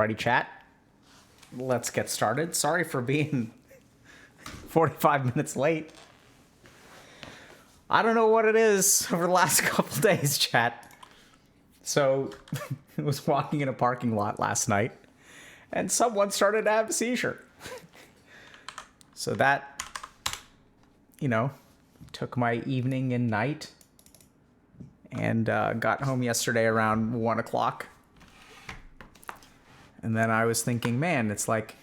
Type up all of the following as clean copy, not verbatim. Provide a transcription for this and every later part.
Alrighty, chat. Let's get started. Sorry for being 45 minutes late. I don't know what it is over the last couple days, chat. So, I was walking in a parking lot last night, and someone started to have a seizure. So that, took my evening and night, and got home yesterday around 1 o'clock. And then I was thinking, man, it's like,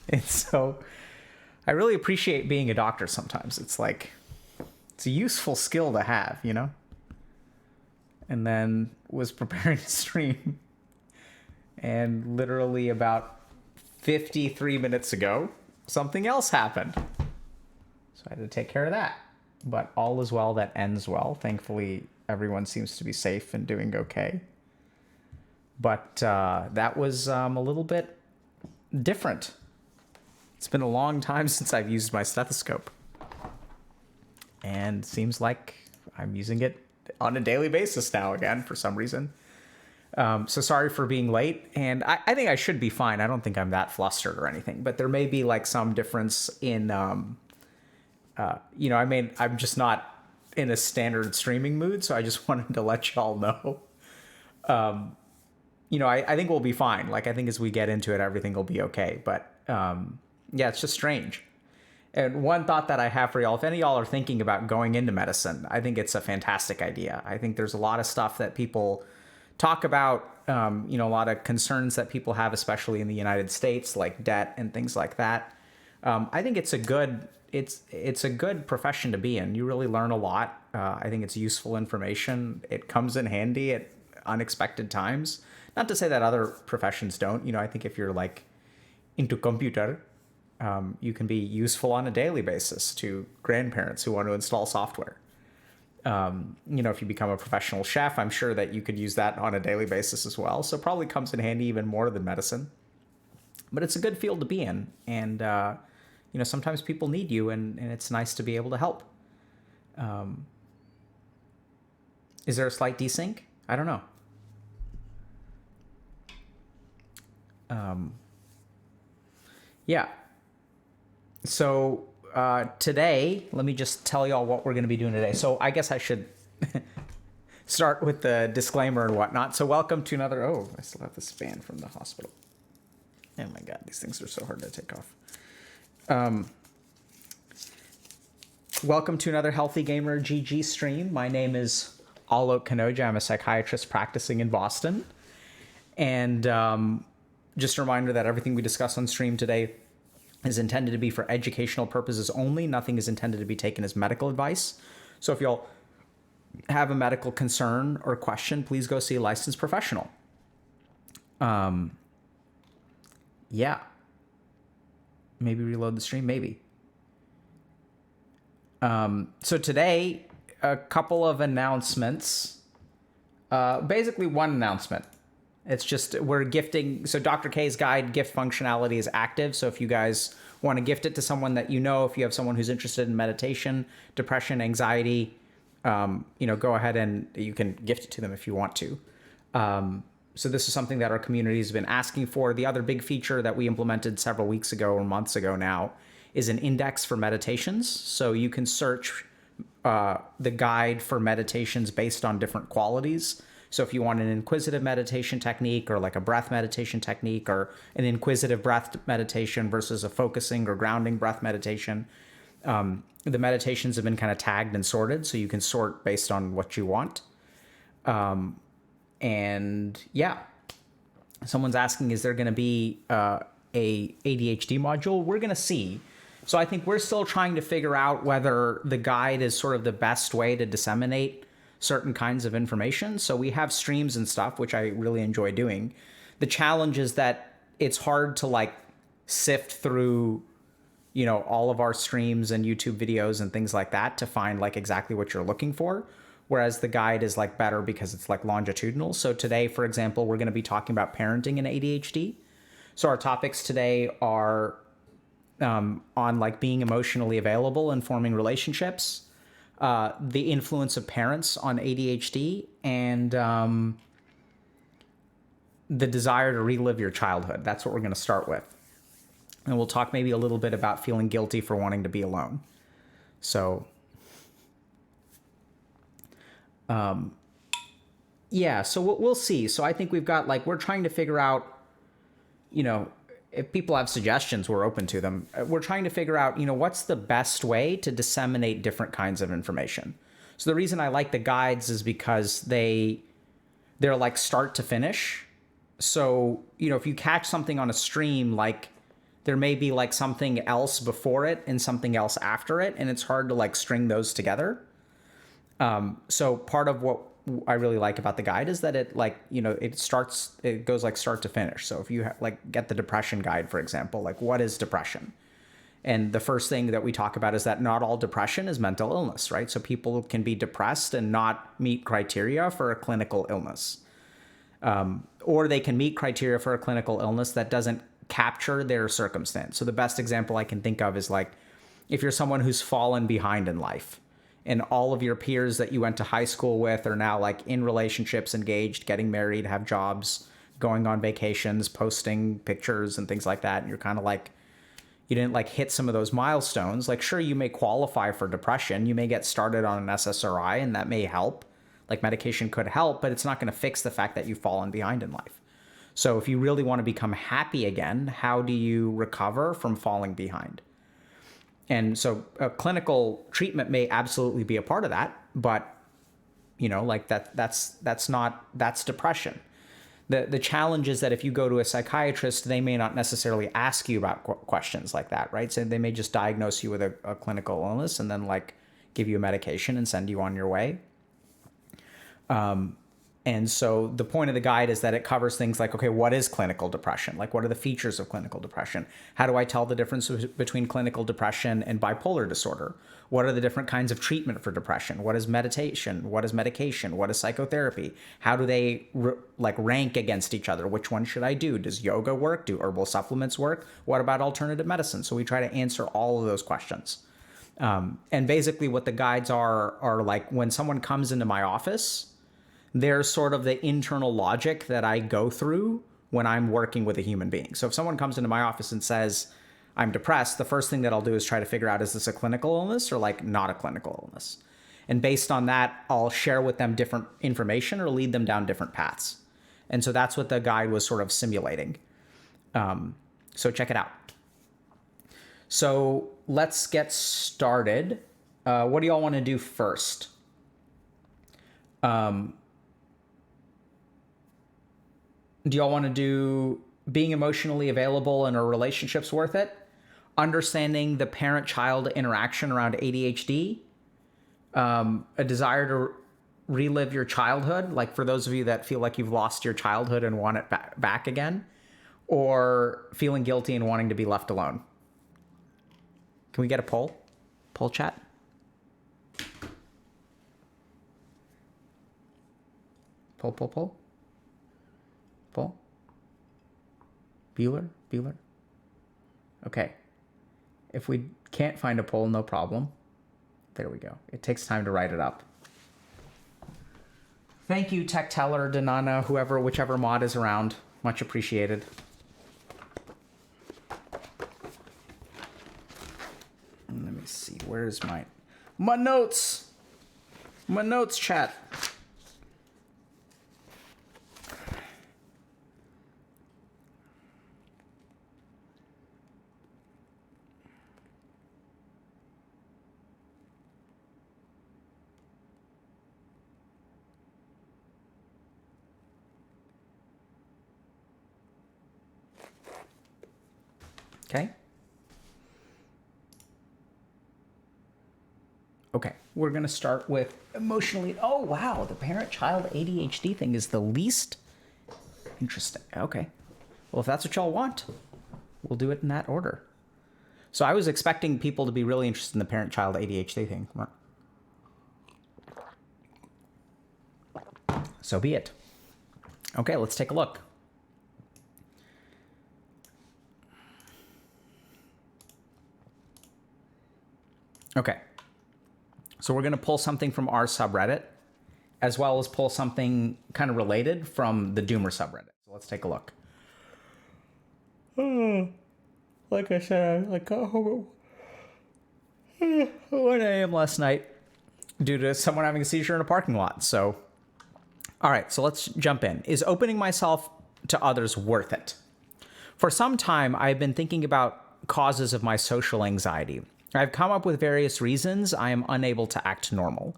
it's so, I really appreciate being a doctor sometimes. It's like, it's a useful skill to have, And then was preparing to stream. And literally about 53 minutes ago, something else happened. So I had to take care of that. But all is well that ends well. Thankfully, everyone seems to be safe and doing okay. But that was a little bit different. It's been a long time since I've used my stethoscope. And seems like I'm using it on a daily basis now again for some reason. So sorry for being late. And I think I should be fine. I don't think I'm that flustered or anything. But there may be like some difference in, I'm just not in a standard streaming mood. So I just wanted to let y'all know. I think we'll be fine. Like, I think as we get into it, everything will be okay. But, it's just strange. And one thought that I have for y'all, if any of y'all are thinking about going into medicine, I think it's a fantastic idea. I think there's a lot of stuff that people talk about, a lot of concerns that people have, especially in the United States, like debt and things like that. I think it's a good profession to be in. You really learn a lot. I think it's useful information. It comes in handy at unexpected times. Not to say that other professions don't. I think if you're like into computer, you can be useful on a daily basis to grandparents who want to install software. If you become a professional chef, I'm sure that you could use that on a daily basis as well. So it probably comes in handy even more than medicine. But it's a good field to be in. And, sometimes people need you, and it's nice to be able to help. Is there a slight desync? I don't know. So today, let me just tell y'all what we're going to be doing today. So I guess I should start with the disclaimer and whatnot. So welcome to another, I still have this fan from the hospital. Oh my God, these things are so hard to take off. Welcome to another Healthy Gamer GG stream. My name is Alok Kanoja. I'm a psychiatrist practicing in Boston. And just a reminder that everything we discuss on stream today is intended to be for educational purposes only. Nothing is intended to be taken as medical advice. So if y'all have a medical concern or question, please go see a licensed professional. Maybe reload the stream, maybe. So today, a couple of announcements. Basically one announcement. It's just we're gifting. So Dr. K's guide gift functionality is active. So if you guys want to gift it to someone that if you have someone who's interested in meditation, depression, anxiety, go ahead and you can gift it to them if you want to. So this is something that our community has been asking for. The other big feature that we implemented several weeks ago or months ago now is an index for meditations. So you can search the guide for meditations based on different qualities. So if you want an inquisitive meditation technique or like a breath meditation technique or an inquisitive breath meditation versus a focusing or grounding breath meditation, the meditations have been kind of tagged and sorted. So you can sort based on what you want. Someone's asking, is there going to be a ADHD module? We're going to see. So I think we're still trying to figure out whether the guide is sort of the best way to disseminate certain kinds of information. So we have streams and stuff, which I really enjoy doing. The challenge is that it's hard to sift through, all of our streams and YouTube videos and things like that to find exactly what you're looking for. Whereas the guide is better because it's longitudinal. So today, for example, we're going to be talking about parenting and ADHD. So our topics today are on being emotionally available and forming relationships, the influence of parents on ADHD, and the desire to relive your childhood. That's what we're going to start with. And we'll talk maybe a little bit about feeling guilty for wanting to be alone. So, yeah, so we'll see. So I think we've got, like, we're trying to figure out, you know, if people have suggestions, we're open to them. We're trying to figure out, you know, what's the best way to disseminate different kinds of information. So the reason I like the guides is because they're like start to finish. So, you know, if you catch something on a stream, like there may be like something else before it and something else after it, and it's hard to like string those together. So part of what I really like about the guide is that it, like, you know, it goes like start to finish. So if you like get the depression guide, for example, like what is depression? And the first thing that we talk about is that not all depression is mental illness, right? So people can be depressed and not meet criteria for a clinical illness. Or they can meet criteria for a clinical illness that doesn't capture their circumstance. So the best example I can think of is like if you're someone who's fallen behind in life and all of your peers that you went to high school with are now like in relationships, engaged, getting married, have jobs, going on vacations, posting pictures and things like that. And you're kind of like, you didn't like hit some of those milestones. Like, sure, you may qualify for depression. You may get started on an SSRI and that may help. Like medication could help, but it's not going to fix the fact that you've fallen behind in life. So if you really want to become happy again, how do you recover from falling behind? And so a clinical treatment may absolutely be a part of that, but you know, like that's depression. The challenge is that if you go to a psychiatrist, they may not necessarily ask you about questions like that, right? So they may just diagnose you with a clinical illness and then like give you a medication and send you on your way. And so the point of the guide is that it covers things like, okay, what is clinical depression? Like, what are the features of clinical depression? How do I tell the difference between clinical depression and bipolar disorder? What are the different kinds of treatment for depression? What is meditation? What is medication? What is psychotherapy? How do they rank against each other? Which one should I do? Does yoga work? Do herbal supplements work? What about alternative medicine? So we try to answer all of those questions. And basically what the guides are like when someone comes into my office, there's sort of the internal logic that I go through when I'm working with a human being. So if someone comes into my office and says, I'm depressed, the first thing that I'll do is try to figure out, is this a clinical illness or like not a clinical illness? And based on that, I'll share with them different information or lead them down different paths. And so that's what the guide was sort of simulating. So check it out. So let's get started. What do y'all want to do first? Do y'all want to do being emotionally available in a relationship's worth it? Understanding the parent-child interaction around ADHD? A desire to relive your childhood, like for those of you that feel like you've lost your childhood and want it back again? Or feeling guilty and wanting to be left alone? Can we get a poll? Poll chat? Poll. Poll? Bueller? Okay. If we can't find a poll, no problem. There we go. It takes time to write it up. Thank you, Tech Teller, Danana, whichever mod is around. Much appreciated. Let me see. Where's my notes? My notes, chat. Okay. Okay, we're going to start with emotionally. Oh, wow. The parent-child ADHD thing is the least interesting. Okay. Well, if that's what y'all want, we'll do it in that order. So I was expecting people to be really interested in the parent-child ADHD thing. Come on. So be it. Okay, let's take a look. Okay, so we're going to pull something from our subreddit, as well as pull something kind of related from the Doomer subreddit. So let's take a look. Like I said, I got home at 1 a.m. last night due to someone having a seizure in a parking lot. So, all right, so let's jump in. Is opening myself to others worth it? For some time, I've been thinking about causes of my social anxiety. I've come up with various reasons I am unable to act normal.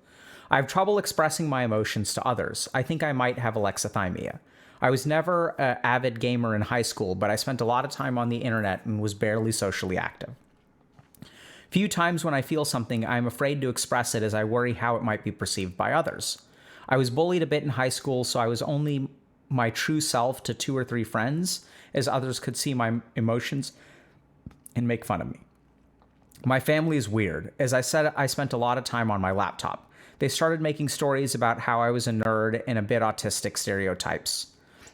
I have trouble expressing my emotions to others. I think I might have alexithymia. I was never an avid gamer in high school, but I spent a lot of time on the internet and was barely socially active. Few times when I feel something, I am afraid to express it as I worry how it might be perceived by others. I was bullied a bit in high school, so I was only my true self to 2 or 3 friends, as others could see my emotions and make fun of me. My family is weird. As I said, I spent a lot of time on my laptop. They started making stories about how I was a nerd and a bit autistic stereotypes.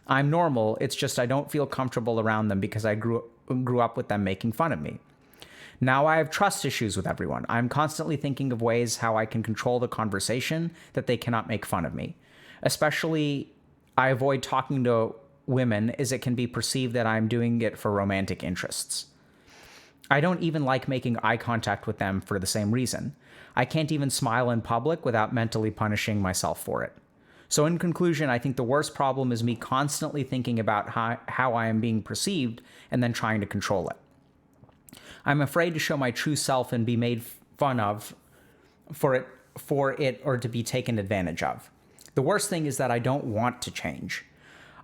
I'm normal, it's just I don't feel comfortable around them because I grew up with them making fun of me. Now I have trust issues with everyone. I'm constantly thinking of ways how I can control the conversation that they cannot make fun of me. Especially, I avoid talking to women as it can be perceived that I'm doing it for romantic interests. I don't even like making eye contact with them for the same reason. I can't even smile in public without mentally punishing myself for it. So in conclusion, I think the worst problem is me constantly thinking about how I am being perceived and then trying to control it. I'm afraid to show my true self and be made fun of for it or to be taken advantage of. The worst thing is that I don't want to change.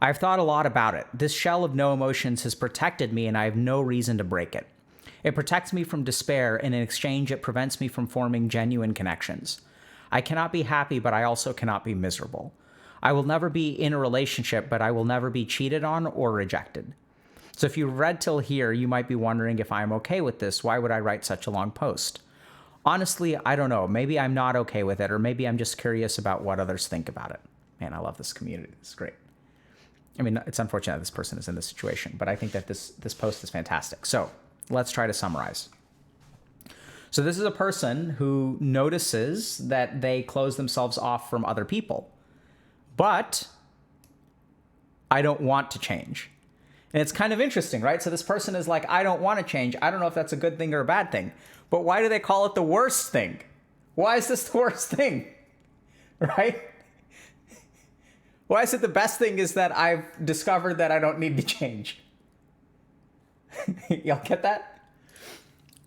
I've thought a lot about it. This shell of no emotions has protected me and I have no reason to break it. It protects me from despair, and in exchange, it prevents me from forming genuine connections. I cannot be happy, but I also cannot be miserable. I will never be in a relationship, but I will never be cheated on or rejected. So if you read till here, you might be wondering if I'm okay with this. Why would I write such a long post? Honestly, I don't know. Maybe I'm not okay with it, or maybe I'm just curious about what others think about it. Man, I love this community. It's great. I mean, it's unfortunate this person is in this situation, but I think that this post is fantastic. So let's try to summarize. So this is a person who notices that they close themselves off from other people, but I don't want to change. And it's kind of interesting, right? So this person is like, I don't want to change. I don't know if that's a good thing or a bad thing, but why do they call it the worst thing? Why is this the worst thing, right? Why is it the best thing is that I've discovered that I don't need to change? Y'all get that?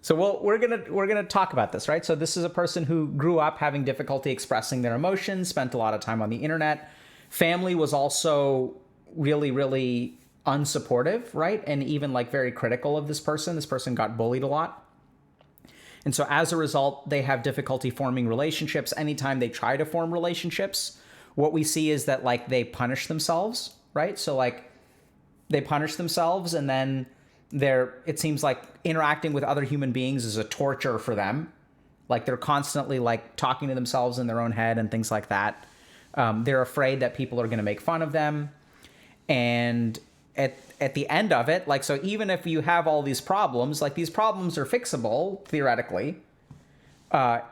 So we're gonna talk about this, right? So this is a person who grew up having difficulty expressing their emotions, spent a lot of time on the internet. Family was also really, really unsupportive, right? And even like very critical of this person. This person got bullied a lot. And so as a result, they have difficulty forming relationships. Anytime they try to form relationships, what we see is that like they punish themselves, right? So like they punish themselves and then it seems like interacting with other human beings is a torture for them. Like they're constantly like talking to themselves in their own head and things like that. They're afraid that people are going to make fun of them. And at the end of it, like, so even if you have all these problems, like these problems are fixable theoretically,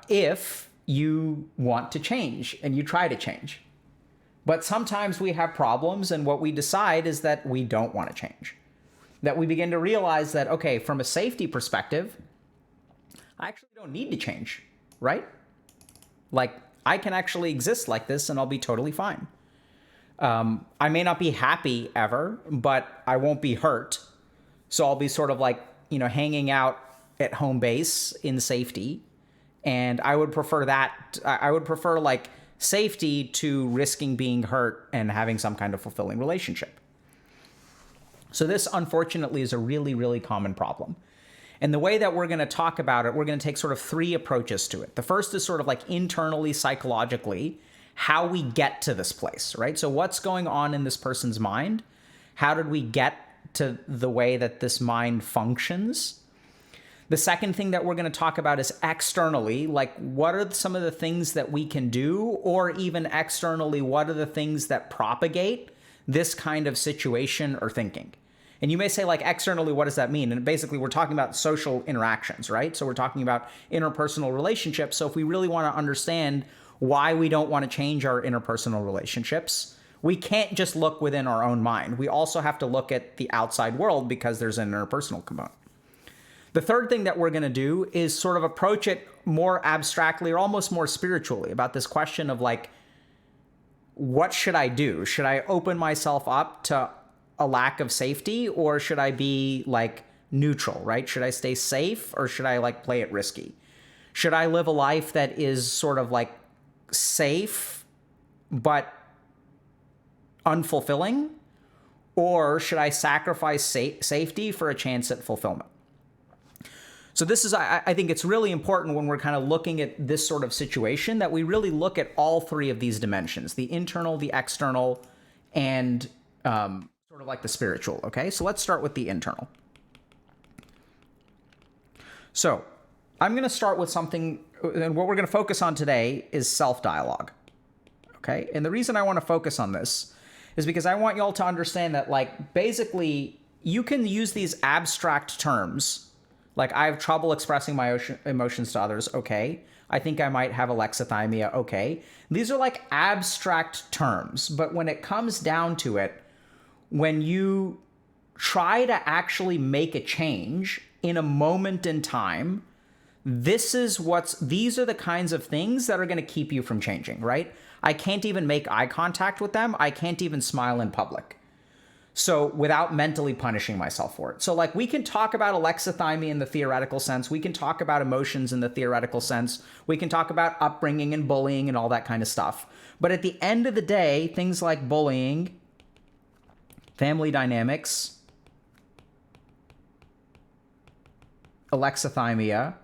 if you want to change and you try to change. But sometimes we have problems and what we decide is that we don't want to change. That we begin to realize that, okay, from a safety perspective, I actually don't need to change, right? Like, I can actually exist like this and I'll be totally fine. I may not be happy ever, but I won't be hurt. So I'll be sort of like, hanging out at home base in safety. And I would prefer that. I would prefer like safety to risking being hurt and having some kind of fulfilling relationship. So this, unfortunately, is a really, really common problem. And the way that we're going to talk about it, we're going to take sort of 3 approaches to it. The first is sort of like internally, psychologically, how we get to this place, right? So what's going on in this person's mind? How did we get to the way that this mind functions? The second thing that we're going to talk about is externally, like what are some of the things that we can do, or even externally, what are the things that propagate this kind of situation or thinking? And you may say, like, externally, what does that mean? And basically, we're talking about social interactions, right? So we're talking about interpersonal relationships. So if we really want to understand why we don't want to change our interpersonal relationships, we can't just look within our own mind. We also have to look at the outside world because there's an interpersonal component. The third thing that we're going to do is sort of approach it more abstractly or almost more spiritually about this question of like, what should I do? Should I open myself up to a lack of safety, or should I be like neutral, right? Should I stay safe, or should I like play it risky? Should I live a life that is sort of like safe but unfulfilling? Or should I sacrifice safety for a chance at fulfillment? So this is, I think it's really important when we're kind of looking at this sort of situation that we really look at all three of these dimensions, the internal, the external, and sort of like the spiritual, okay? So let's start with the internal. So I'm going to start with something, and what we're going to focus on today is self-dialogue, okay? And the reason I want to focus on this is because I want y'all to understand that, like, basically, you can use these abstract terms, like, I have trouble expressing my emotions to others, okay. I think I might have alexithymia, okay. These are like abstract terms, but when it comes down to it, when you try to actually make a change in a moment in time, these are the kinds of things that are going to keep you from changing, right? I can't even make eye contact with them. I can't even smile in public. So without mentally punishing myself for it. So like we can talk about alexithymia in the theoretical sense. We can talk about emotions in the theoretical sense. We can talk about upbringing and bullying and all that kind of stuff. But at the end of the day, things like bullying, family dynamics, alexithymia,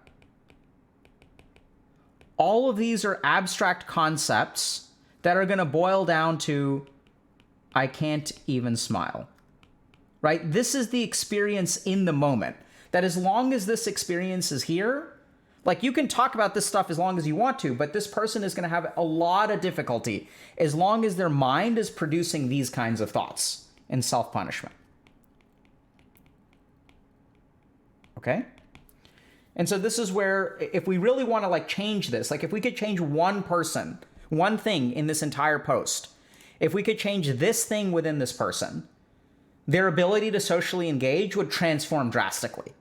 all of these are abstract concepts that are going to boil down to I can't even smile, right? This is the experience in the moment. That as long as this experience is here, like you can talk about this stuff as long as you want to, but this person is going to have a lot of difficulty as long as their mind is producing these kinds of thoughts and self-punishment. Okay? And so this is where, if we really want to like change this, like if we could change one person, one thing in this entire post, if we could change this thing within this person, their ability to socially engage would transform drastically,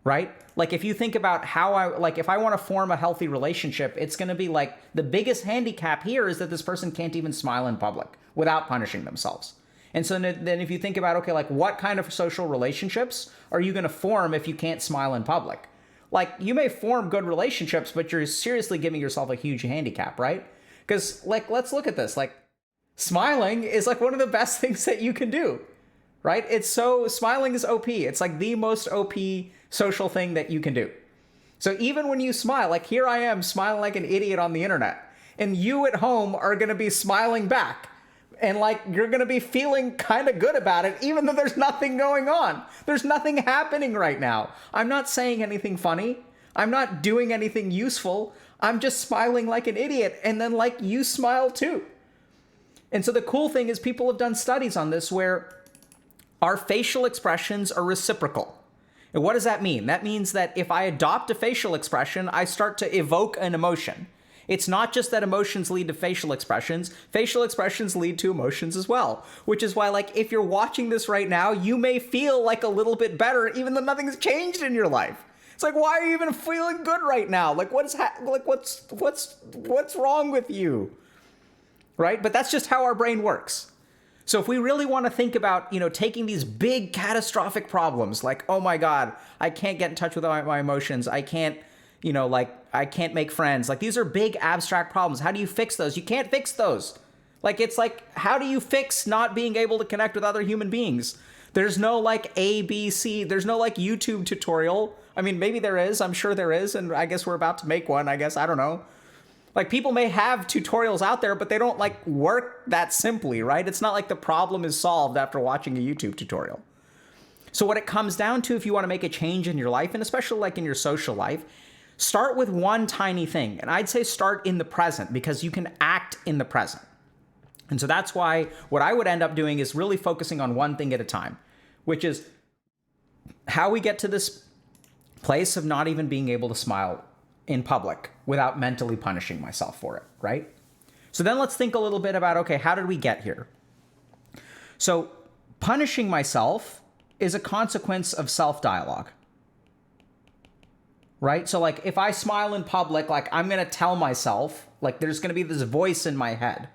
right? Like if you think about if I want to form a healthy relationship, it's going to be like the biggest handicap here is that this person can't even smile in public without punishing themselves. And so then if you think about, okay, like what kind of social relationships are you going to form if you can't smile in public? Like you may form good relationships, but you're seriously giving yourself a huge handicap, right? Because like, let's look at this. Like smiling is like one of the best things that you can do, right? Smiling is OP. It's like the most OP social thing that you can do. So even when you smile, like here I am smiling like an idiot on the internet, and you at home are going to be smiling back. And like, you're going to be feeling kind of good about it, even though there's nothing going on. There's nothing happening right now. I'm not saying anything funny. I'm not doing anything useful. I'm just smiling like an idiot. And then like you smile too. And so the cool thing is people have done studies on this where our facial expressions are reciprocal. And what does that mean? That means that if I adopt a facial expression, I start to evoke an emotion. It's not just that emotions lead to facial expressions lead to emotions as well. Which is why, like, if you're watching this right now, you may feel like a little bit better, even though nothing's changed in your life. It's like, why are you even feeling good right now? Like, what's wrong with you? Right? But that's just how our brain works. So if we really want to think about, taking these big catastrophic problems, like, oh my God, I can't get in touch with my emotions. I can't, I can't make friends. Like, these are big abstract problems. How do you fix those? You can't fix those. Like, it's like, how do you fix not being able to connect with other human beings? There's no like A, B, C. There's no like YouTube tutorial. I mean, maybe there is. I'm sure there is. And I guess we're about to make one. I don't know. Like, people may have tutorials out there, but they don't like work that simply, right? It's not like the problem is solved after watching a YouTube tutorial. So what it comes down to, if you want to make a change in your life, and especially like in your social life, start with one tiny thing. And I'd say start in the present, because you can act in the present. And so that's why what I would end up doing is really focusing on one thing at a time, which is how we get to this place of not even being able to smile in public without mentally punishing myself for it, right? So then let's think a little bit about, okay, how did we get here? So punishing myself is a consequence of self-dialogue, right? So like if I smile in public, like I'm going to tell myself, like there's going to be this voice in my head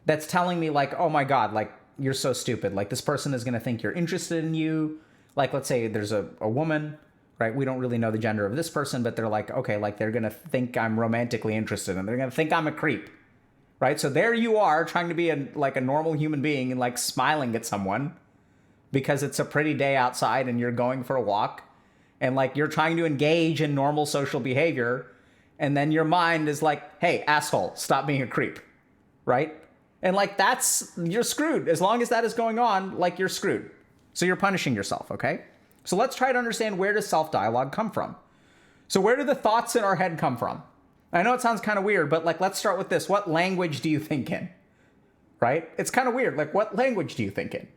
that's telling me like, oh my God, like you're so stupid. Like this person is going to think you're interested in you. Like, let's say there's a woman, right? We don't really know the gender of this person, but they're like, okay, like they're going to think I'm romantically interested and they're going to think I'm a creep, right? So there you are trying to be like a normal human being and like smiling at someone because it's a pretty day outside and you're going for a walk and like you're trying to engage in normal social behavior. And then your mind is like, hey, asshole, stop being a creep, right? And like you're screwed. As long as that is going on, like you're screwed. So you're punishing yourself, okay? So let's try to understand, where does self-dialogue come from? So where do the thoughts in our head come from? I know it sounds kind of weird, but like, let's start with this. What language do you think in? Right? It's kind of weird. Like, what language do you think in?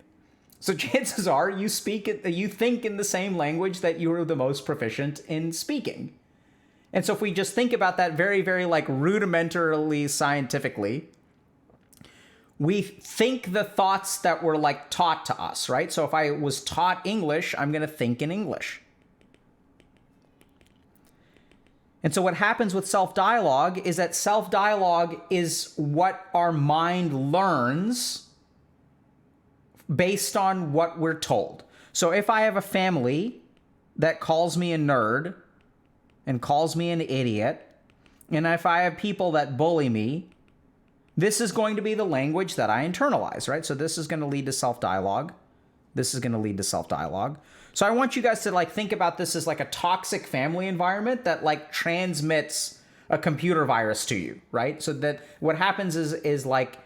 So chances are you think in the same language that you are the most proficient in speaking. And so if we just think about that very, very like rudimentarily scientifically, we think the thoughts that were like taught to us, right? So if I was taught English, I'm going to think in English. And so what happens with self-dialogue is that self-dialogue is what our mind learns based on what we're told. So if I have a family that calls me a nerd and calls me an idiot, and if I have people that bully me, this is going to be the language that I internalize, right? So this is going to lead to self-dialogue. This is going to lead to self-dialogue. So I want you guys to like think about this as like a toxic family environment that like transmits a computer virus to you, right? So that what happens is like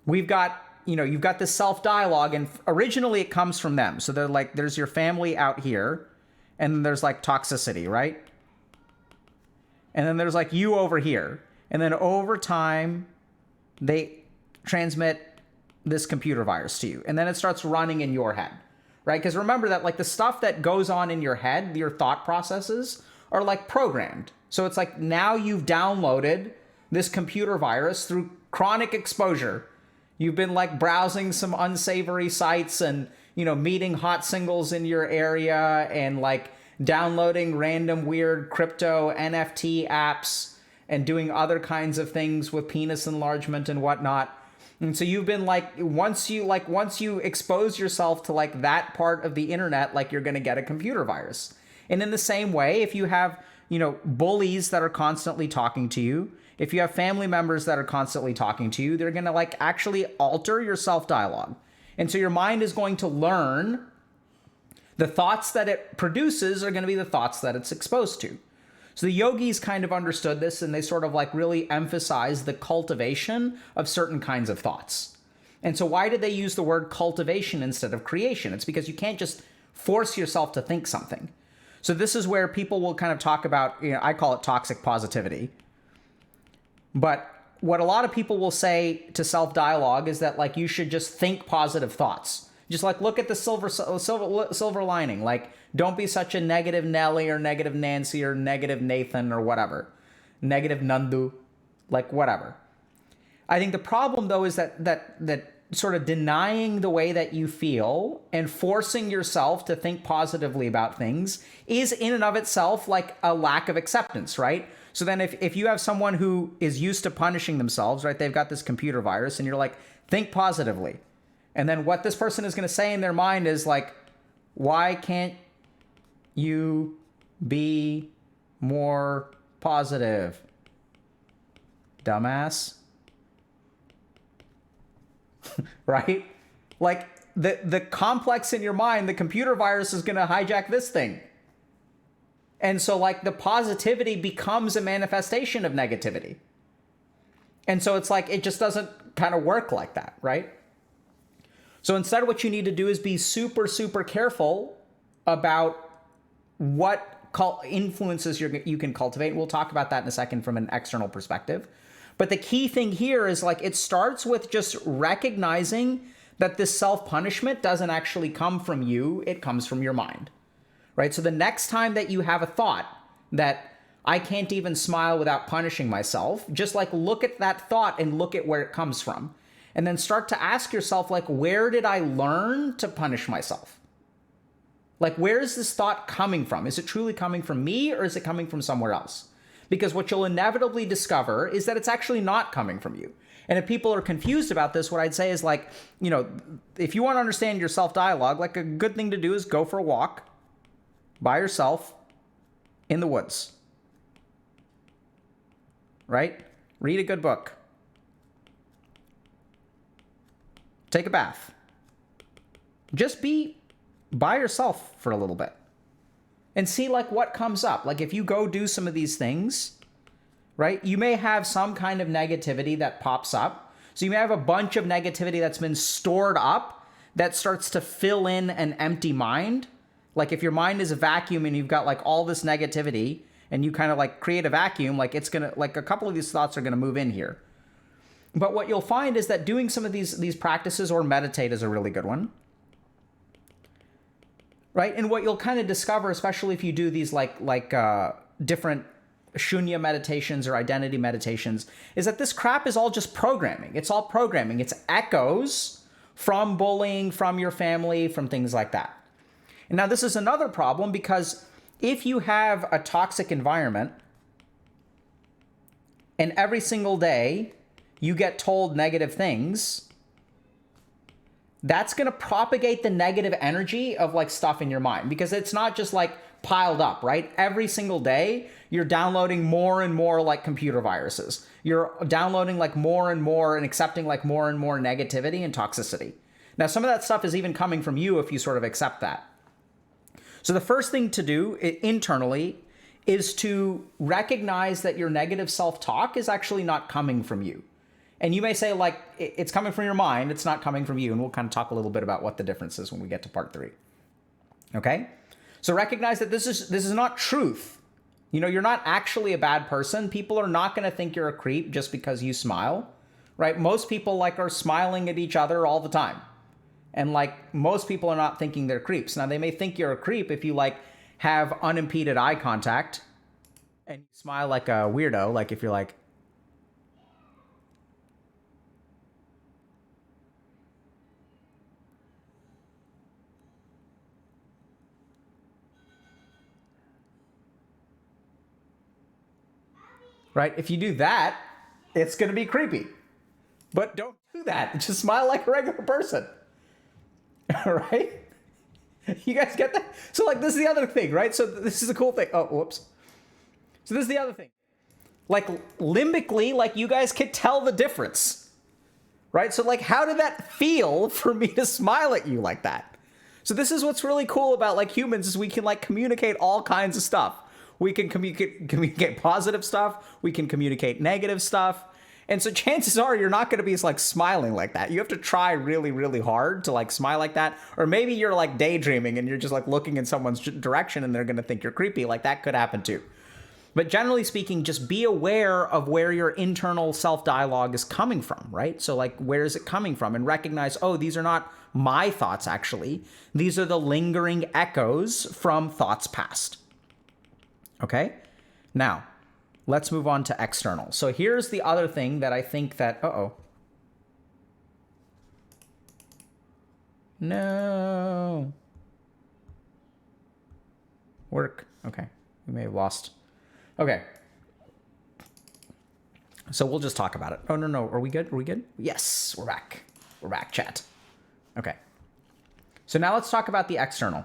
we've got, you've got this self-dialogue, and originally it comes from them. So they're like, there's your family out here, and there's like toxicity, right? And then there's like you over here. And then over time, they transmit this computer virus to you. And then it starts running in your head, right? Because remember that like the stuff that goes on in your head, your thought processes are like programmed. So it's like now you've downloaded this computer virus through chronic exposure. You've been like browsing some unsavory sites and, meeting hot singles in your area and like downloading random weird crypto NFT apps and doing other kinds of things with penis enlargement and whatnot. And so you've been like, once you expose yourself to like that part of the internet, like you're going to get a computer virus. And in the same way, if you have, bullies that are constantly talking to you, if you have family members that are constantly talking to you, they're going to like actually alter your self-dialogue. And so your mind is going to learn the thoughts that it produces are going to be the thoughts that it's exposed to. So the yogis kind of understood this, and they sort of like really emphasized the cultivation of certain kinds of thoughts. And so why did they use the word cultivation instead of creation? It's because you can't just force yourself to think something. So this is where people will kind of talk about, I call it toxic positivity. But what a lot of people will say to self-dialogue is that like you should just think positive thoughts. Just like look at the silver lining. Like, don't be such a negative Nelly or negative Nancy or negative Nathan or whatever. Negative Nandu, like whatever. I think the problem though is that sort of denying the way that you feel and forcing yourself to think positively about things is in and of itself like a lack of acceptance, right? So then if you have someone who is used to punishing themselves, right? They've got this computer virus and you're like, think positively. And then what this person is going to say in their mind is like, why can't you be more positive, dumbass? Right? Like the complex in your mind, the computer virus is going to hijack this thing. And so like the positivity becomes a manifestation of negativity. And so it's like, it just doesn't kind of work like that, right? So instead what you need to do is be super, super careful about what influences you can cultivate. We'll talk about that in a second from an external perspective. But the key thing here is like it starts with just recognizing that this self-punishment doesn't actually come from you, it comes from your mind, right? So the next time that you have a thought that, I can't even smile without punishing myself. Just like look at that thought and look at where it comes from. And then start to ask yourself, like, where did I learn to punish myself? Like, where is this thought coming from? Is it truly coming from me or is it coming from somewhere else? Because what you'll inevitably discover is that it's actually not coming from you. And if people are confused about this, what I'd say is like, you know, if you want to understand your self-dialogue, like a good thing to do is go for a walk by yourself in the woods, right? Read a good book. Take a bath. Just be by yourself for a little bit and see like what comes up. Like if you go do some of these things, right, you may have some kind of negativity that pops up. So you may have a bunch of negativity that's been stored up that starts to fill in an empty mind. Like if your mind is a vacuum and you've got like all this negativity and you kind of like create a vacuum, like it's gonna, like a couple of these thoughts are gonna move in here. But what you'll find is that doing some of these practices, or meditate is a really good one, right? And what you'll kind of discover, especially if you do these like different shunya meditations or identity meditations, is that this crap is all just programming. It's all programming. It's echoes from bullying, from your family, from things like that. And now this is another problem, because if you have a toxic environment and every single day you get told negative things, that's going to propagate the negative energy of like stuff in your mind, because it's not just like piled up, right? Every single day you're downloading more and more like computer viruses. You're downloading like more and more and accepting like more and more negativity and toxicity. Now, some of that stuff is even coming from you if you sort of accept that. So the first thing to do internally is to recognize that your negative self-talk is actually not coming from you. And you may say, like, it's coming from your mind, it's not coming from you. And we'll kind of talk a little bit about what the difference is when we get to part 3. Okay? So recognize that this is not truth. You know, you're not actually a bad person. People are not going to think you're a creep just because you smile, right? Most people like are smiling at each other all the time. And like most people are not thinking they're creeps. Now they may think you're a creep if you like have unimpeded eye contact and you smile like a weirdo. Like if you're like, right? If you do that, it's going to be creepy. But don't do that. Just smile like a regular person. All right? You guys get that? So like this is the other thing, right? So this is the cool thing. Oh, whoops. So this is the other thing. Like limbically, like you guys can tell the difference, right? So like how did that feel for me to smile at you like that? So this is what's really cool about like humans, is we can like communicate all kinds of stuff. We can communicate positive stuff. We can communicate negative stuff. And so chances are you're not going to be like smiling like that. You have to try really, really hard to like smile like that. Or maybe you're like daydreaming and you're just like looking in someone's direction and they're going to think you're creepy. Like that could happen too. But generally speaking, just be aware of where your internal self-dialogue is coming from, right? So like, where is it coming from? And recognize, oh, these are not my thoughts actually. These are the lingering echoes from thoughts past. Okay? Now, let's move on to external. So here's the other thing that I think that, no. Work. Okay. We may have lost. Okay. So we'll just talk about it. Oh, no. Are we good? Are we good? Yes, we're back. We're back, chat. Okay. So now let's talk about the external.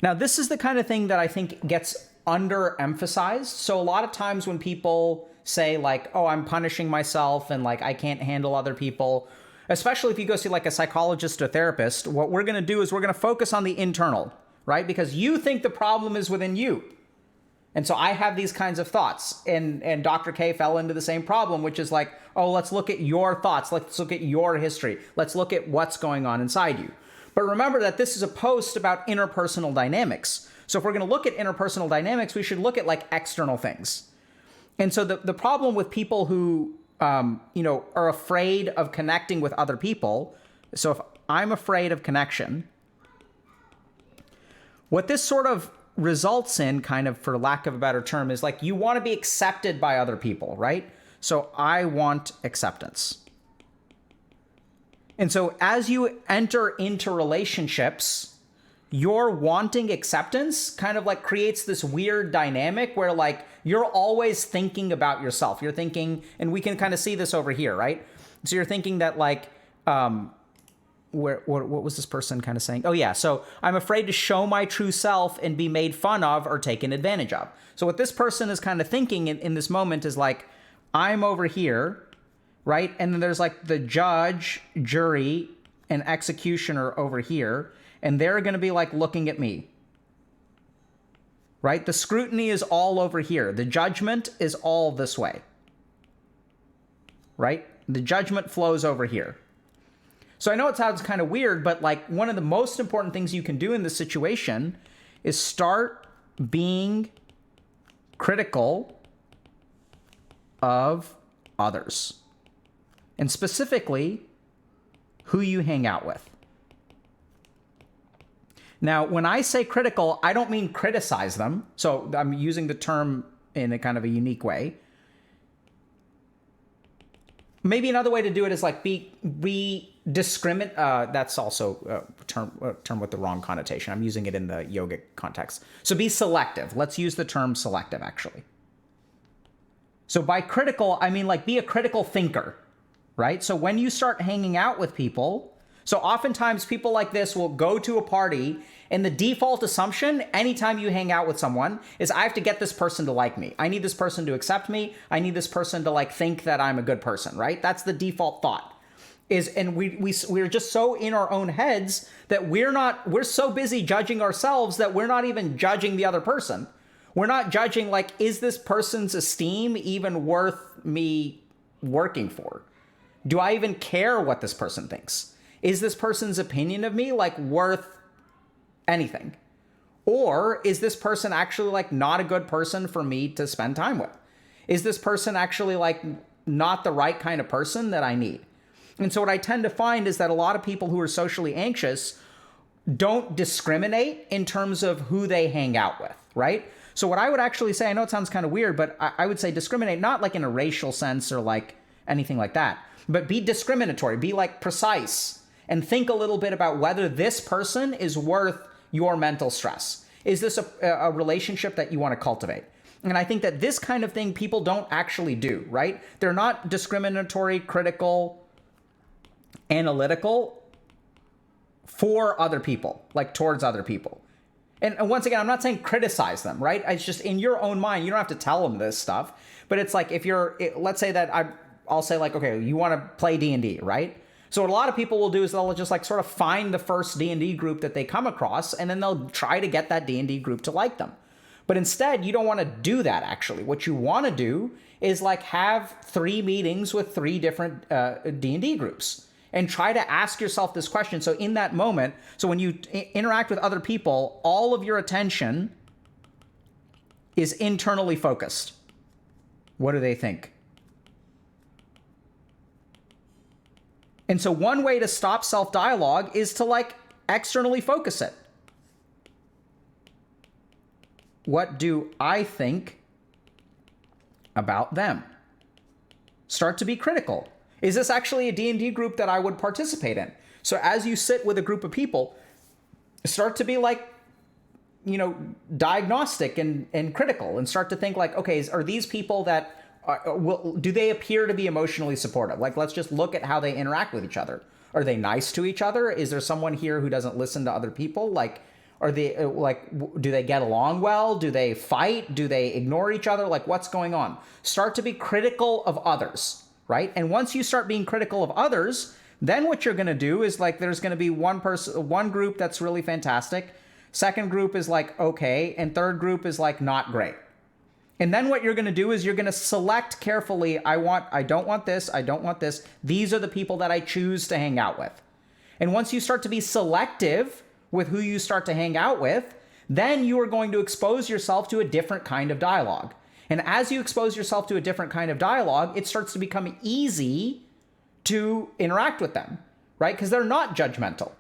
Now, this is the kind of thing that I think gets underemphasized. So a lot of times when people say like, oh, I'm punishing myself and like I can't handle other people, especially if you go see like a psychologist or therapist, what we're going to do is we're going to focus on the internal, right? Because you think the problem is within you. And so I have these kinds of thoughts, and Dr. K fell into the same problem, which is like, oh, let's look at your thoughts. Let's look at your history. Let's look at what's going on inside you. But remember that this is a post about interpersonal dynamics. So if we're going to look at interpersonal dynamics, we should look at like external things. And so the problem with people who, are afraid of connecting with other people. So if I'm afraid of connection, what this sort of results in, kind of for lack of a better term, is like you want to be accepted by other people, right? So I want acceptance. And so as you enter into relationships, your wanting acceptance kind of like creates this weird dynamic where like you're always thinking about yourself. You're thinking, and we can kind of see this over here, right? So you're thinking that like, what was this person kind of saying? Oh yeah, so I'm afraid to show my true self and be made fun of or taken advantage of. So what this person is kind of thinking in this moment is like, I'm over here, right? And then there's like the judge, jury, and executioner over here, and they're going to be like looking at me, right? The scrutiny is all over here. The judgment is all this way, right? The judgment flows over here. So I know it sounds kind of weird, but like one of the most important things you can do in this situation is start being critical of others, and specifically who you hang out with. Now, when I say critical, I don't mean criticize them. So I'm using the term in a kind of a unique way. Maybe another way to do it is like be discriminate. That's also a term with the wrong connotation. I'm using it in the yogic context. So be selective. Let's use the term selective, actually. So by critical, I mean like be a critical thinker, right? So when you start hanging out with people, so oftentimes people like this will go to a party, and the default assumption anytime you hang out with someone is I have to get this person to like me. I need this person to accept me. I need this person to like think that I'm a good person, right? That's the default thought. And we're just so in our own heads that we're so busy judging ourselves that we're not even judging the other person. We're not judging like, is this person's esteem even worth me working for? Do I even care what this person thinks? Is this person's opinion of me like worth anything? Or is this person actually like not a good person for me to spend time with? Is this person actually like not the right kind of person that I need? And so what I tend to find is that a lot of people who are socially anxious don't discriminate in terms of who they hang out with, right? So what I would actually say, I know it sounds kind of weird, but I would say discriminate not like in a racial sense or like anything like that, but be discriminatory, be like precise, and think a little bit about whether this person is worth your mental stress. Is this a relationship that you want to cultivate? And I think that this kind of thing people don't actually do, right? They're not discriminatory, critical, analytical for other people, like towards other people. And once again, I'm not saying criticize them, right? It's just in your own mind, you don't have to tell them this stuff. But it's like if let's say that I'll say like, okay, you want to play D&D, right? So what a lot of people will do is they'll just like sort of find the first D&D group that they come across, and then they'll try to get that D&D group to like them. But instead, you don't want to do that, actually. What you want to do is like have 3 meetings with 3 different D&D groups and try to ask yourself this question. So in that moment, so when you interact with other people, all of your attention is internally focused. What do they think? And so one way to stop self-dialogue is to like externally focus it. What do I think about them? Start to be critical. Is this actually a D&D group that I would participate in? So as you sit with a group of people, start to be like, diagnostic and critical, and start to think like, okay, are these people that do they appear to be emotionally supportive? Like, let's just look at how they interact with each other. Are they nice to each other? Is there someone here who doesn't listen to other people? Like, are they do they get along well? Do they fight? Do they ignore each other? Like, what's going on? Start to be critical of others, right? And once you start being critical of others, then what you're going to do is like, there's going to be one group that's really fantastic. Second group is like, okay. And third group is like, not great. And then what you're going to do is you're going to select carefully. I don't want this. I don't want this. These are the people that I choose to hang out with. And once you start to be selective with who you start to hang out with, then you are going to expose yourself to a different kind of dialogue. And as you expose yourself to a different kind of dialogue, it starts to become easy to interact with them, right? Because they're not judgmental.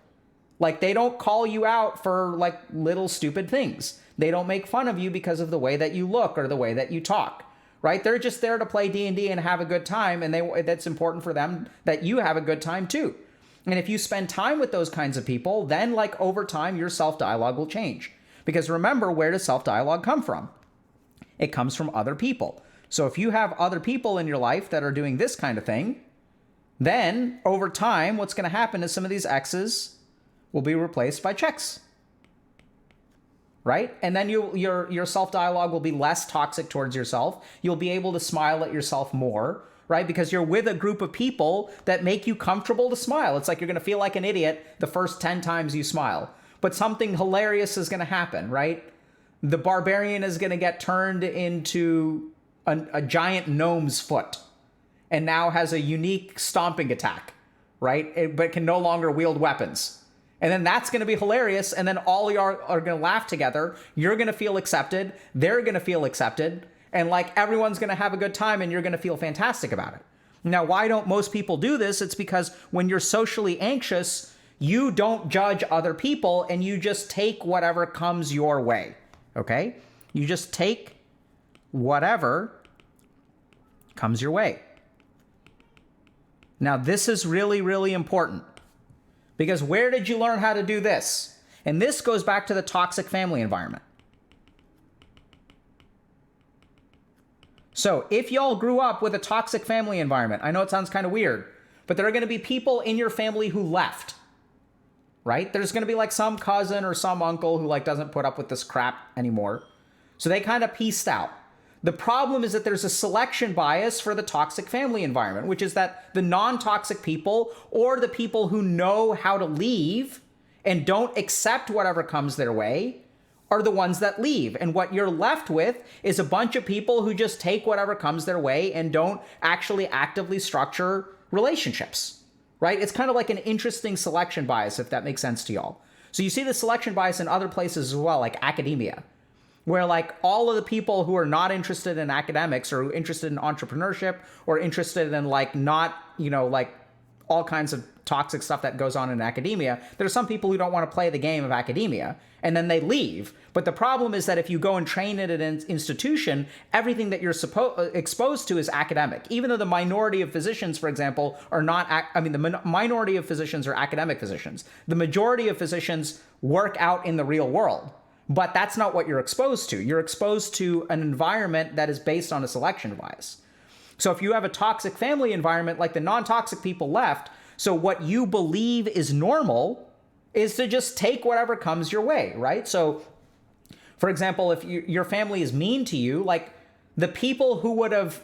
Like, they don't call you out for like little stupid things. They don't make fun of you because of the way that you look or the way that you talk, right? They're just there to play D&D and have a good time, and that's important for them that you have a good time too. And if you spend time with those kinds of people, then like over time, your self-dialogue will change. Because remember, where does self-dialogue come from? It comes from other people. So if you have other people in your life that are doing this kind of thing, then over time, what's going to happen is some of these X's will be replaced by checks, right? And then your self-dialogue will be less toxic towards yourself. You'll be able to smile at yourself more, right? Because you're with a group of people that make you comfortable to smile. It's like you're going to feel like an idiot the first 10 times you smile, but something hilarious is going to happen, right? The barbarian is going to get turned into a giant gnome's foot and now has a unique stomping attack, right? But can no longer wield weapons. And then that's going to be hilarious. And then all you are going to laugh together. You're going to feel accepted. They're going to feel accepted. And like everyone's going to have a good time and you're going to feel fantastic about it. Now, why don't most people do this? It's because when you're socially anxious, you don't judge other people and you just take whatever comes your way. Okay? You just take whatever comes your way. Now, this is really, really important because where did you learn how to do this? And this goes back to the toxic family environment. So if y'all grew up with a toxic family environment, I know it sounds kind of weird, but there are going to be people in your family who left, right? There's going to be like some cousin or some uncle who like doesn't put up with this crap anymore. So they kind of pieced out. The problem is that there's a selection bias for the toxic family environment, which is that the non-toxic people or the people who know how to leave and don't accept whatever comes their way are the ones that leave. And what you're left with is a bunch of people who just take whatever comes their way and don't actually actively structure relationships, right? It's kind of like an interesting selection bias, if that makes sense to y'all. So you see the selection bias in other places as well, like academia, where like all of the people who are not interested in academics or interested in entrepreneurship or interested in like not, like all kinds of toxic stuff that goes on in academia, there are some people who don't want to play the game of academia and then they leave. But the problem is that if you go and train at an institution, everything that you're exposed to is academic. Even though the minority of physicians, for example, are not, the minority of physicians are academic physicians. The majority of physicians work out in the real world. But that's not what you're exposed to. You're exposed to an environment that is based on a selection bias. So if you have a toxic family environment, like the non-toxic people left, so what you believe is normal is to just take whatever comes your way, right? So, for example, if your family is mean to you, like the people who would have,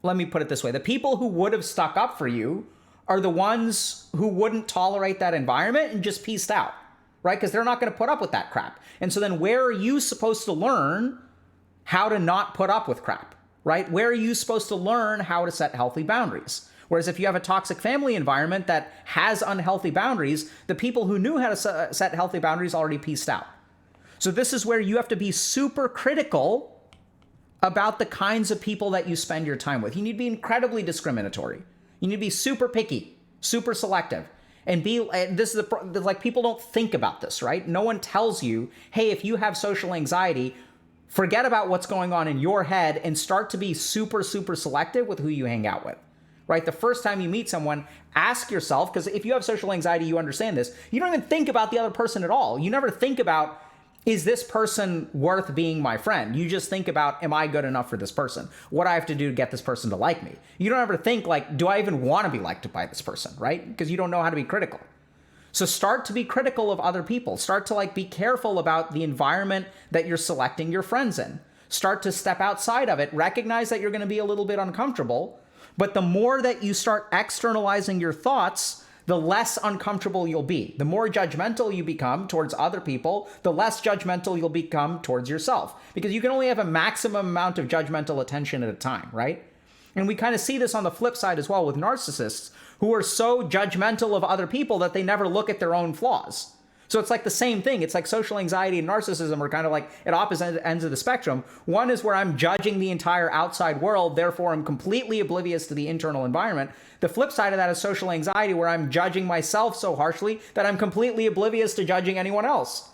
let me put it this way, the people who would have stuck up for you are the ones who wouldn't tolerate that environment and just pieced out, right? Because they're not going to put up with that crap. And so then where are you supposed to learn how to not put up with crap, right? Where are you supposed to learn how to set healthy boundaries? Whereas if you have a toxic family environment that has unhealthy boundaries, the people who knew how to set healthy boundaries already pieced out. So this is where you have to be super critical about the kinds of people that you spend your time with. You need to be incredibly discriminatory. You need to be super picky, super selective. And this is like people don't think about this, right? No one tells you, hey, if you have social anxiety, forget about what's going on in your head and start to be super, super selective with who you hang out with, right? The first time you meet someone, ask yourself, because if you have social anxiety, you understand this. You don't even think about the other person at all. You never think about, is this person worth being my friend? You just think about, am I good enough for this person? What do I have to do to get this person to like me? You don't ever think like, do I even want to be liked by this person, right? Because you don't know how to be critical. So start to be critical of other people. Start to like be careful about the environment that you're selecting your friends in. Start to step outside of it. Recognize that you're going to be a little bit uncomfortable. But the more that you start externalizing your thoughts, the less uncomfortable you'll be. The more judgmental you become towards other people, the less judgmental you'll become towards yourself. Because you can only have a maximum amount of judgmental attention at a time, right? And we kind of see this on the flip side as well with narcissists who are so judgmental of other people that they never look at their own flaws. So it's like the same thing. It's like social anxiety and narcissism are kind of like at opposite ends of the spectrum. One is where I'm judging the entire outside world, therefore I'm completely oblivious to the internal environment. The flip side of that is social anxiety, where I'm judging myself so harshly that I'm completely oblivious to judging anyone else.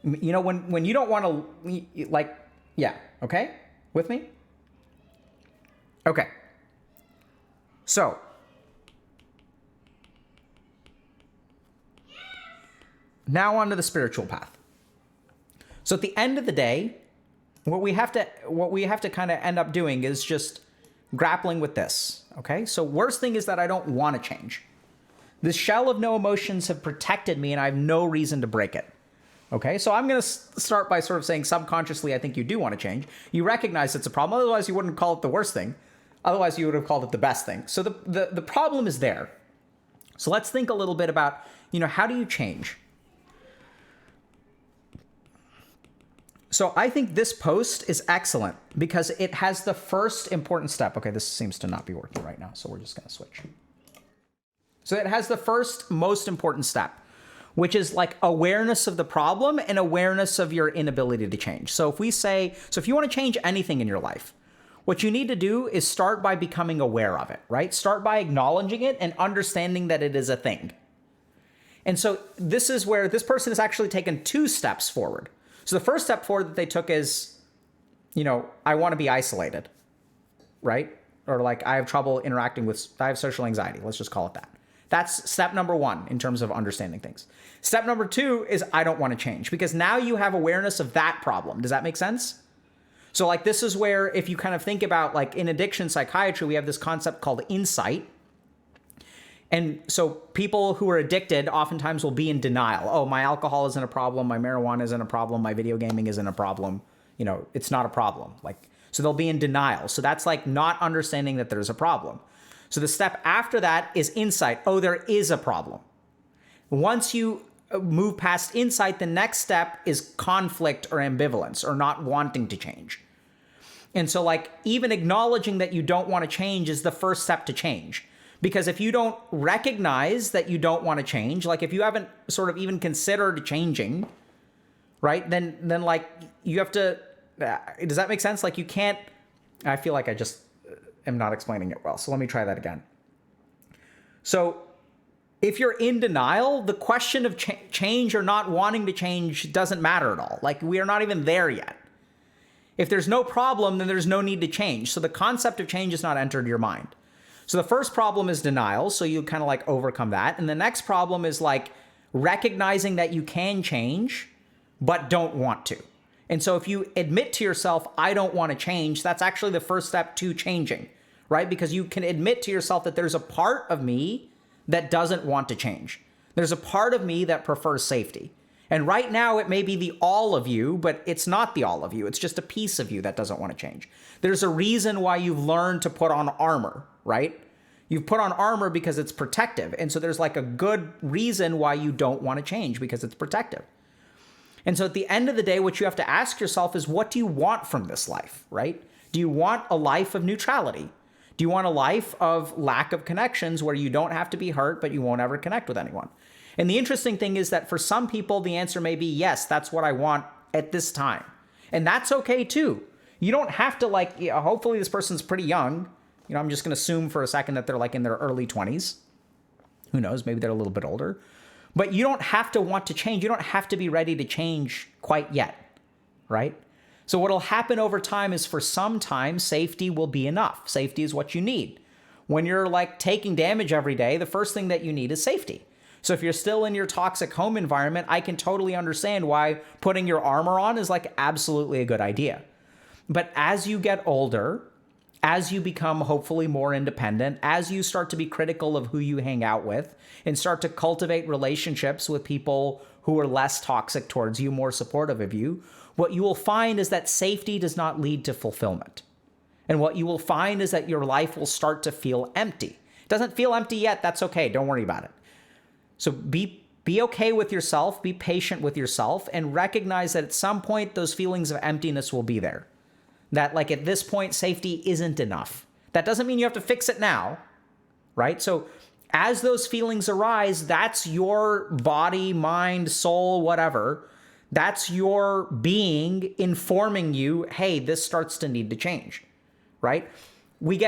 You know, when you don't want to, like, yeah, okay? With me? Okay. So, now on to the spiritual path. So at the end of the day, what we have to kind of end up doing is just grappling with this, okay? So worst thing is that I don't want to change. This shell of no emotions have protected me and I have no reason to break it. Okay, so I'm going to start by sort of saying subconsciously, I think you do want to change. You recognize it's a problem. Otherwise, you wouldn't call it the worst thing. Otherwise, you would have called it the best thing. So the problem is there. So let's think a little bit about, how do you change? So I think this post is excellent because it has the first important step. Okay, this seems to not be working right now, so we're just going to switch. So it has the first most important step, which is like awareness of the problem and awareness of your inability to change. So if you want to change anything in your life, what you need to do is start by becoming aware of it, right? Start by acknowledging it and understanding that it is a thing. And so this is where this person has actually taken 2 steps forward. So the first step forward that they took is, I want to be isolated, right? Or like I have trouble interacting I have social anxiety. Let's just call it that. That's step number 1 in terms of understanding things. Step number 2 is I don't want to change, because now you have awareness of that problem. Does that make sense? So like this is where, if you kind of think about, like, in addiction psychiatry, we have this concept called insight. And so people who are addicted oftentimes will be in denial. Oh, my alcohol isn't a problem. My marijuana isn't a problem. My video gaming isn't a problem. It's not a problem. So they'll be in denial. So that's like not understanding that there's a problem. So the step after that is insight. Oh, there is a problem. Once you move past insight, the next step is conflict or ambivalence or not wanting to change. And so like even acknowledging that you don't want to change is the first step to change. Because if you don't recognize that you don't want to change, like if you haven't sort of even considered changing, right, then like you have to, does that make sense? Like you can't, I feel like I just am not explaining it well. So let me try that again. So if you're in denial, the question of change or not wanting to change doesn't matter at all. Like we are not even there yet. If there's no problem, then there's no need to change. So the concept of change has not entered your mind. So the first problem is denial. So you kind of like overcome that. And the next problem is like recognizing that you can change, but don't want to. And so if you admit to yourself, I don't want to change, that's actually the first step to changing, right? Because you can admit to yourself that there's a part of me that doesn't want to change. There's a part of me that prefers safety. And right now it may be the all of you, but it's not the all of you. It's just a piece of you that doesn't want to change. There's a reason why you've learned to put on armor, right? You've put on armor because it's protective. And so there's like a good reason why you don't want to change, because it's protective. And so at the end of the day, what you have to ask yourself is, what do you want from this life, right? Do you want a life of neutrality? Do you want a life of lack of connections where you don't have to be hurt, but you won't ever connect with anyone? And the interesting thing is that for some people, the answer may be, yes, that's what I want at this time. And that's okay too. You don't have to hopefully this person's pretty young. I'm just going to assume for a second that they're like in their early 20s. Who knows? Maybe they're a little bit older. But you don't have to want to change. You don't have to be ready to change quite yet, right? So what'll happen over time is, for some time, safety will be enough. Safety is what you need. When you're like taking damage every day, the first thing that you need is safety. So if you're still in your toxic home environment, I can totally understand why putting your armor on is like absolutely a good idea. But as you get older, as you become hopefully more independent, as you start to be critical of who you hang out with and start to cultivate relationships with people who are less toxic towards you, more supportive of you, what you will find is that safety does not lead to fulfillment. And what you will find is that your life will start to feel empty. It doesn't feel empty yet. That's okay. Don't worry about it. So be okay with yourself, be patient with yourself, and recognize that at some point those feelings of emptiness will be there. That like at this point, safety isn't enough. That doesn't mean you have to fix it now, right? So as those feelings arise, that's your body, mind, soul, whatever. That's your being informing you, hey, this starts to need to change, right? We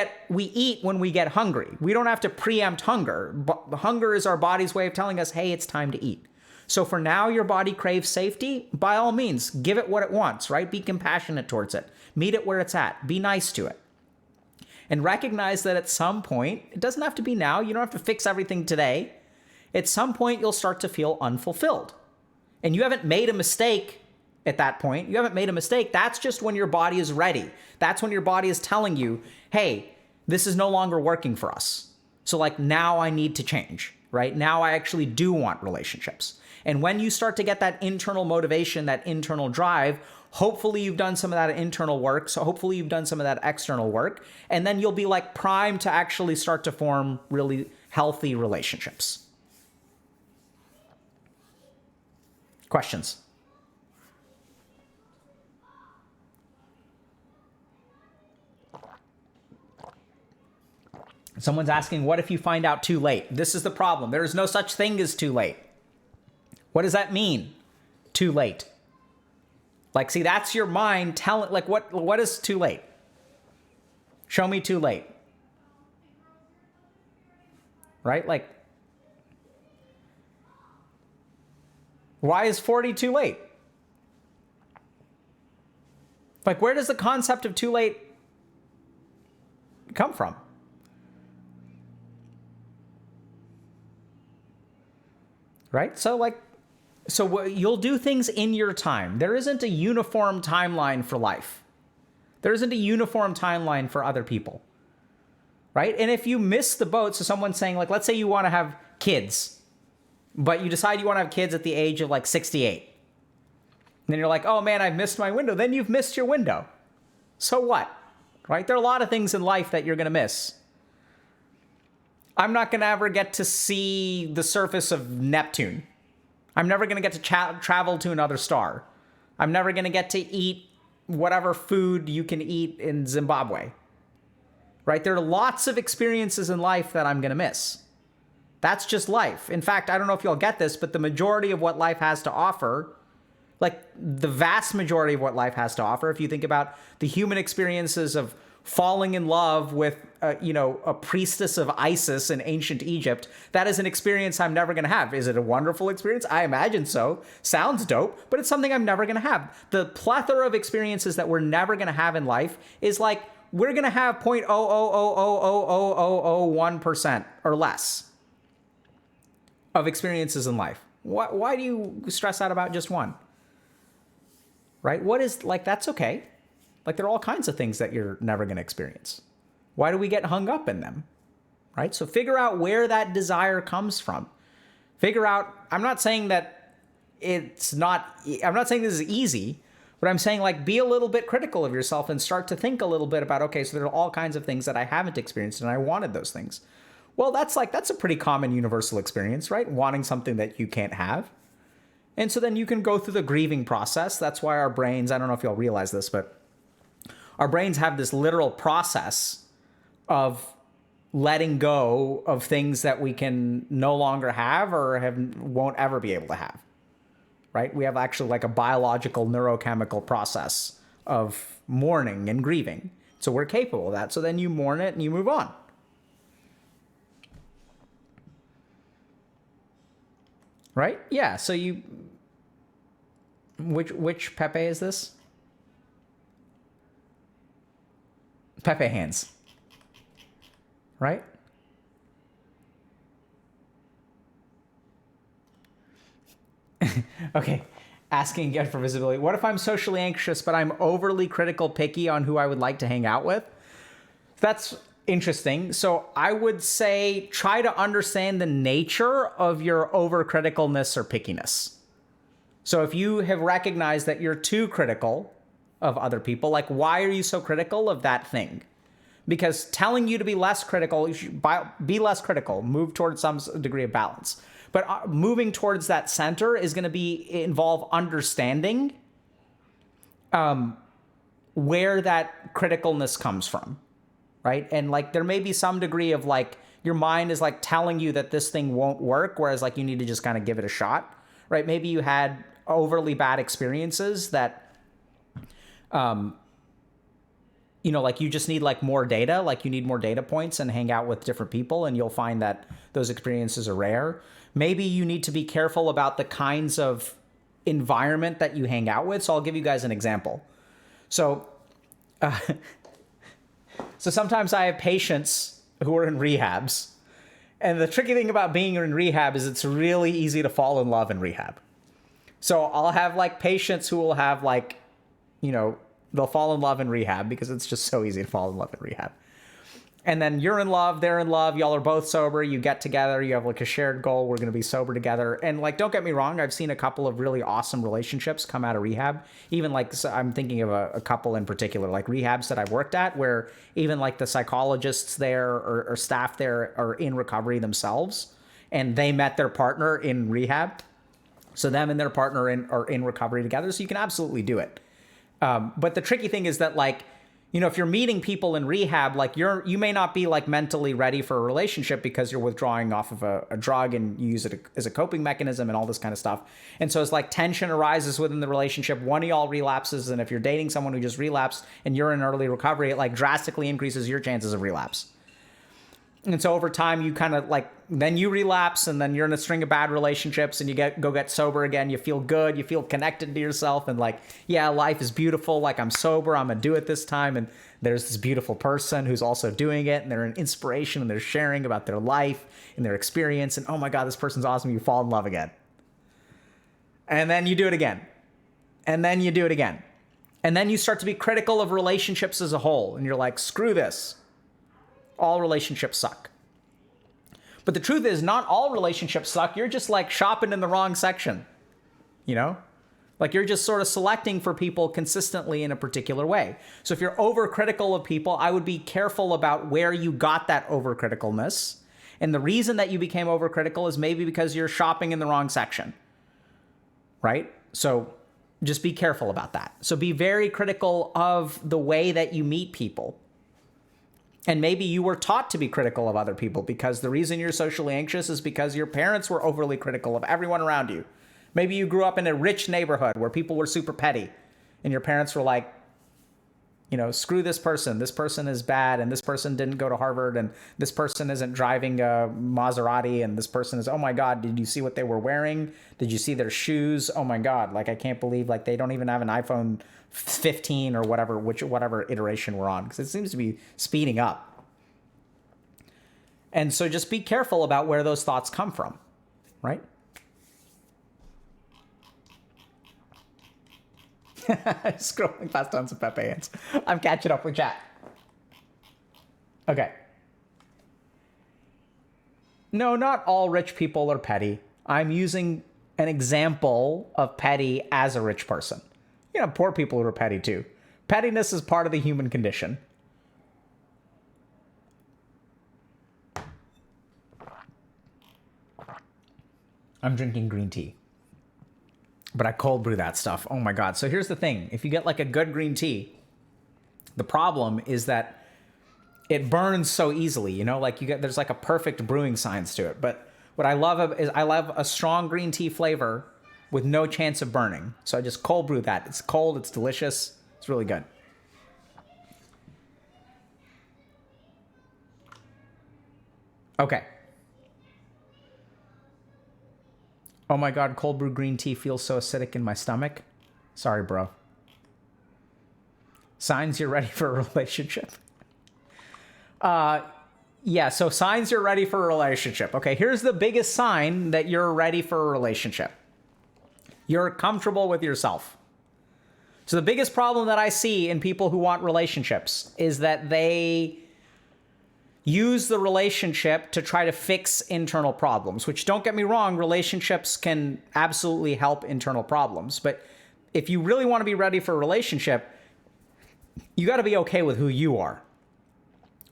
eat when we get hungry. We don't have to preempt hunger. But hunger is our body's way of telling us, hey, it's time to eat. So for now, your body craves safety. By all means, give it what it wants, right? Be compassionate towards it. Meet it where it's at. Be nice to it. And recognize that at some point, it doesn't have to be now. You don't have to fix everything today. At some point, you'll start to feel unfulfilled. And you haven't made a mistake at that point. You haven't made a mistake. That's just when your body is ready. That's when your body is telling you, hey, this is no longer working for us. So like now I need to change, right? Now I actually do want relationships. And when you start to get that internal motivation, that internal drive, hopefully you've done some of that internal work. So hopefully you've done some of that external work. And then you'll be like primed to actually start to form really healthy relationships. Questions? Someone's asking, what if you find out too late? This is the problem. There is no such thing as too late. What does that mean? Too late. Like, see, that's your mind telling, like, what is too late? Show me too late. Right? Like, why is 40 too late? Like, where does the concept of too late come from? Right? So you'll do things in your time. There isn't a uniform timeline for life. There isn't a uniform timeline for other people. Right? And if you miss the boat, so someone's saying, like, let's say you want to have kids, but you decide you want to have kids at the age of like 68. And then you're like, oh man, I missed my window. Then you've missed your window. So what? Right? There are a lot of things in life that you're going to miss. I'm not going to ever get to see the surface of Neptune. I'm never going to get to travel to another star. I'm never going to get to eat whatever food you can eat in Zimbabwe. Right? There are lots of experiences in life that I'm going to miss. That's just life. In fact, I don't know if you'll get this, but the majority of what life has to offer, like the vast majority of what life has to offer, if you think about the human experiences of falling in love with, a priestess of Isis in ancient Egypt, that is an experience I'm never going to have. Is it a wonderful experience? I imagine so. Sounds dope, but it's something I'm never going to have. The plethora of experiences that we're never going to have in life is like, we're going to have 0.000000001% or less of experiences in life. Why do you stress out about just one? Right? What is, like, that's okay. Like, there are all kinds of things that you're never going to experience. Why do we get hung up in them? Right? So figure out where that desire comes from. Figure out, I'm not saying that I'm not saying this is easy, but I'm saying, like, be a little bit critical of yourself and start to think a little bit about, okay, so there are all kinds of things that I haven't experienced and I wanted those things. Well, that's a pretty common universal experience, right? Wanting something that you can't have. And so then you can go through the grieving process. That's why our brains, I don't know if y'all realize this, but our brains have this literal process of letting go of things that we can no longer have or won't ever be able to have, right? We have actually like a biological neurochemical process of mourning and grieving. So we're capable of that. So then you mourn it and you move on. Right? Yeah. So which Pepe is this? Pepe hands. Right? Okay. Asking again for visibility. What if I'm socially anxious, but I'm overly critical, picky on who I would like to hang out with? That's interesting. So I would say try to understand the nature of your overcriticalness or pickiness. So if you have recognized that you're too critical of other people, like, why are you so critical of that thing? Because telling you to be less critical, you should be less critical, move towards some degree of balance. But moving towards that center is going to involve understanding where that criticalness comes from, right? And like there may be some degree of like your mind is like telling you that this thing won't work, whereas like you need to just kind of give it a shot, right? Maybe you had overly bad experiences that you know, like you just need like more data, like you need more data points and hang out with different people, and you'll find that those experiences are rare. Maybe you need to be careful about the kinds of environment that you hang out with. So I'll give you guys an example. So, so sometimes I have patients who are in rehabs, and the tricky thing about being in rehab is it's really easy to fall in love in rehab. So I'll have like patients who will have like, you know, they'll fall in love in rehab because it's just so easy to fall in love in rehab. And then you're in love, they're in love, y'all are both sober, you get together, you have like a shared goal, we're going to be sober together. And like, don't get me wrong, I've seen a couple of really awesome relationships come out of rehab. Even like, so I'm thinking of a couple in particular, like rehabs that I've worked at, where even like the psychologists there or staff there are in recovery themselves, and they met their partner in rehab. So them and their partner are in recovery together. So you can absolutely do it. But the tricky thing is that, like, you know, if you're meeting people in rehab, like you may not be like mentally ready for a relationship because you're withdrawing off of a drug and you use it as a coping mechanism and all this kind of stuff. And so it's like tension arises within the relationship. One of y'all relapses. And if you're dating someone who just relapsed and you're in early recovery, it like drastically increases your chances of relapse. And so over time, you kind of like, then you relapse, and then you're in a string of bad relationships, and you go get sober again. You feel good. You feel connected to yourself. And like, yeah, life is beautiful. Like, I'm sober. I'm going to do it this time. And there's this beautiful person who's also doing it, and they're an inspiration, and they're sharing about their life and their experience. And oh my God, this person's awesome. You fall in love again. And then you do it again. And then you do it again. And then you start to be critical of relationships as a whole. And you're like, screw this. All relationships suck. But the truth is, not all relationships suck. You're just like shopping in the wrong section, you know? Like you're just sort of selecting for people consistently in a particular way. So if you're overcritical of people, I would be careful about where you got that overcriticalness. And the reason that you became overcritical is maybe because you're shopping in the wrong section, right? So just be careful about that. So be very critical of the way that you meet people. And maybe you were taught to be critical of other people because the reason you're socially anxious is because your parents were overly critical of everyone around you. Maybe you grew up in a rich neighborhood where people were super petty, and your parents were like, you know, screw this person is bad, and this person didn't go to Harvard, and this person isn't driving a Maserati, and this person is, oh my God, did you see what they were wearing? Did you see their shoes? Oh my God, like I can't believe like they don't even have an iPhone 15 or whatever iteration we're on, because it seems to be speeding up. And so just be careful about where those thoughts come from, right? Scrolling past tons of Pepe ants. I'm catching up with chat. Okay. No, not all rich people are petty. I'm using an example of petty as a rich person. You know, poor people who are petty too. Pettiness is part of the human condition. I'm drinking green tea. But I cold brew that stuff. Oh my God. So here's the thing. If you get like a good green tea, the problem is that it burns so easily, you know, like there's like a perfect brewing science to it. But what I love is I love a strong green tea flavor with no chance of burning. So I just cold brew that. It's cold. It's delicious. It's really good. Okay. Oh my God, cold brew green tea feels so acidic in my stomach. Sorry, bro. Signs you're ready for a relationship. Yeah, so signs you're ready for a relationship. Okay, here's the biggest sign that you're ready for a relationship. You're comfortable with yourself. So the biggest problem that I see in people who want relationships is that they use the relationship to try to fix internal problems, which, don't get me wrong, relationships can absolutely help internal problems. But if you really want to be ready for a relationship, you got to be okay with who you are.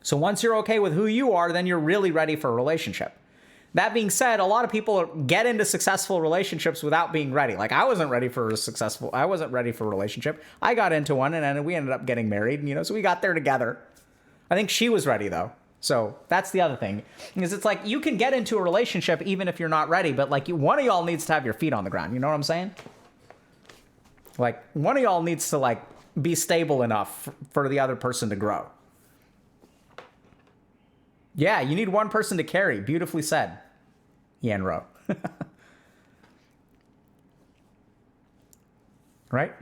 So once you're okay with who you are, then you're really ready for a relationship. That being said, a lot of people get into successful relationships without being ready. Like I wasn't ready for a relationship. I got into one, and then we ended up getting married, you know, so we got there together. I think she was ready though. So that's the other thing, is it's like you can get into a relationship even if you're not ready, but like one of y'all needs to have your feet on the ground. You know what I'm saying? Like one of y'all needs to like be stable enough for the other person to grow. Yeah, you need one person to carry. Beautifully said, Yan Ro. Right?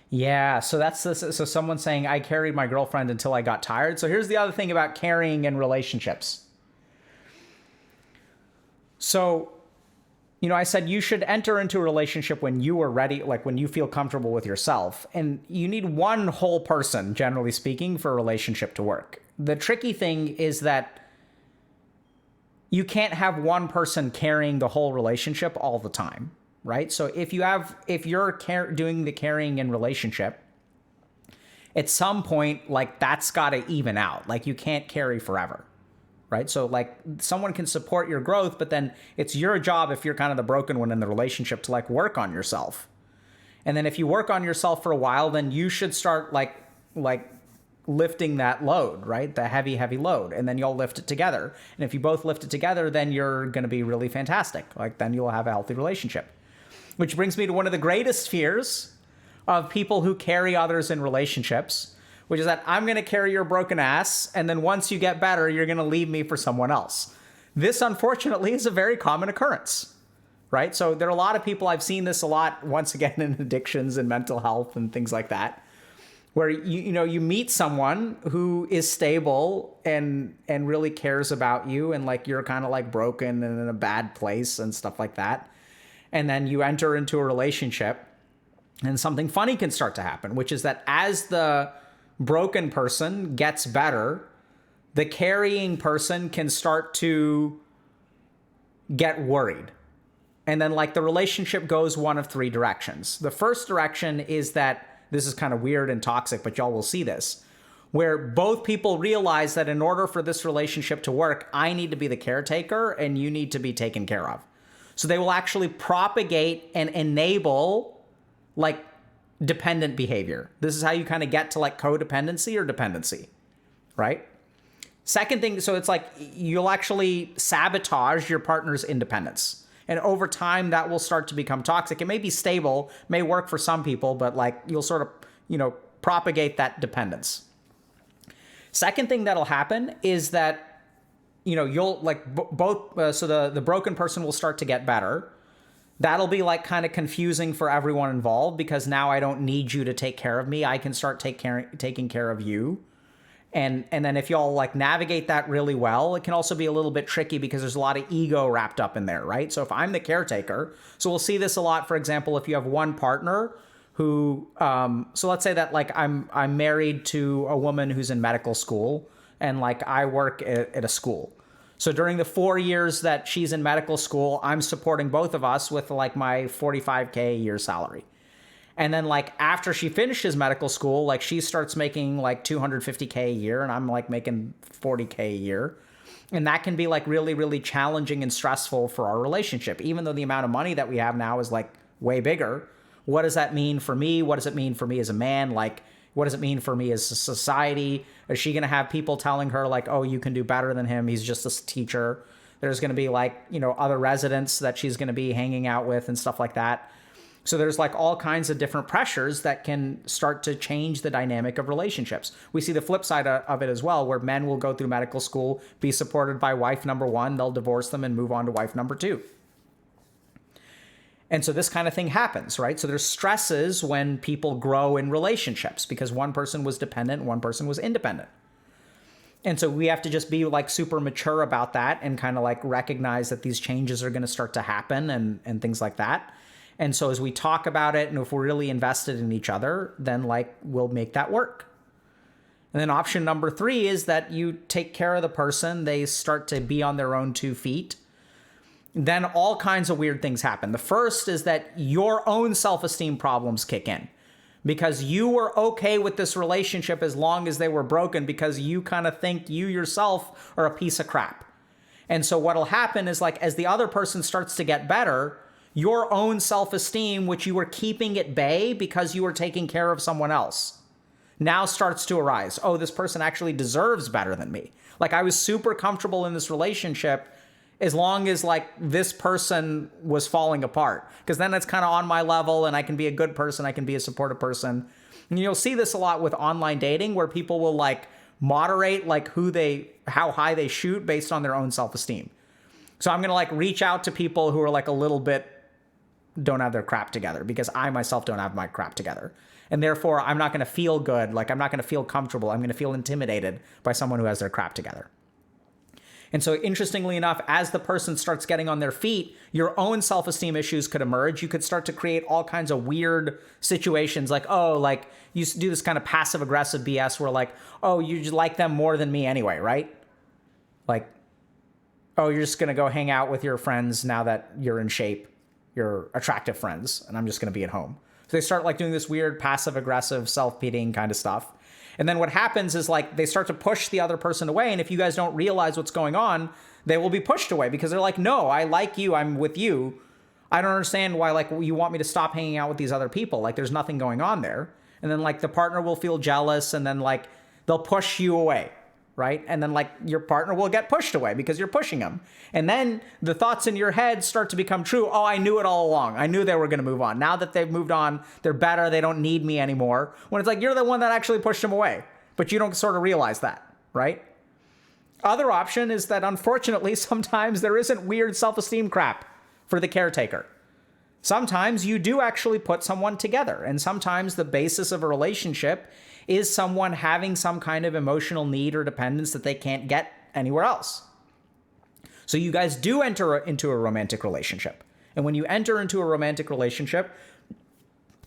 Yeah, so that's this. So someone saying I carried my girlfriend until I got tired. So here's the other thing about carrying in relationships. So, I said you should enter into a relationship when you are ready, like when you feel comfortable with yourself. And you need one whole person, generally speaking, for a relationship to work. The tricky thing is that you can't have one person carrying the whole relationship all the time, right? So if you're doing the carrying in relationship, at some point, like that's got to even out. Like you can't carry forever, right? So like someone can support your growth, but then it's your job, if you're kind of the broken one in the relationship, to like work on yourself. And then if you work on yourself for a while, then you should start like lifting that load, right? The heavy load, and then you'll lift it together. And if you both lift it together, then you're going to be really fantastic. Like then you'll have a healthy relationship. Which brings me to one of the greatest fears of people who carry others in relationships, which is that I'm going to carry your broken ass, and then once you get better, you're going to leave me for someone else. This, unfortunately, is a very common occurrence, right? So there are a lot of people, I've seen this a lot, once again, in addictions and mental health and things like that, where you meet someone who is stable and really cares about you, and like you're kind of like broken and in a bad place and stuff like that. And then you enter into a relationship and something funny can start to happen, which is that as the broken person gets better, the carrying person can start to get worried. And then like the relationship goes one of three directions. The first direction is that, this is kind of weird and toxic, but y'all will see this, where both people realize that in order for this relationship to work, I need to be the caretaker and you need to be taken care of. So they will actually propagate and enable like dependent behavior. This is how you kind of get to like codependency or dependency, right? Second thing, so it's like you'll actually sabotage your partner's independence. And over time, that will start to become toxic. It may be stable, may work for some people, but like you'll sort of, propagate that dependence. Second thing that'll happen is that, you'll like both, so the broken person will start to get better. That'll be like kind of confusing for everyone involved, because now I don't need you to take care of me. I can start taking care of you. And then if y'all like navigate that really well, it can also be a little bit tricky because there's a lot of ego wrapped up in there, right? So if I'm the caretaker, so we'll see this a lot, for example, if you have one partner who, so let's say that like I'm married to a woman who's in medical school and like I work at a school. So during the 4 years that she's in medical school, I'm supporting both of us with like my $45K a year salary. And then like after she finishes medical school, like she starts making like $250K a year and I'm like making $40K a year. And that can be like really, really challenging and stressful for our relationship. Even though the amount of money that we have now is like way bigger, what does that mean for me? What does it mean for me as a man? Like, what does it mean for me as a society? Is she going to have people telling her like, oh, you can do better than him, he's just a teacher? There's going to be like, other residents that she's going to be hanging out with and stuff like that. So there's like all kinds of different pressures that can start to change the dynamic of relationships. We see the flip side of it as well, where men will go through medical school, be supported by wife number one, they'll divorce them and move on to wife number two. And so this kind of thing happens, right? So there's stresses when people grow in relationships because one person was dependent, one person was independent. And so we have to just be like super mature about that and kind of like recognize that these changes are going to start to happen and things like that. And so as we talk about it, and if we're really invested in each other, then like we'll make that work. And then option number 3 is that you take care of the person, they start to be on their own 2 feet. Then all kinds of weird things happen. The first is that your own self-esteem problems kick in because you were okay with this relationship as long as they were broken because you kind of think you yourself are a piece of crap. And so what'll happen is like as the other person starts to get better, your own self-esteem, which you were keeping at bay because you were taking care of someone else, now starts to arise. Oh, this person actually deserves better than me. Like I was super comfortable in this relationship as long as like this person was falling apart, because then it's kind of on my level and I can be a good person. I can be a supportive person. And you'll see this a lot with online dating where people will like moderate like how high they shoot based on their own self-esteem. So I'm going to like reach out to people who are like a little bit don't have their crap together because I myself don't have my crap together. And therefore I'm not going to feel good. Like I'm not going to feel comfortable. I'm going to feel intimidated by someone who has their crap together. And so interestingly enough, as the person starts getting on their feet, your own self-esteem issues could emerge. You could start to create all kinds of weird situations like, oh, like you do this kind of passive aggressive BS where like, oh, you just like them more than me anyway, right? Like, oh, you're just going to go hang out with your friends now that you're in shape, your attractive friends, and I'm just going to be at home. So they start like doing this weird passive aggressive self-pitying kind of stuff. And then what happens is like they start to push the other person away. And if you guys don't realize what's going on, they will be pushed away because they're like, no, I like you. I'm with you. I don't understand why like you want me to stop hanging out with these other people. Like there's nothing going on there. And then like the partner will feel jealous and then like they'll push you away. Right? And then like your partner will get pushed away because you're pushing them. And then the thoughts in your head start to become true. Oh, I knew it all along. I knew they were going to move on. Now that they've moved on, they're better. They don't need me anymore. When it's like, you're the one that actually pushed them away, but you don't sort of realize that, right? Other option is that unfortunately, sometimes there isn't weird self-esteem crap for the caretaker. Sometimes you do actually put someone together. And sometimes the basis of a relationship is someone having some kind of emotional need or dependence that they can't get anywhere else. So you guys do enter into a romantic relationship. And when you enter into a romantic relationship,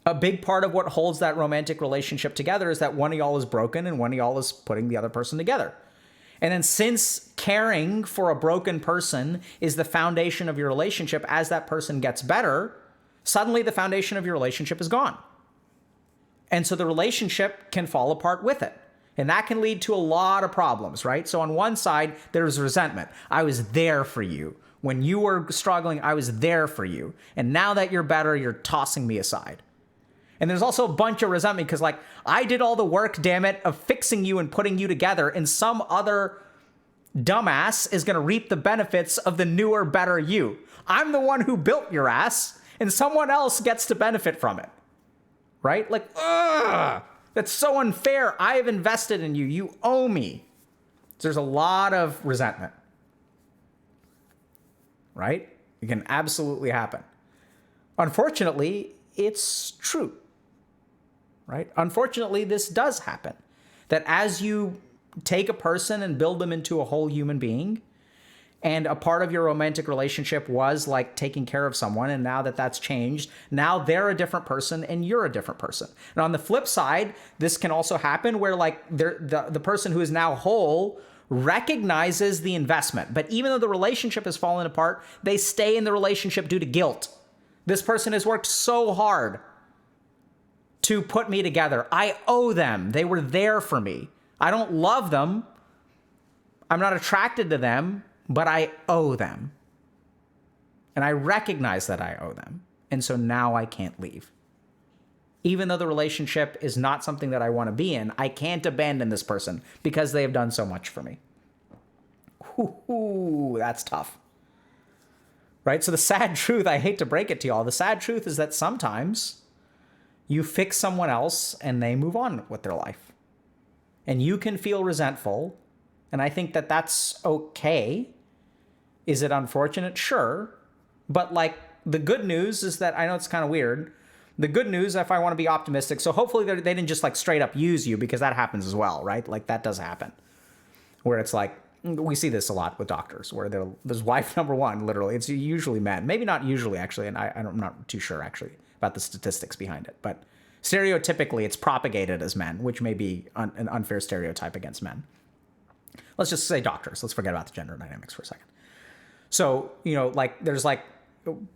a big part of what holds that romantic relationship together is that one of y'all is broken and one of y'all is putting the other person together. And then since caring for a broken person is the foundation of your relationship, as that person gets better, suddenly the foundation of your relationship is gone. And so the relationship can fall apart with it. And that can lead to a lot of problems, right? So on one side, there's resentment. I was there for you. When you were struggling, I was there for you. And now that you're better, you're tossing me aside. And there's also a bunch of resentment because like, I did all the work, damn it, of fixing you and putting you together. And some other dumbass is going to reap the benefits of the newer, better you. I'm the one who built your ass and someone else gets to benefit from it. Right? Like, ugh, that's so unfair. I have invested in you. You owe me. So there's a lot of resentment. Right? It can absolutely happen. Unfortunately, it's true. Right? Unfortunately, this does happen. That as you take a person and build them into a whole human being, and a part of your romantic relationship was like taking care of someone. And now that that's changed, now they're a different person and you're a different person. And on the flip side, this can also happen where like the person who is now whole recognizes the investment. But even though the relationship has fallen apart, they stay in the relationship due to guilt. This person has worked so hard to put me together. I owe them. They were there for me. I don't love them. I'm not attracted to them. But I owe them. And I recognize that I owe them. And so now I can't leave. Even though the relationship is not something that I want to be in, I can't abandon this person because they have done so much for me. Ooh, that's tough. Right? So the sad truth, I hate to break it to y'all, the sad truth is that sometimes you fix someone else and they move on with their life. And you can feel resentful. And I think that that's okay. Is it unfortunate? Sure. But like the good news is that, I know it's kind of weird. The good news, if I want to be optimistic, so hopefully they didn't just like straight up use you, because that happens as well, right? Like that does happen. Where it's like, we see this a lot with doctors where there's wife number one, literally. It's usually men. Maybe not usually actually. And I'm not too sure actually about the statistics behind it. But stereotypically it's propagated as men, which may be an unfair stereotype against men. Let's just say doctors. Let's forget about the gender dynamics for a second. So, like there's like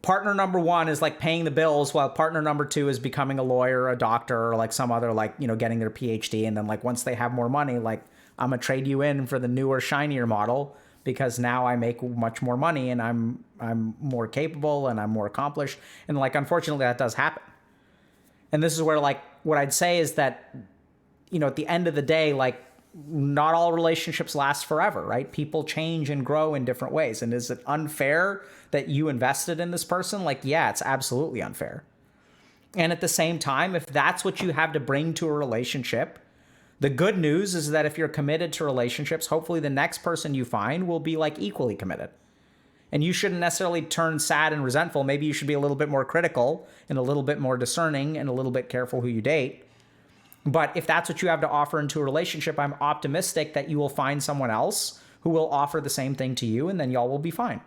partner number one is like paying the bills while partner number two is becoming a lawyer, a doctor, or like some other like, getting their PhD. And then like once they have more money, like I'm going to trade you in for the newer, shinier model because now I make much more money and I'm more capable and I'm more accomplished. And like, unfortunately that does happen. And this is where like, what I'd say is that, at the end of the day, like not all relationships last forever, right? People change and grow in different ways. And is it unfair that you invested in this person? Like, yeah, it's absolutely unfair. And at the same time, if that's what you have to bring to a relationship, the good news is that if you're committed to relationships, hopefully the next person you find will be like equally committed. And you shouldn't necessarily turn sad and resentful. Maybe you should be a little bit more critical and a little bit more discerning and a little bit careful who you date. But if that's what you have to offer into a relationship, I'm optimistic that you will find someone else who will offer the same thing to you, and then y'all will be fine.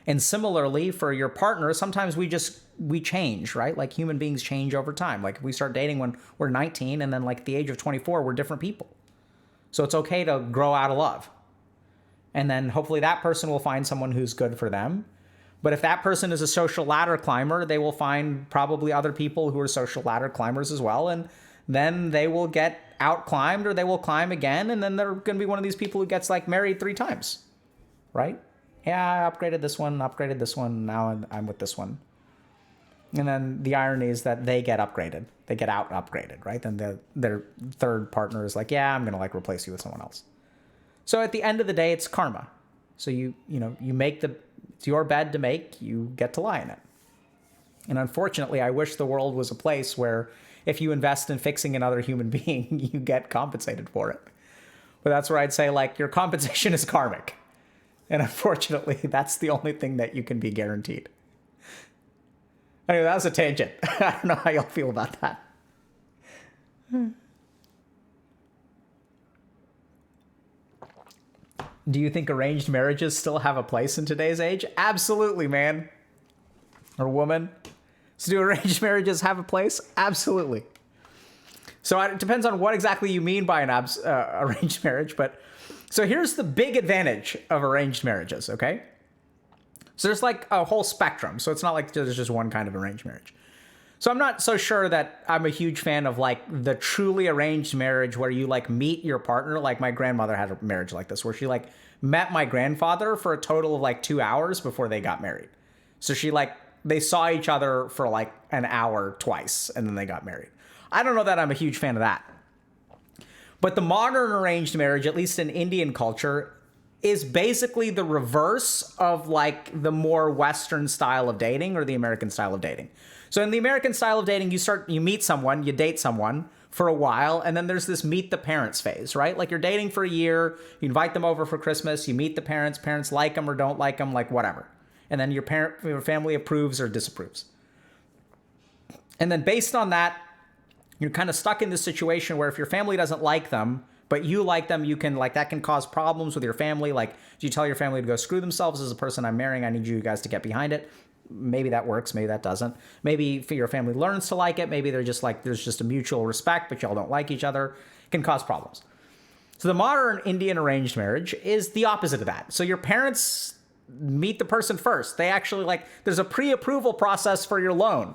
And similarly, for your partner, sometimes we change, right? Like human beings change over time. Like if we start dating when we're 19 and then like at the age of 24, we're different people. So it's okay to grow out of love. And then hopefully that person will find someone who's good for them. But if that person is a social ladder climber, they will find probably other people who are social ladder climbers as well. And then they will get out climbed or they will climb again. And then they're going to be one of these people who gets like married 3 times, right? Yeah, I upgraded this one. Now I'm with this one. And then the irony is that they get upgraded. They get out upgraded, right? Then their third partner is like, yeah, I'm going to like replace you with someone else. So at the end of the day, it's karma. So you make it's your bed to make, you get to lie in it. And unfortunately, I wish the world was a place where if you invest in fixing another human being, you get compensated for it. But that's where I'd say like your compensation is karmic. And unfortunately, that's the only thing that you can be guaranteed. Anyway, that was a tangent. I don't know how y'all feel about that. Do you think arranged marriages still have a place in today's age? Absolutely, man. Or woman. So do arranged marriages have a place? Absolutely. So it depends on what exactly you mean by an arranged marriage. But so here's the big advantage of arranged marriages, okay? So there's like a whole spectrum. So it's not like there's just one kind of arranged marriage. So I'm not so sure that I'm a huge fan of like the truly arranged marriage where you like meet your partner. Like my grandmother had a marriage like this where she like met my grandfather for a total of like 2 hours before they got married. So they saw each other for like an hour twice and then they got married. I don't know that I'm a huge fan of that. But the modern arranged marriage, at least in Indian culture, is basically the reverse of like the more Western style of dating or the American style of dating. So in the American style of dating, you meet someone, you date someone for a while, and then there's this meet the parents phase, right? Like you're dating for a year, you invite them over for Christmas, you meet the parents like them or don't like them, like whatever. And then your family approves or disapproves. And then based on that, you're kind of stuck in this situation where if your family doesn't like them, but you like them, you can that can cause problems with your family. Like, do you tell your family to go screw themselves as a person I'm marrying? I need you guys to get behind it. Maybe that works. Maybe that doesn't. Maybe your family learns to like it. Maybe they're just like, there's just a mutual respect, but y'all don't like each other. It can cause problems. So the modern Indian arranged marriage is the opposite of that. So your parents meet the person first. They actually there's a pre-approval process for your loan.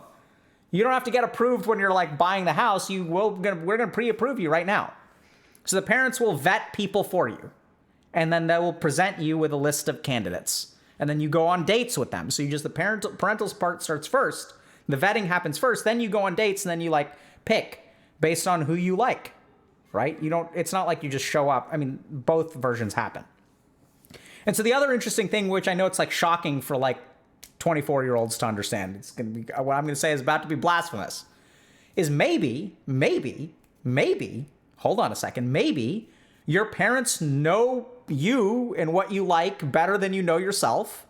You don't have to get approved when you're like buying the house. We're going to pre-approve you right now. So the parents will vet people for you, and then they will present you with a list of candidates, and then you go on dates with them. So the parental part starts first. The vetting happens first. Then you go on dates, and then you pick based on who you like, right? It's not like you just show up. I mean, both versions happen. And so the other interesting thing, which I know it's shocking for 24-year-olds to understand, it's going to be what I'm going to say is about to be blasphemous, is maybe, hold on a second, maybe your parents know you and what you like better than you know yourself.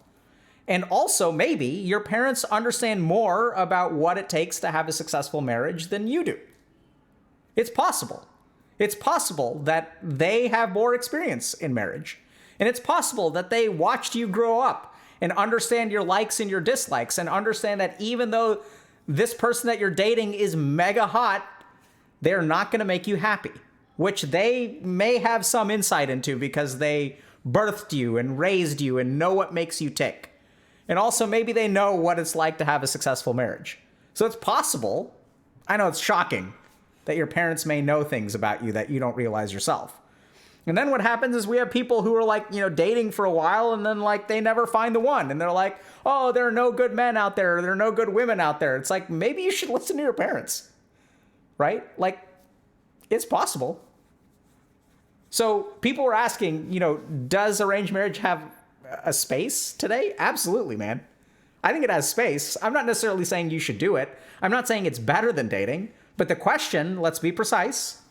And also maybe your parents understand more about what it takes to have a successful marriage than you do. It's possible. It's possible that they have more experience in marriage. And it's possible that they watched you grow up and understand your likes and your dislikes and understand that even though this person that you're dating is mega hot, they're not going to make you happy, which they may have some insight into because they birthed you and raised you and know what makes you tick. And also maybe they know what it's like to have a successful marriage. So it's possible, I know it's shocking, that your parents may know things about you that you don't realize yourself. And then what happens is we have people who are dating for a while and then they never find the one. And they're like, oh, there are no good men out there. There are no good women out there. It's maybe you should listen to your parents, right? It's possible. So people were asking, does arranged marriage have a space today? Absolutely, man. I think it has space. I'm not necessarily saying you should do it. I'm not saying it's better than dating. But the question, let's be precise.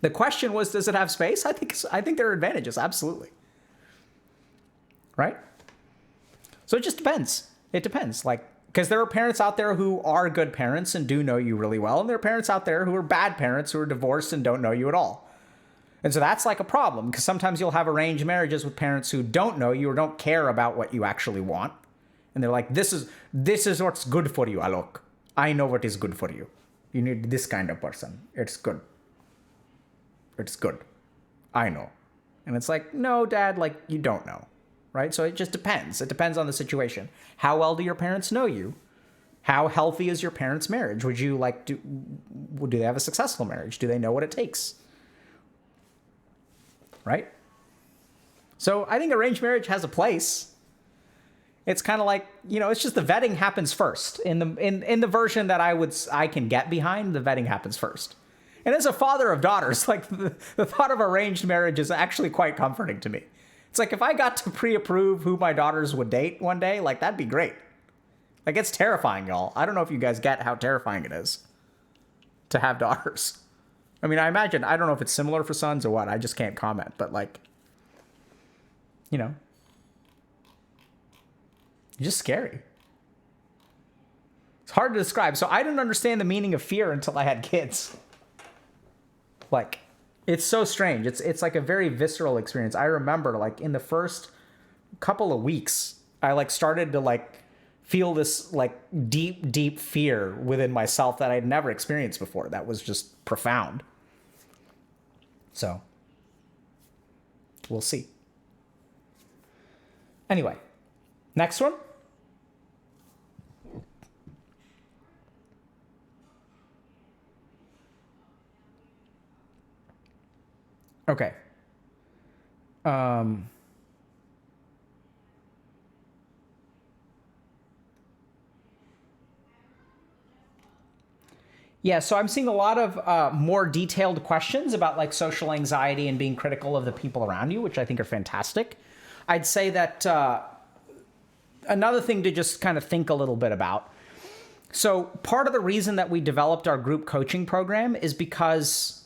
The question was, does it have space? I think there are advantages. Absolutely. Right? So it just depends. It depends. Because there are parents out there who are good parents and do know you really well. And there are parents out there who are bad parents who are divorced and don't know you at all. And so that's like a problem, because sometimes you'll have arranged marriages with parents who don't know you or don't care about what you actually want. And they're like, this is what's good for you, Alok. I know what is good for you. You need this kind of person. It's good. It's good. I know. And it's like, no, Dad, you don't know. Right? So it just depends. It depends on the situation. How well do your parents know you? How healthy is your parents' marriage? Would you do they have a successful marriage? Do they know what it takes? Right? So I think arranged marriage has a place. It's kind of it's just the vetting happens first. In the version that I can get behind, the vetting happens first. And as a father of daughters, the thought of arranged marriage is actually quite comforting to me. It's if I got to pre-approve who my daughters would date one day, that'd be great. It's terrifying, y'all. I don't know if you guys get how terrifying it is to have daughters. I mean, I imagine, I don't know if it's similar for sons or what. I just can't comment. But it's just scary. It's hard to describe. So I didn't understand the meaning of fear until I had kids. It's so strange. It's a very visceral experience. I remember in the first couple of weeks, I started to feel this deep, deep fear within myself that I'd never experienced before. That was just profound. So we'll see. Anyway, next one. Okay. Yeah, so I'm seeing a lot of more detailed questions about social anxiety and being critical of the people around you, which I think are fantastic. I'd say that another thing to just kind of think a little bit about. So part of the reason that we developed our group coaching program is because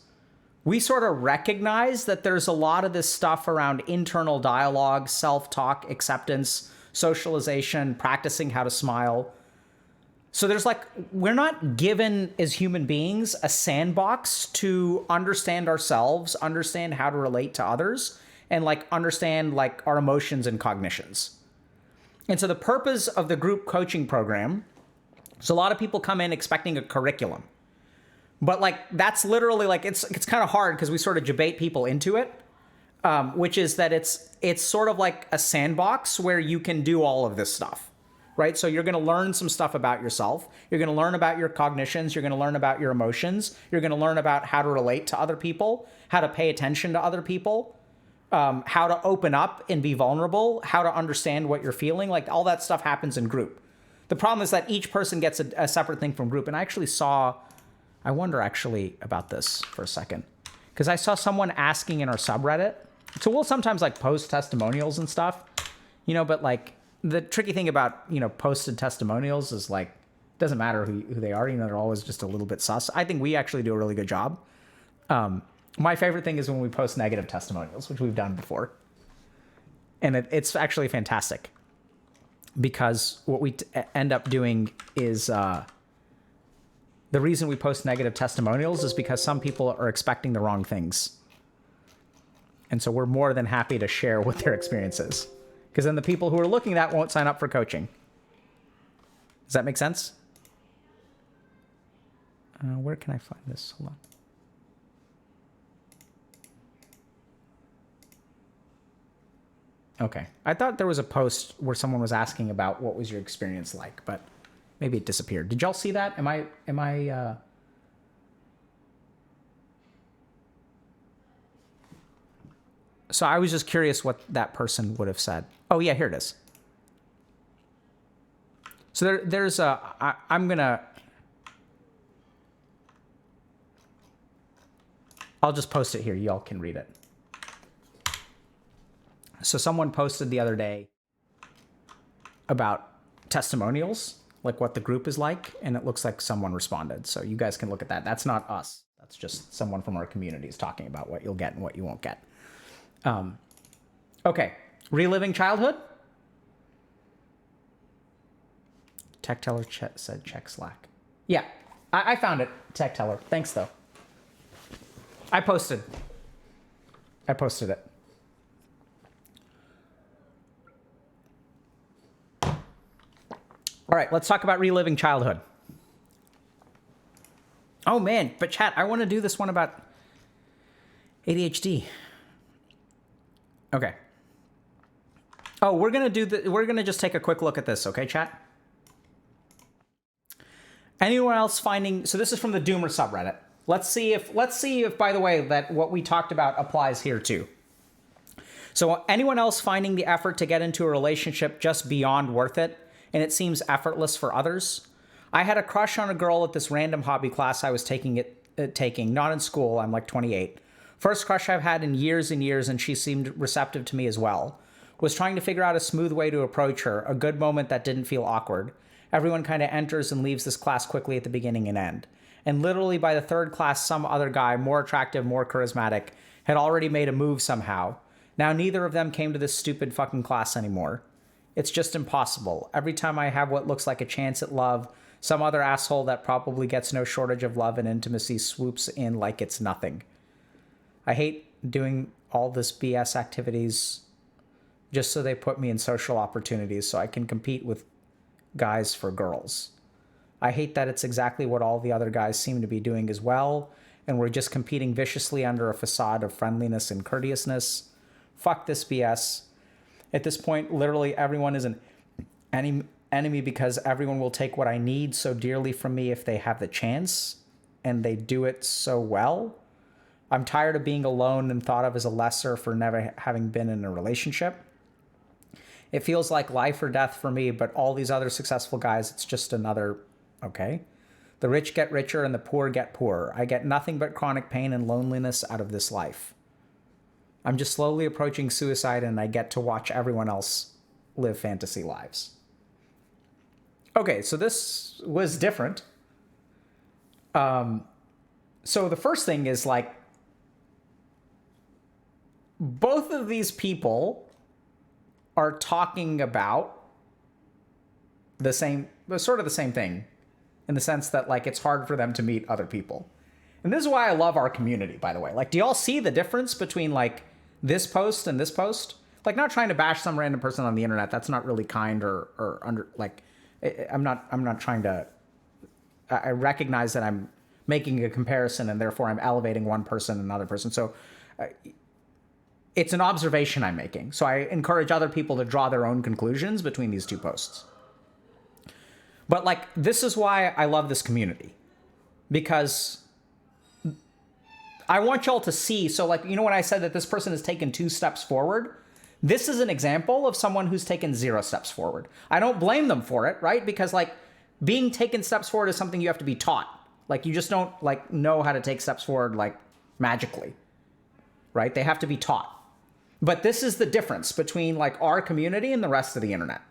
we sort of recognize that there's a lot of this stuff around internal dialogue, self-talk, acceptance, socialization, practicing how to smile. So there's we're not given as human beings a sandbox to understand ourselves, understand how to relate to others, and understand our emotions and cognitions. And so the purpose of the group coaching program, so a lot of people come in expecting a curriculum. But that's literally it's kind of hard because we sort of debate people into it, which is that it's sort of like a sandbox where you can do all of this stuff, right? So you're going to learn some stuff about yourself. You're going to learn about your cognitions. You're going to learn about your emotions. You're going to learn about how to relate to other people, how to pay attention to other people, how to open up and be vulnerable, how to understand what you're feeling. All that stuff happens in group. The problem is that each person gets a separate thing from group. And I wonder actually about this for a second, because I saw someone asking in our subreddit. So we'll sometimes post testimonials and stuff, but the tricky thing about, posted testimonials is doesn't matter who they are, they're always just a little bit sus. I think we actually do a really good job. My favorite thing is when we post negative testimonials, which we've done before. And it's actually fantastic, because what we end up doing is, the reason we post negative testimonials is because some people are expecting the wrong things. And so we're more than happy to share what their experience is, because then the people who are looking at that won't sign up for coaching. Does that make sense? Where can I find this? Hold on. Okay. I thought there was a post where someone was asking about what was your experience like, but maybe it disappeared. Did y'all see that? Am I So I was just curious what that person would have said. Oh yeah, here it is. So there's I'll just post it here. Y'all can read it. So someone posted the other day about testimonials, like what the group is like, and it looks like someone responded. So you guys can look at that. That's not us. That's just someone from our community is talking about what you'll get and what you won't get. Okay, reliving childhood. Tech Teller said check Slack. Yeah, I found it, Tech Teller. Thanks, though. I posted it. All right, let's talk about reliving childhood. Oh, man, but chat, I want to do this one about ADHD. Okay. Oh, we're going to just take a quick look at this, okay, chat? Anyone else finding, so this is from the Doomer subreddit. Let's see if, by the way, that what we talked about applies here too. So anyone else finding the effort to get into a relationship just beyond worth it, and it seems effortless for others? I had a crush on a girl at this random hobby class I was taking, not in school. I'm like 28. First crush I've had in years and years, and she seemed receptive to me as well. Was trying to figure out a smooth way to approach her, a good moment that didn't feel awkward. Everyone kind of enters and leaves this class quickly at the beginning and end. And literally by the third class, some other guy, more attractive, more charismatic, had already made a move somehow. Now neither of them came to this stupid fucking class anymore. It's just impossible. Every time I have what looks like a chance at love, some other asshole that probably gets no shortage of love and intimacy swoops in like it's nothing. I hate doing all this BS activities just so they put me in social opportunities so I can compete with guys for girls. I hate that it's exactly what all the other guys seem to be doing as well, and we're just competing viciously under a facade of friendliness and courteousness. Fuck this BS. At this point, literally everyone is an enemy because everyone will take what I need so dearly from me if they have the chance, and they do it so well. I'm tired of being alone and thought of as a lesser for never having been in a relationship. It feels like life or death for me, but all these other successful guys, it's just another, okay? The rich get richer and the poor get poorer. I get nothing but chronic pain and loneliness out of this life. I'm just slowly approaching suicide, and I get to watch everyone else live fantasy lives. Okay, so this was different. So the first thing is like, both of these people are talking about the same, sort of the same thing, in the sense that like it's hard for them to meet other people. And this is why I love our community, by the way. Like, do y'all see the difference between like this post and this post? Like, not trying to bash some random person on the internet. That's not really kind or under, like, I'm not trying to, I recognize that I'm making a comparison and therefore I'm elevating one person and another person. So it's an observation I'm making. So I encourage other people to draw their own conclusions between these two posts. But like, this is why I love this community, because I want y'all to see. So like, you know, when I said that this person has taken 2 steps forward, this is an example of someone who's taken 0 steps forward. I don't blame them for it, right? Because like, being taken steps forward is something you have to be taught. Like, you just don't like know how to take steps forward like magically, right? They have to be taught. But this is the difference between like our community and the rest of the internet.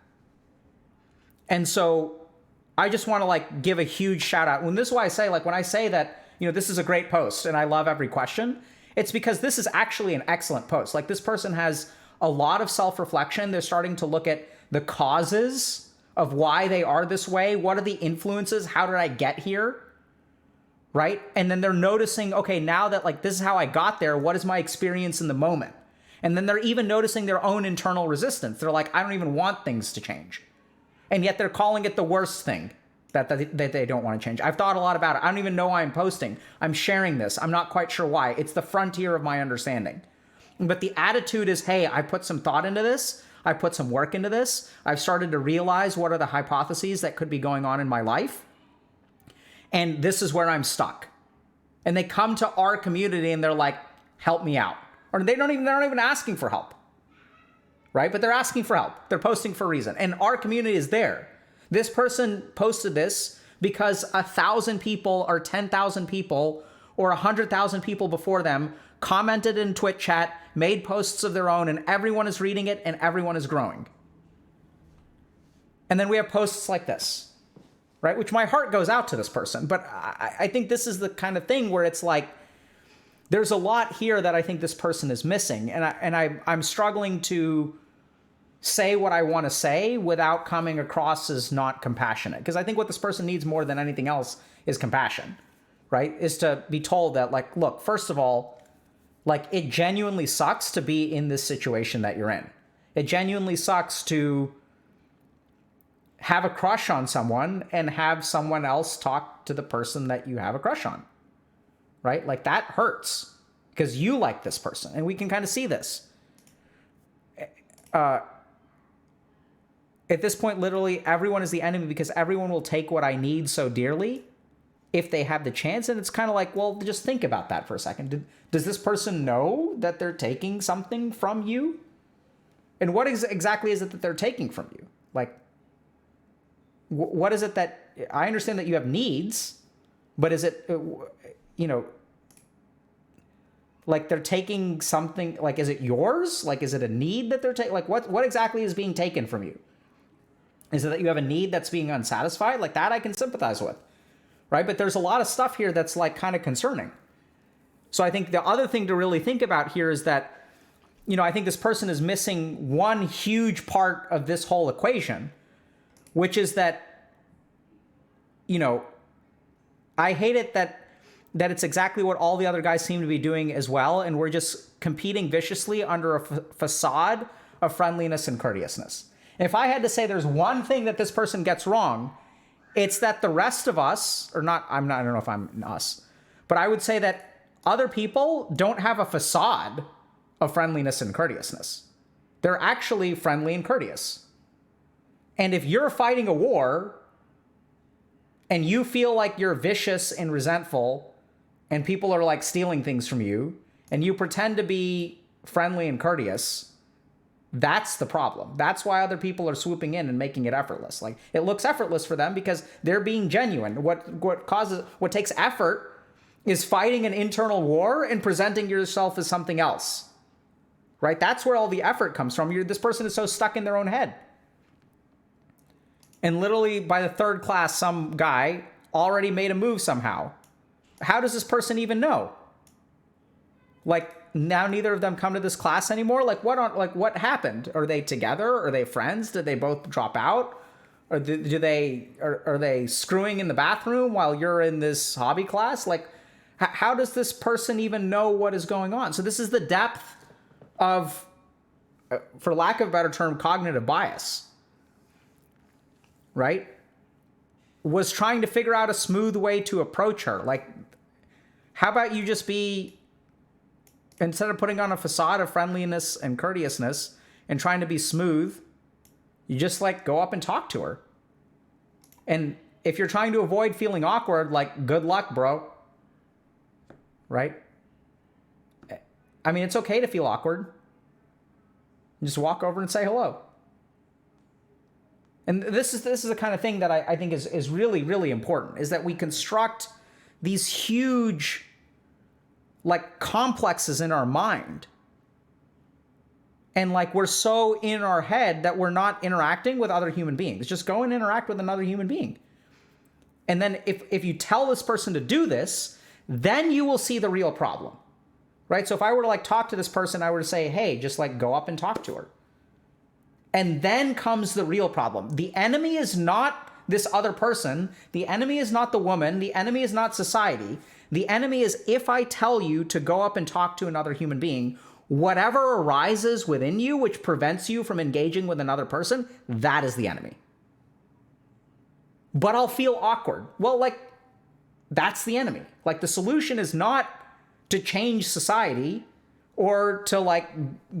And so I just want to like give a huge shout out. And this is why I say, like, when I say that, you know, this is a great post and I love every question, it's because this is actually an excellent post. Like, this person has a lot of self-reflection. They're starting to look at the causes of why they are this way. What are the influences? How did I get here? Right? And then they're noticing, okay, now that like this is how I got there, what is my experience in the moment? And then they're even noticing their own internal resistance. They're like, I don't even want things to change. And yet they're calling it the worst thing that they don't want to change. I've thought a lot about it. I don't even know why I'm posting. I'm sharing this. I'm not quite sure why. It's the frontier of my understanding. But the attitude is, hey, I put some thought into this. I put some work into this. I've started to realize what are the hypotheses that could be going on in my life. And this is where I'm stuck. And they come to our community and they're like, help me out. Or they're not even asking for help. Right? But they're asking for help. They're posting for a reason. And our community is there. This person posted this because 1,000 people or 10,000 people or 100,000 people before them commented in Twitch chat, made posts of their own, and everyone is reading it and everyone is growing. And then we have posts like this, right? Which my heart goes out to this person. But I think this is the kind of thing where it's like, there's a lot here that I think this person is missing. And I'm struggling to say what I want to say without coming across as not compassionate. Because I think what this person needs more than anything else is compassion, right? Is to be told that, like, look, first of all, like, it genuinely sucks to be in this situation that you're in. It genuinely sucks to have a crush on someone and have someone else talk to the person that you have a crush on, right? Like, that hurts because you like this person, and we can kind of see this. At this point, literally everyone is the enemy because everyone will take what I need so dearly if they have the chance. And it's kind of like, well, just think about that for a second. Does this person know that they're taking something from you? And what exactly is it that they're taking from you? Like, what is it that, I understand that you have needs, but is it, like, they're taking something, like, is it yours? Like, is it a need that they're taking? Like, what exactly is being taken from you? Is it that you have a need that's being unsatisfied? Like, that I can sympathize with, right? But there's a lot of stuff here that's, like, kind of concerning. So I think the other thing to really think about here is that, I think this person is missing one huge part of this whole equation, which is that, I hate it that it's exactly what all the other guys seem to be doing as well, and we're just competing viciously under a facade of friendliness and courteousness. And if I had to say there's one thing that this person gets wrong, it's that the rest of us, I don't know if I'm us, but I would say that other people don't have a facade of friendliness and courteousness. They're actually friendly and courteous. And if you're fighting a war and you feel like you're vicious and resentful and people are, like, stealing things from you and you pretend to be friendly and courteous, that's the problem. That's why other people are swooping in and making it effortless. Like, it looks effortless for them because they're being genuine. What takes effort is fighting an internal war and presenting yourself as something else, right? That's where all the effort comes from. This person is so stuck in their own head. And literally by the third class, some guy already made a move somehow. How does this person even know? Like, now neither of them come to this class anymore? Like, what happened? Are they together? Are they friends? Did they both drop out? Or are they screwing in the bathroom while you're in this hobby class? Like, how does this person even know what is going on? So this is the depth of, for lack of a better term, cognitive bias. Right? Was trying to figure out a smooth way to approach her. Like, how about you just be, instead of putting on a facade of friendliness and courteousness and trying to be smooth, you just, like, go up and talk to her. And if you're trying to avoid feeling awkward, like, good luck, bro. Right? I mean, it's okay to feel awkward. Just walk over and say hello. And this is the kind of thing that I think is really, really important, is that we construct these huge, like, complexes in our mind. And, like, we're so in our head that we're not interacting with other human beings. Just go and interact with another human being. And then if you tell this person to do this, then you will see the real problem, right? So if I were to, like, talk to this person, I were to say, hey, just, like, go up and talk to her. And then comes the real problem. The enemy is not this other person. The enemy is not the woman. The enemy is not society. The enemy is, if I tell you to go up and talk to another human being, whatever arises within you which prevents you from engaging with another person, that is the enemy. But I'll feel awkward. Well, like, that's the enemy. Like, the solution is not to change society or to, like,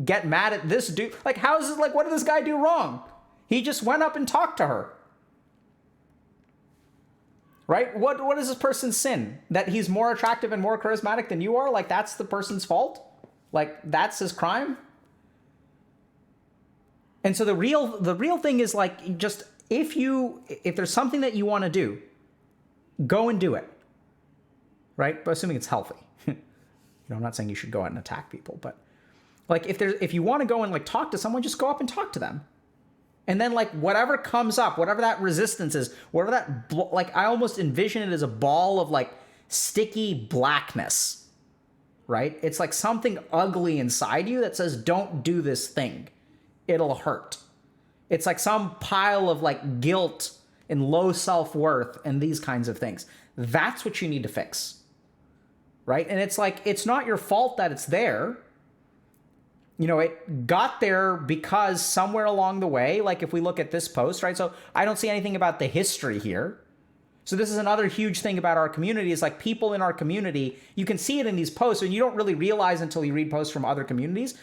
get mad at this dude. Like, how is it, like, what did this guy do wrong? He just went up and talked to her. Right? What is this person's sin? That he's more attractive and more charismatic than you are? Like, that's the person's fault? Like, that's his crime? And so the real thing is, like, just if there's something that you want to do, go and do it. Right? But assuming it's healthy. I'm not saying you should go out and attack people, but like if you want to go and like talk to someone, just go up and talk to them. And then like whatever comes up, whatever that resistance is, whatever that, like I almost envision it as a ball of like sticky blackness, right? It's like something ugly inside you that says, don't do this thing. It'll hurt. It's like some pile of like guilt and low self-worth and these kinds of things. That's what you need to fix, right? And it's like, it's not your fault that it's there. It got there because somewhere along the way, like if we look at this post, right? So I don't see anything about the history here. So this is another huge thing about our community is like people in our community, you can see it in these posts and you don't really realize until you read posts from other communities.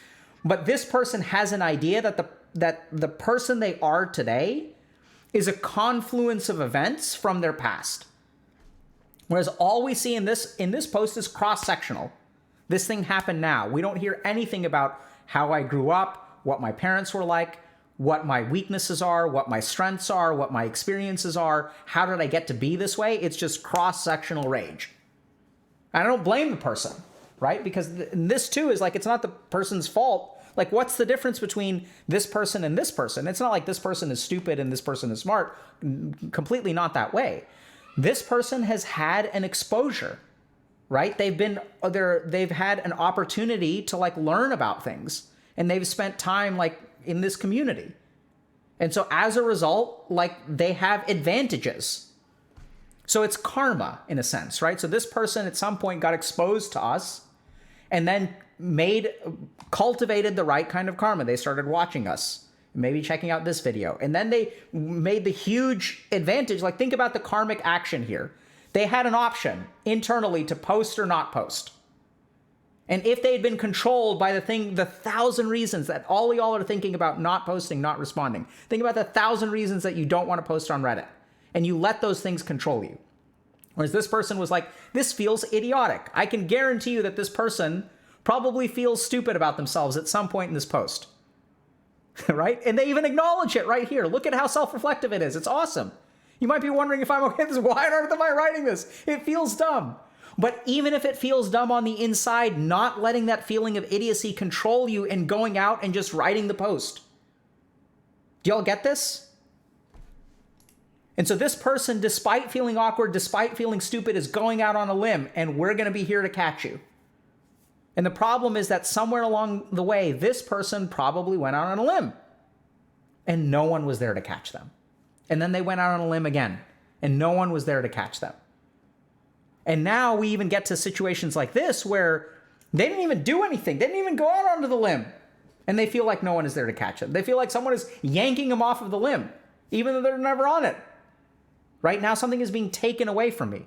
But this person has an idea that the person they are today is a confluence of events from their past. Whereas all we see in this post is cross-sectional. This thing happened now. We don't hear anything about how I grew up, what my parents were like, what my weaknesses are, what my strengths are, what my experiences are. How did I get to be this way? It's just cross-sectional rage. And I don't blame the person, right? Because this too is like, it's not the person's fault. Like, what's the difference between this person and this person? It's not like this person is stupid and this person is smart. Completely not that way. This person has had an exposure, right? They've had an opportunity to like learn about things, and they've spent time like in this community. And so as a result, like they have advantages. So it's karma in a sense, right? So this person at some point got exposed to us and then cultivated the right kind of karma. They started watching us, maybe checking out this video. And then they made the huge advantage. Like think about the karmic action here. They had an option internally to post or not post. And if they had been controlled by the 1,000 reasons that all y'all are thinking about not posting, not responding, think about the 1,000 reasons that you don't want to post on Reddit, and you let those things control you. Whereas this person was like, this feels idiotic. I can guarantee you that this person probably feels stupid about themselves at some point in this post, right? And they even acknowledge it right here. Look at how self-reflective it is. It's awesome. You might be wondering if I'm okay with this. Why on earth am I writing this? It feels dumb. But even if it feels dumb on the inside, not letting that feeling of idiocy control you and going out and just writing the post. Do y'all get this? And so this person, despite feeling awkward, despite feeling stupid, is going out on a limb, and we're going to be here to catch you. And the problem is that somewhere along the way, this person probably went out on a limb, and no one was there to catch them. And then they went out on a limb again, and no one was there to catch them. And now we even get to situations like this where they didn't even do anything. They didn't even go out onto the limb. And they feel like no one is there to catch them. They feel like someone is yanking them off of the limb, even though they're never on it. Right now, something is being taken away from me.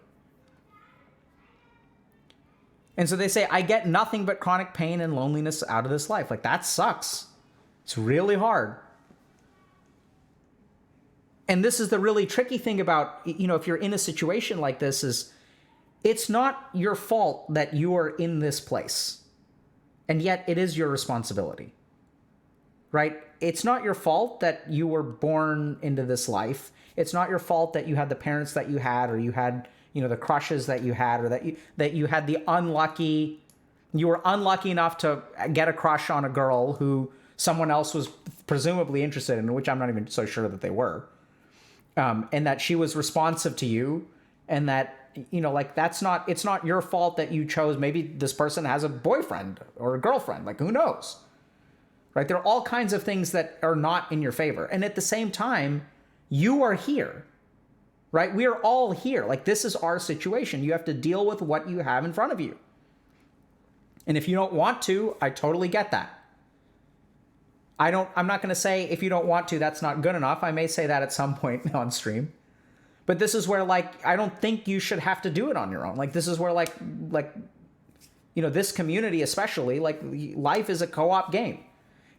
And so they say, I get nothing but chronic pain and loneliness out of this life. Like, that sucks. It's really hard. And this is the really tricky thing about, if you're in a situation like this is, it's not your fault that you are in this place. And yet it is your responsibility, right? It's not your fault that you were born into this life. It's not your fault that you had the parents that you had, or you had, the crushes that you had, or that you had you were unlucky enough to get a crush on a girl who someone else was presumably interested in, which I'm not even so sure that they were. And that she was responsive to you, and that, it's not your fault that you chose. Maybe this person has a boyfriend or a girlfriend, like who knows, right? There are all kinds of things that are not in your favor. And at the same time, you are here, right? We are all here. Like, this is our situation. You have to deal with what you have in front of you. And if you don't want to, I totally get that. I'm not going to say if you don't want to, that's not good enough. I may say that at some point on stream. But this is where, I don't think you should have to do it on your own. This is where, this community especially, life is a co-op game.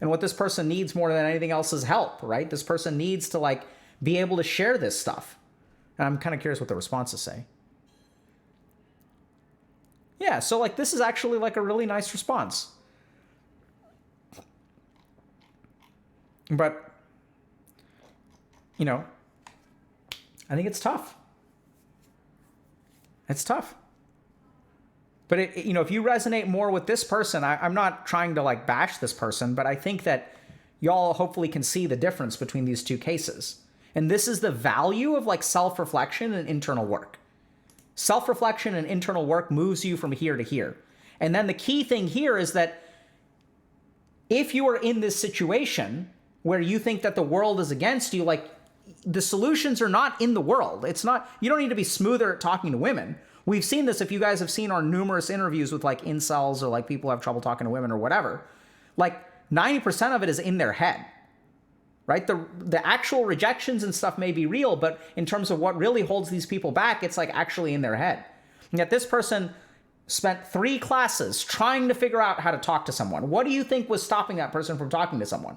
And what this person needs more than anything else is help, right? This person needs to, be able to share this stuff. And I'm kind of curious what the responses say. Yeah, so, this is actually, a really nice response. But, I think it's tough. It's tough. But if you resonate more with this person, I'm not trying to like bash this person, but I think that y'all hopefully can see the difference between these two cases. And this is the value of like self-reflection and internal work. Self-reflection and internal work moves you from here to here. And then the key thing here is that if you are in this situation where you think that the world is against you, like the solutions are not in the world. It's not, you don't need to be smoother at talking to women. We've seen this if you guys have seen our numerous interviews with like incels or like people who have trouble talking to women or whatever. Like 90% of it is in their head, right? The actual rejections and stuff may be real, but in terms of what really holds these people back, it's like actually in their head. And yet this person spent 3 classes trying to figure out how to talk to someone. What do you think was stopping that person from talking to someone?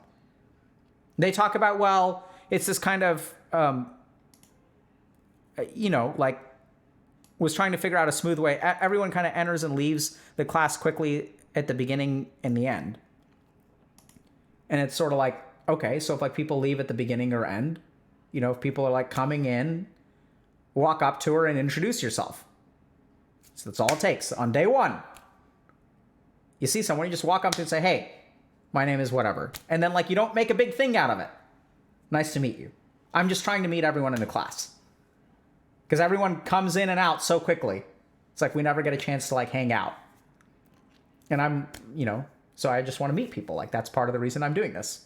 They talk about, well, it's this kind of, like was trying to figure out a smooth way. Everyone kind of enters and leaves the class quickly at the beginning and the end. And it's sort of like, okay, so if like people leave at the beginning or end, if people are like coming in, walk up to her and introduce yourself. So that's all it takes on day 1. You see someone, you just walk up to and say, hey, my name is whatever. And then like, you don't make a big thing out of it. Nice to meet you. I'm just trying to meet everyone in the class. Because everyone comes in and out so quickly. It's like we never get a chance to like hang out. And I'm, so I just want to meet people. Like that's part of the reason I'm doing this.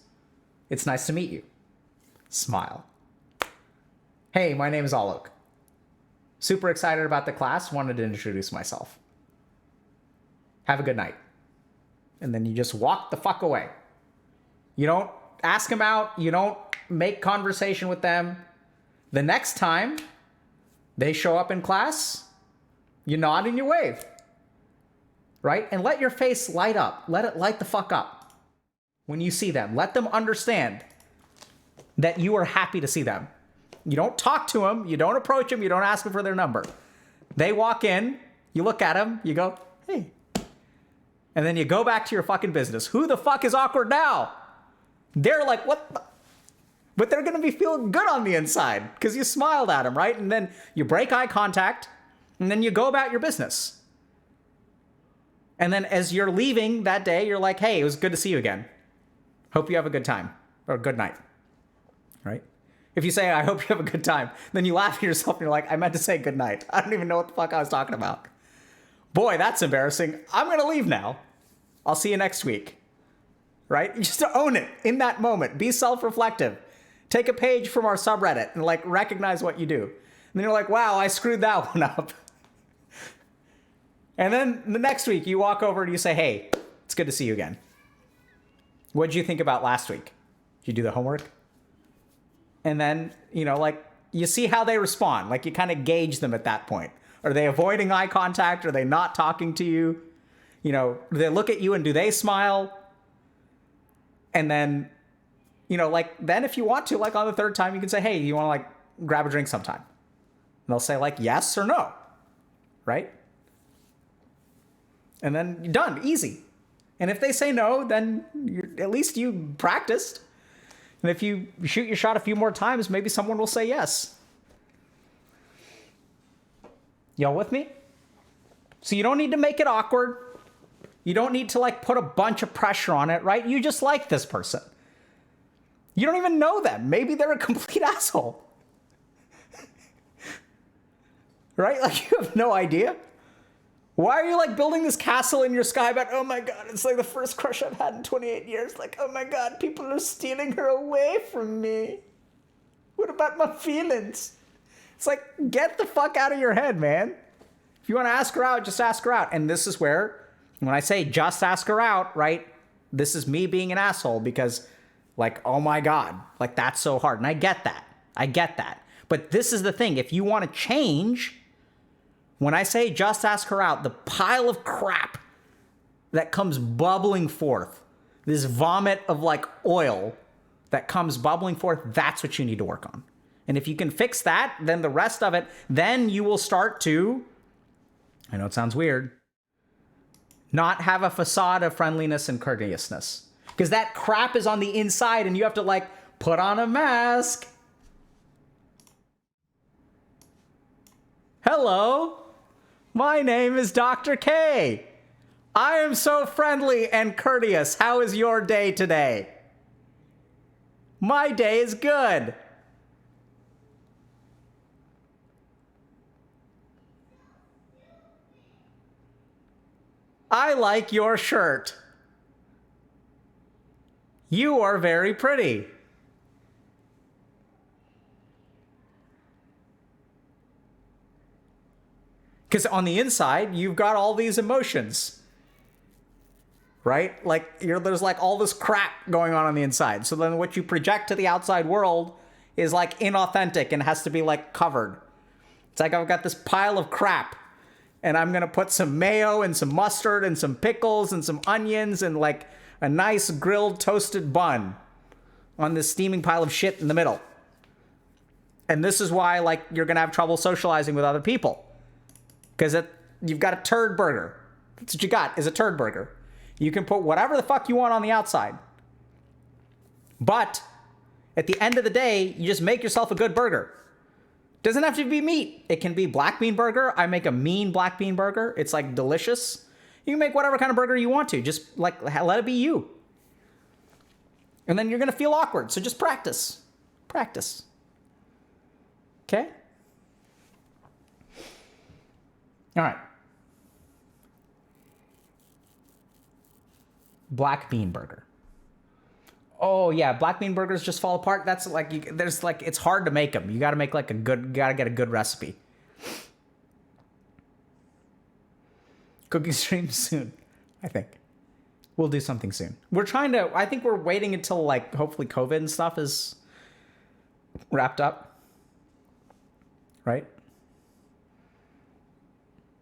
It's nice to meet you. Smile. Hey, my name is Alok. Super excited about the class. Wanted to introduce myself. Have a good night. And then you just walk the fuck away. You don't ask them out. You don't make conversation with them. The next time they show up in class, you nod and you wave. Right? And let your face light up. Let it light the fuck up. When you see them, let them understand that you are happy to see them. You don't talk to them. You don't approach them. You don't ask them for their number. They walk in. You look at them. You go, hey. And then you go back to your fucking business. Who the fuck is awkward now? They're like, what the? But they're going to be feeling good on the inside because you smiled at them, right? And then you break eye contact and then you go about your business. And then as you're leaving that day, you're like, hey, it was good to see you again. Hope you have a good time or good night, right? If you say, I hope you have a good time, then you laugh at yourself and you're like, I meant to say good night. I don't even know what the fuck I was talking about. Boy, that's embarrassing. I'm going to leave now. I'll see you next week, right? You just own it in that moment. Be self-reflective. Take a page from our subreddit and like recognize what you do. And then you're like, wow, I screwed that one up. And then the next week you walk over and you say, hey, it's good to see you again. What did you think about last week? Did you do the homework? And then, like you see how they respond. Like you kind of gauge them at that point. Are they avoiding eye contact? Are they not talking to you? Do they look at you and do they smile? And then, then if you want to, like on the 3rd time, you can say, hey, you want to like grab a drink sometime? And they'll say like yes or no, right? And then you're done, easy. And if they say no, then at least you practiced. And if you shoot your shot a few more times, maybe someone will say yes. Y'all with me? So you don't need to make it awkward. You don't need to like put a bunch of pressure on it, right? You just like this person. You don't even know them. Maybe they're a complete asshole. Right? Like you have no idea. Why are you like building this castle in your sky about, oh my God, it's like the first crush I've had in 28 years. Like, oh my God, people are stealing her away from me. What about my feelings? It's like, get the fuck out of your head, man. If you want to ask her out, just ask her out. And this is where, when I say just ask her out, right? This is me being an asshole because like, oh my God, like that's so hard. And I get that. I get that. But this is the thing. If you want to change, when I say just ask her out, the pile of crap that comes bubbling forth, this vomit of like oil that comes bubbling forth, that's what you need to work on. And if you can fix that, then the rest of it, then you will start to, I know it sounds weird, not have a facade of friendliness and courteousness. Because that crap is on the inside and you have to like put on a mask. Hello. My name is Dr. K. I am so friendly and courteous. How is your day today? My day is good. I like your shirt. You are very pretty. Because on the inside, you've got all these emotions, right? Like there's like all this crap going on the inside. So then what you project to the outside world is like inauthentic and has to be like covered. It's like I've got this pile of crap and I'm going to put some mayo and some mustard and some pickles and some onions and like a nice grilled toasted bun on this steaming pile of shit in the middle. And this is why like you're going to have trouble socializing with other people. Because you've got a turd burger. That's what you got, is a turd burger. You can put whatever the fuck you want on the outside. But at the end of the day, you just make yourself a good burger. Doesn't have to be meat. It can be black bean burger. I make a mean black bean burger. It's like delicious. You can make whatever kind of burger you want to. Just like let it be you. And then you're going to feel awkward. So just practice. Practice. Okay? All right. Black bean burger. Oh yeah, black bean burgers just fall apart. That's like it's hard to make them. You got to make like gotta get a good recipe. Cooking stream soon, I think. We'll do something soon. I think we're waiting until like hopefully COVID and stuff is wrapped up. Right?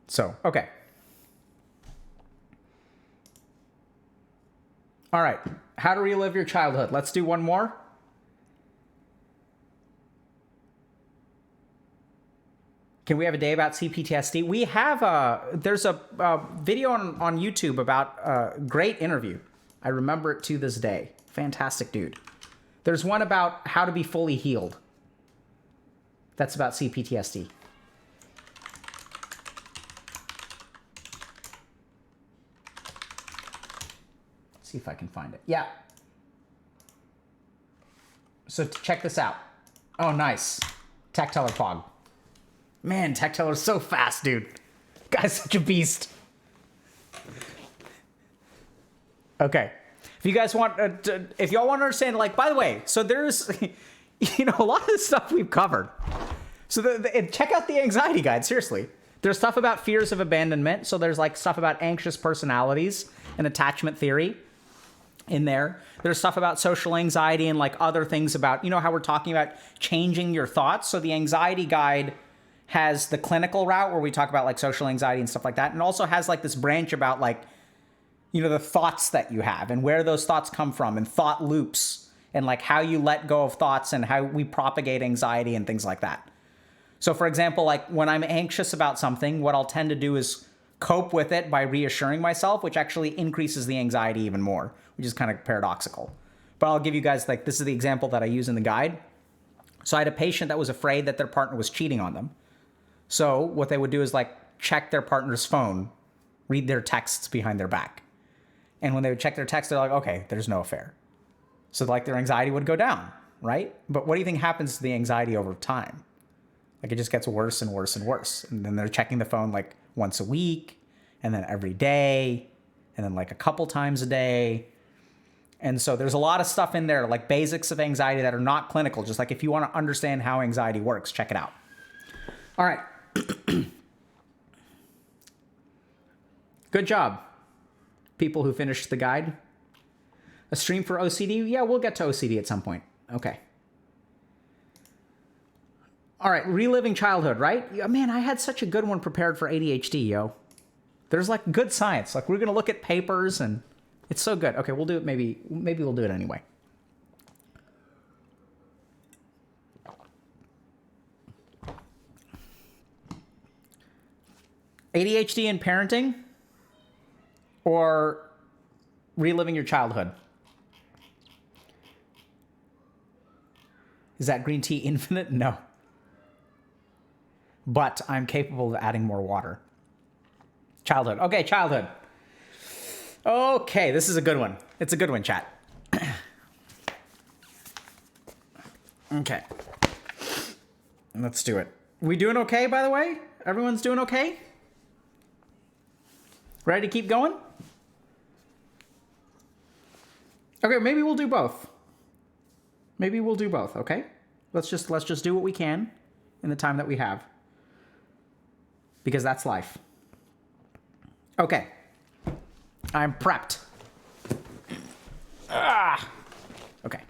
So, okay. All right. How to relive your childhood. Let's do one more. Can we have a day about CPTSD? We have there's a video on YouTube about a great interview. I remember it to this day. Fantastic dude. There's one about how to be fully healed. That's about CPTSD. See if I can find it. Yeah. So check this out. Oh, nice. Tactile Pog. Man, Tactile is so fast, dude. Guy's such a beast. Okay. If you guys want, if y'all want to understand, like, by the way, so there's, a lot of the stuff we've covered. So check out the anxiety guide, seriously. There's stuff about fears of abandonment. So there's like stuff about anxious personalities and attachment theory in there. There's stuff about social anxiety and like other things about, how we're talking about changing your thoughts. So the anxiety guide has the clinical route where we talk about like social anxiety and stuff like that. And also has like this branch about like, the thoughts that you have and where those thoughts come from and thought loops and like how you let go of thoughts and how we propagate anxiety and things like that. So for example, like when I'm anxious about something, what I'll tend to do is cope with it by reassuring myself, which actually increases the anxiety even more, which is kind of paradoxical. But I'll give you guys, like, this is the example that I use in the guide. So I had a patient that was afraid that their partner was cheating on them. So what they would do is like check their partner's phone, read their texts behind their back. And when they would check their text, they're like, okay, there's no affair. So like their anxiety would go down, right? But what do you think happens to the anxiety over time? Like it just gets worse and worse and worse. And then they're checking the phone like once a week, and then every day, and then like a couple times a day. And so there's a lot of stuff in there, like basics of anxiety that are not clinical. Just like if you want to understand how anxiety works, check it out. All right. Good job, people who finished the guide. A stream for OCD? Yeah, we'll get to OCD at some point. Okay. All right, reliving childhood, right? Yeah, man, I had such a good one prepared for ADHD, yo. There's like good science. Like we're going to look at papers and it's so good. Okay, we'll do it maybe we'll do it anyway. ADHD and parenting or reliving your childhood? Is that green tea infinite? No. But I'm capable of adding more water. Childhood. Okay, childhood. Okay, this is a good one. It's a good one, chat. Okay. Let's do it. We doing okay, by the way? Everyone's doing okay? Ready to keep going? Okay, maybe we'll do both. Maybe we'll do both, okay? Let's just do what we can in the time that we have. Because that's life. Okay. I'm prepped. Okay.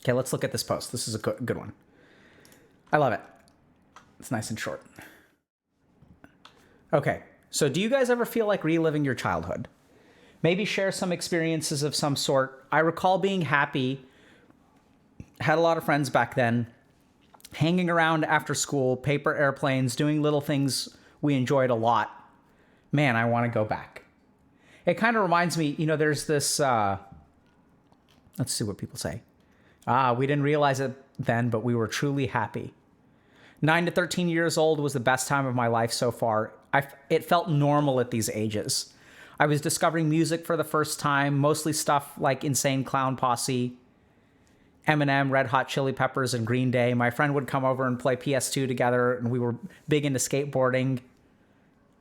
Okay, let's look at this post. This is a good one. I love it. It's nice and short. Okay, so do you guys ever feel like reliving your childhood? Maybe share some experiences of some sort. I recall being happy, had a lot of friends back then, hanging around after school, paper airplanes, doing little things we enjoyed a lot. Man, I want to go back. It kind of reminds me, you know, there's this, let's see what people say. We didn't realize it then, but we were truly happy. 9 to 13 years old was the best time of my life so far. It felt normal at these ages. I was discovering music for the first time, mostly stuff like Insane Clown Posse, Eminem, Red Hot Chili Peppers, and Green Day. My friend would come over and play PS2 together, and we were big into skateboarding,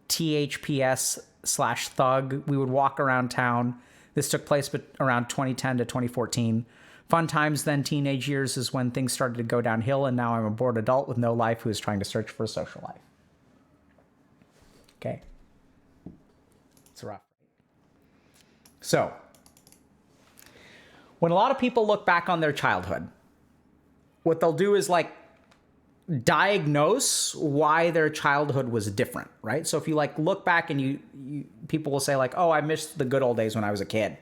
THPS/Thug. We would walk around town. This took place around 2010 to 2014. Fun times then, teenage years is when things started to go downhill, and now I'm a bored adult with no life who is trying to search for a social life. Okay. It's rough. So, when a lot of people look back on their childhood, what they'll do is like diagnose why their childhood was different, right? So if you like look back and you people will say like, oh, I missed the good old days when I was a kid.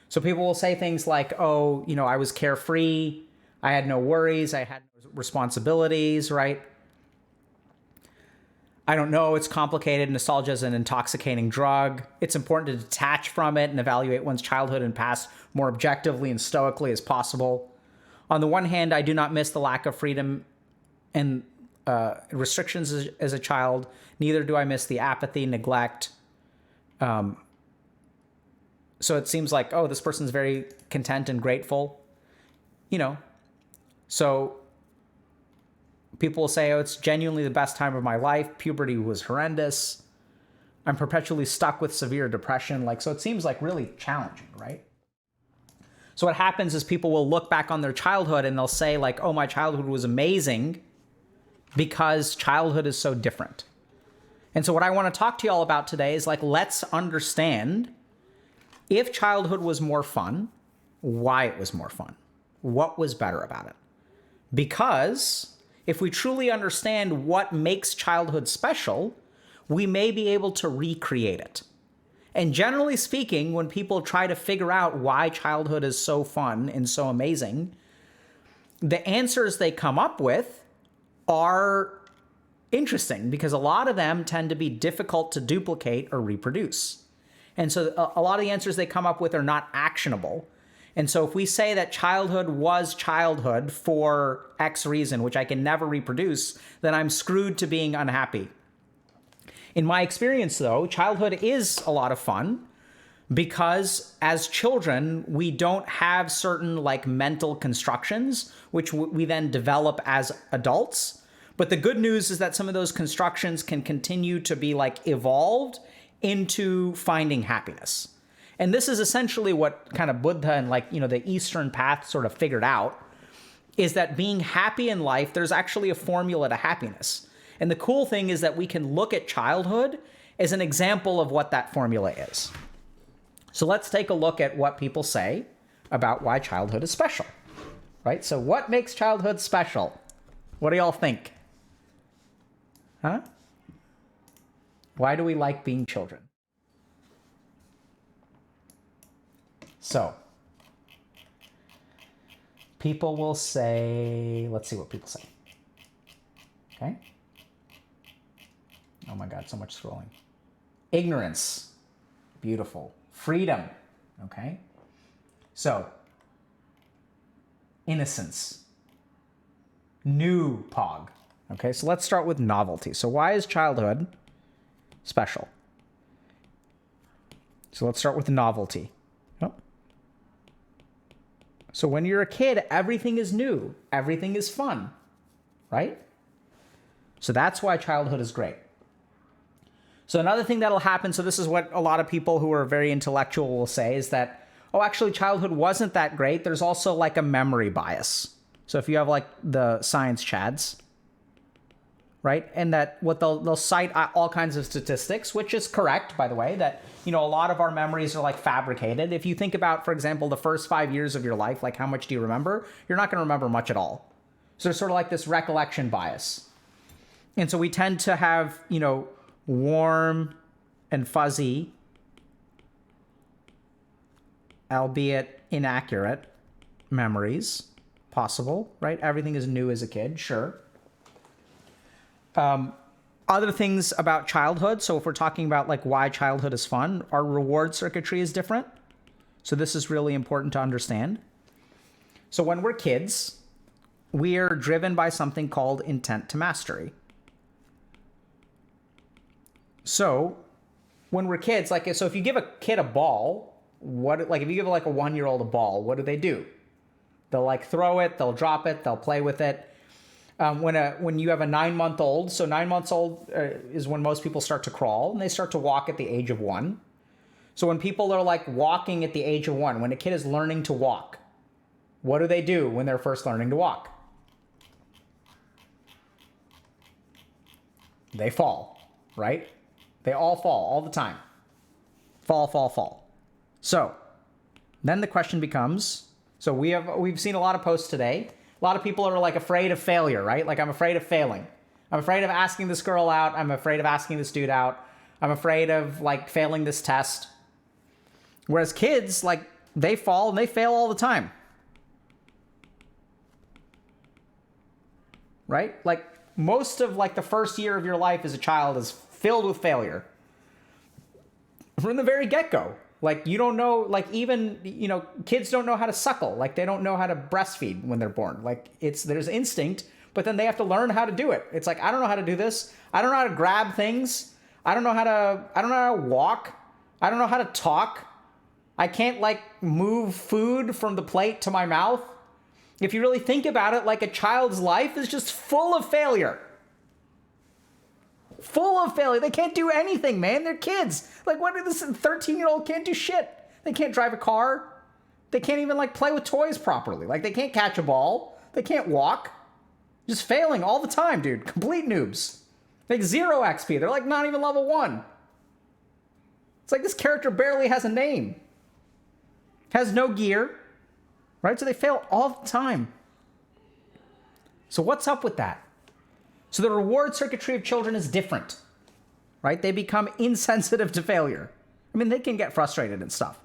So people will say things like, oh, you know, I was carefree, I had no worries, I had no responsibilities, right? I don't know, it's complicated. Nostalgia is an intoxicating drug. It's important to detach from it and evaluate one's childhood and past more objectively and stoically as possible. On the one hand, I do not miss the lack of freedom and restrictions as a child. Neither do I miss the apathy, neglect. So it seems like, oh, this person's very content and grateful. You know, so people will say, oh, it's genuinely the best time of my life. Puberty was horrendous. I'm perpetually stuck with severe depression. Like, so it seems like really challenging, right? So what happens is people will look back on their childhood and they'll say like, oh, my childhood was amazing because childhood is so different. And so what I want to talk to you all about today is like, let's understand if childhood was more fun, why it was more fun. What was better about it? Because if we truly understand what makes childhood special, we may be able to recreate it. And generally speaking, when people try to figure out why childhood is so fun and so amazing, the answers they come up with are interesting because a lot of them tend to be difficult to duplicate or reproduce. And so a lot of the answers they come up with are not actionable. And so if we say that childhood was childhood for X reason, which I can never reproduce, then I'm screwed to being unhappy. In my experience, though, childhood is a lot of fun because as children, we don't have certain like mental constructions, which we then develop as adults. But the good news is that some of those constructions can continue to be like evolved into finding happiness. And this is essentially what kind of Buddha and like, you know, the Eastern path sort of figured out, is that being happy in life, there's actually a formula to happiness. And the cool thing is that we can look at childhood as an example of what that formula is. So let's take a look at what people say about why childhood is special, right? So what makes childhood special? What do y'all think? Huh? Why do we like being children? So, people will say, let's see what people say. Okay. Oh my God, so much scrolling. Ignorance. Beautiful. Freedom. Okay. So, innocence. New pog. Okay, so let's start with novelty. So why is childhood special? So let's start with novelty. Oh. So when you're a kid, everything is new. Everything is fun, right? So that's why childhood is great. So another thing that'll happen, so this is what a lot of people who are very intellectual will say, is that, oh, actually childhood wasn't that great. There's also like a memory bias. So if you have like the science chads, right? And that what they'll cite all kinds of statistics, which is correct, by the way, that, you know, a lot of our memories are like fabricated. If you think about, for example, the first 5 years of your life, like how much do you remember? You're not going to remember much at all. So there's sort of like this recollection bias. And so we tend to have, you know, warm and fuzzy, albeit inaccurate, memories. Possible, right? Everything is new as a kid, sure. Other things about childhood. So if we're talking about like why childhood is fun, our reward circuitry is different. So this is really important to understand. So when we're kids, we are driven by something called intent to mastery. So when we're kids, like, so if you give a kid a ball, if you give like a 1-year-old a ball, what do? They'll like throw it, they'll drop it, they'll play with it. When you have a 9-month-old, so 9 months old is when most people start to crawl, and they start to walk at the age of 1. So when people are like walking at the age of 1, when a kid is learning to walk, what do they do when they're first learning to walk? They fall, right? They all fall all the time. Fall. So then the question becomes, so we've seen a lot of posts today. A lot of people are like afraid of failure, right? Like, I'm afraid of failing. I'm afraid of asking this girl out. I'm afraid of asking this dude out. I'm afraid of like failing this test. Whereas kids, like, they fall and they fail all the time. Right? Like, most of like the first year of your life as a child is filled with failure. From the very get-go. Like, you don't know, like, even, you know, kids don't know how to suckle. Like, they don't know how to breastfeed when they're born. Like, there's instinct, but then they have to learn how to do it. It's like, I don't know how to do this. I don't know how to grab things. I don't know how to walk. I don't know how to talk. I can't, like, move food from the plate to my mouth. If you really think about it, like, a child's life is just full of failure. Full of failure. They can't do anything, man. They're kids. Like, what, this 13-year-old can't do shit. They can't drive a car. They can't even like play with toys properly. Like, they can't catch a ball. They can't walk. Just failing all the time, dude. Complete noobs. Like 0 XP. They're like not even level 1. It's like this character barely has a name. Has no gear. Right? So they fail all the time. So what's up with that? So the reward circuitry of children is different, right? They become insensitive to failure. I mean, they can get frustrated and stuff,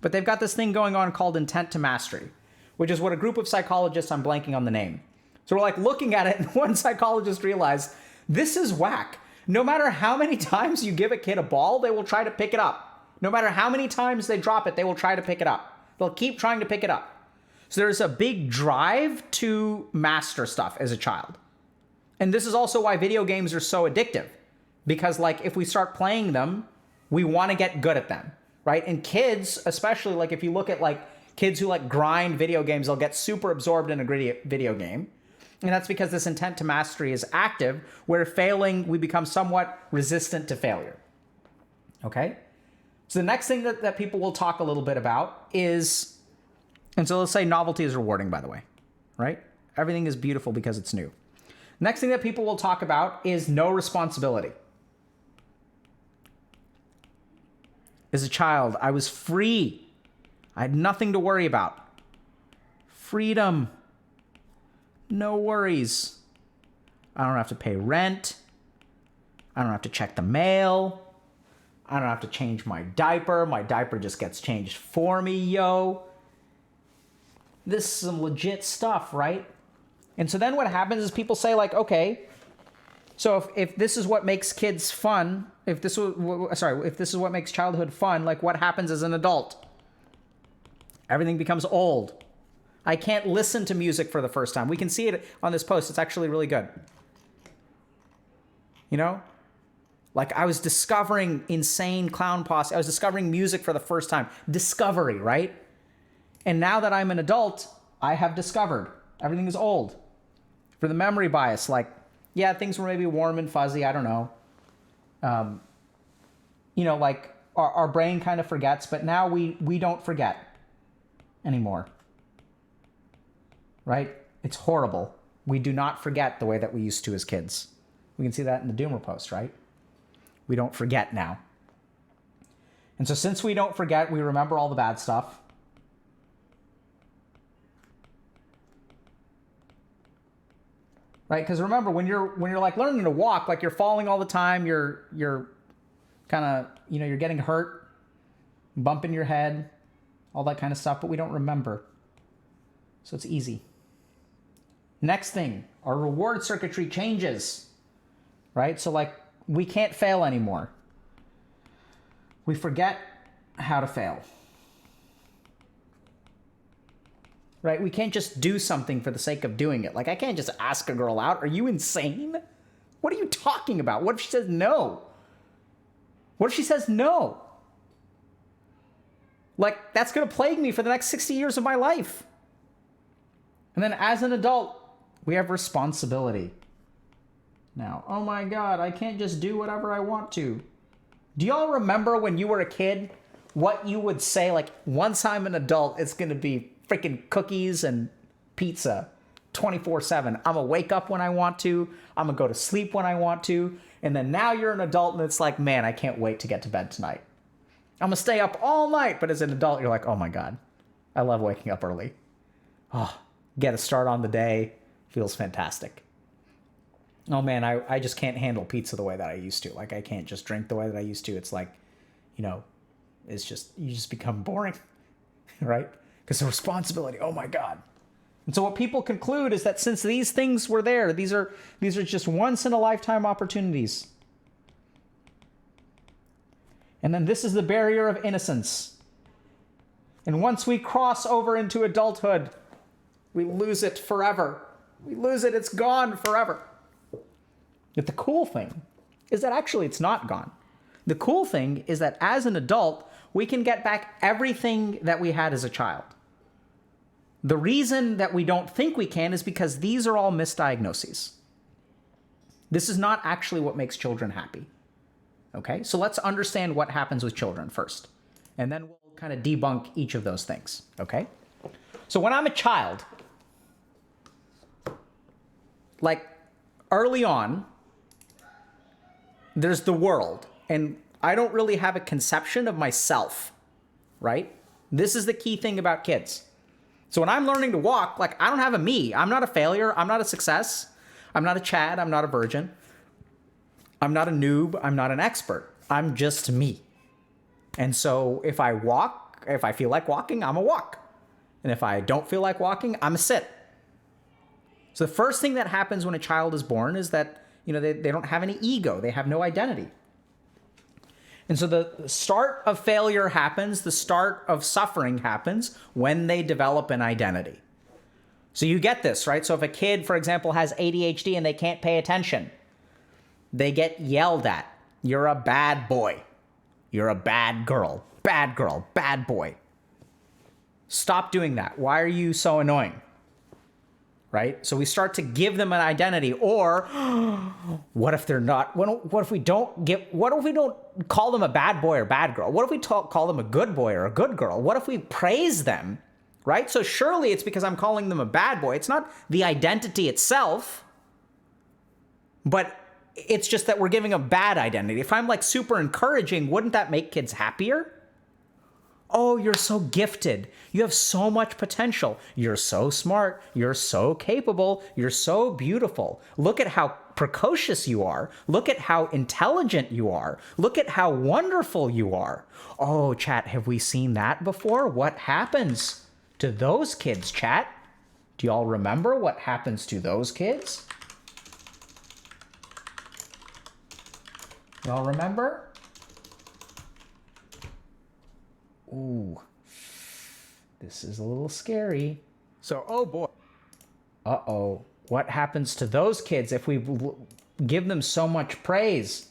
but they've got this thing going on called intent to mastery, which is what a group of psychologists, I'm blanking on the name. So we're like looking at it, and one psychologist realized, this is whack. No matter how many times you give a kid a ball, they will try to pick it up. No matter how many times they drop it, they will try to pick it up. They'll keep trying to pick it up. So there's a big drive to master stuff as a child. And this is also why video games are so addictive. Because, like, if we start playing them, we want to get good at them, right? And kids, especially, like, if you look at, like, kids who, like, grind video games, they'll get super absorbed in a gritty video game. And that's because this intent to mastery is active, where failing, we become somewhat resistant to failure. Okay? So the next thing that people will talk a little bit about is, and so let's say novelty is rewarding, by the way, right? Everything is beautiful because it's new. Next thing that people will talk about is no responsibility. As a child, I was free. I had nothing to worry about. Freedom. No worries. I don't have to pay rent. I don't have to check the mail. I don't have to change my diaper. My diaper just gets changed for me, yo. This is some legit stuff, right? And so then what happens is people say, like, okay, so if this is what makes kids fun, if this is what makes childhood fun, like, what happens as an adult? Everything becomes old. I can't listen to music for the first time. We can see it on this post. It's actually really good. You know? Like I was discovering insane clown posse. I was discovering music for the first time. Discovery, right? And now that I'm an adult, I have discovered. Everything is old. For the memory bias, like, yeah, things were maybe warm and fuzzy. I don't know. You know, like our brain kind of forgets, but now we don't forget anymore. Right? It's horrible. We do not forget the way that we used to as kids. We can see that in the Doomer post, right? We don't forget now. And so since we don't forget, we remember all the bad stuff. Right? Because remember, when you're like learning to walk, like you're falling all the time, you're kind of, you know, you're getting hurt, bumping your head, all that kind of stuff, but we don't remember. So it's easy. Next thing, our reward circuitry changes. Right? So like we can't fail anymore. We forget how to fail. Right? We can't just do something for the sake of doing it. Like I can't just ask a girl out. Are you insane? What are you talking about? What if she says no? What if she says no? Like that's going to plague me for the next 60 years of my life. And then as an adult, we have responsibility. Now, oh my God, I can't just do whatever I want to. Do y'all remember when you were a kid, what you would say? Like, once I'm an adult, it's going to be freaking cookies and pizza 24/7. I'm going to wake up when I want to. I'm going to go to sleep when I want to. And then now you're an adult and it's like, man, I can't wait to get to bed tonight. I'm going to stay up all night. But as an adult, you're like, oh my God, I love waking up early. Oh, get a start on the day. Feels fantastic. Oh man, I just can't handle pizza the way that I used to. Like I can't just drink the way that I used to. It's like, you know, it's just, you just become boring, right? Because the responsibility, oh my God. And so what people conclude is that since these things were there, these are just once in a lifetime opportunities. And then this is the barrier of innocence. And once we cross over into adulthood, we lose it forever. We lose it, it's gone forever. But the cool thing is that actually it's not gone. The cool thing is that as an adult, we can get back everything that we had as a child. The reason that we don't think we can is because these are all misdiagnoses. This is not actually what makes children happy. Okay, so let's understand what happens with children first. And then we'll kind of debunk each of those things, okay? So when I'm a child, like early on, there's the world, and I don't really have a conception of myself, right? This is the key thing about kids. So when I'm learning to walk, like I don't have a me. I'm not a failure. I'm not a success. I'm not a Chad. I'm not a virgin. I'm not a noob. I'm not an expert. I'm just me. And so if I walk, if I feel like walking, I'm a walk. And if I don't feel like walking, I'm a sit. So the first thing that happens when a child is born is that, you know, they don't have any ego. They have no identity. And so the start of failure happens, the start of suffering happens when they develop an identity. So you get this, right? So if a kid, for example, has ADHD and they can't pay attention, they get yelled at. You're a bad boy. You're a bad girl, bad boy. Stop doing that. Why are you so annoying? Right? So we start to give them an identity. Or what if they're not? What if we don't call them a bad boy or bad girl? What if we call them a good boy or a good girl? What if we praise them? Right? So surely it's because I'm calling them a bad boy. It's not the identity itself, but it's just that we're giving a bad identity. If I'm like super encouraging, wouldn't that make kids happier? Oh, you're so gifted. You have so much potential. You're so smart. You're so capable. You're so beautiful. Look at how precocious you are. Look at how intelligent you are. Look at how wonderful you are. Oh, chat, have we seen that before? What happens to those kids, chat? Do y'all remember what happens to those kids? Y'all remember? Ooh, this is a little scary. So, oh boy. Uh-oh. What happens to those kids if we give them so much praise.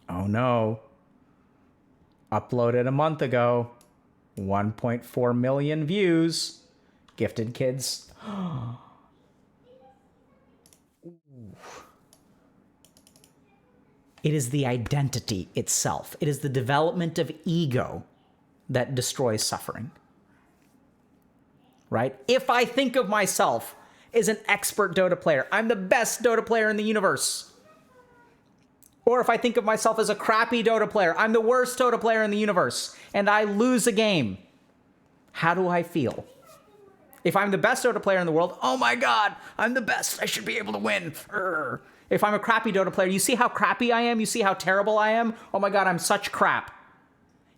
Oh no. Uploaded a month ago. 1.4 million views. Gifted kids. It is the identity itself. It is the development of ego that destroys suffering. Right? If I think of myself as an expert Dota player, I'm the best Dota player in the universe. Or if I think of myself as a crappy Dota player, I'm the worst Dota player in the universe, and I lose a game, how do I feel? If I'm the best Dota player in the world, oh my god, I'm the best, I should be able to win. Urgh. If I'm a crappy Dota player, you see how crappy I am? You see how terrible I am? Oh my god, I'm such crap.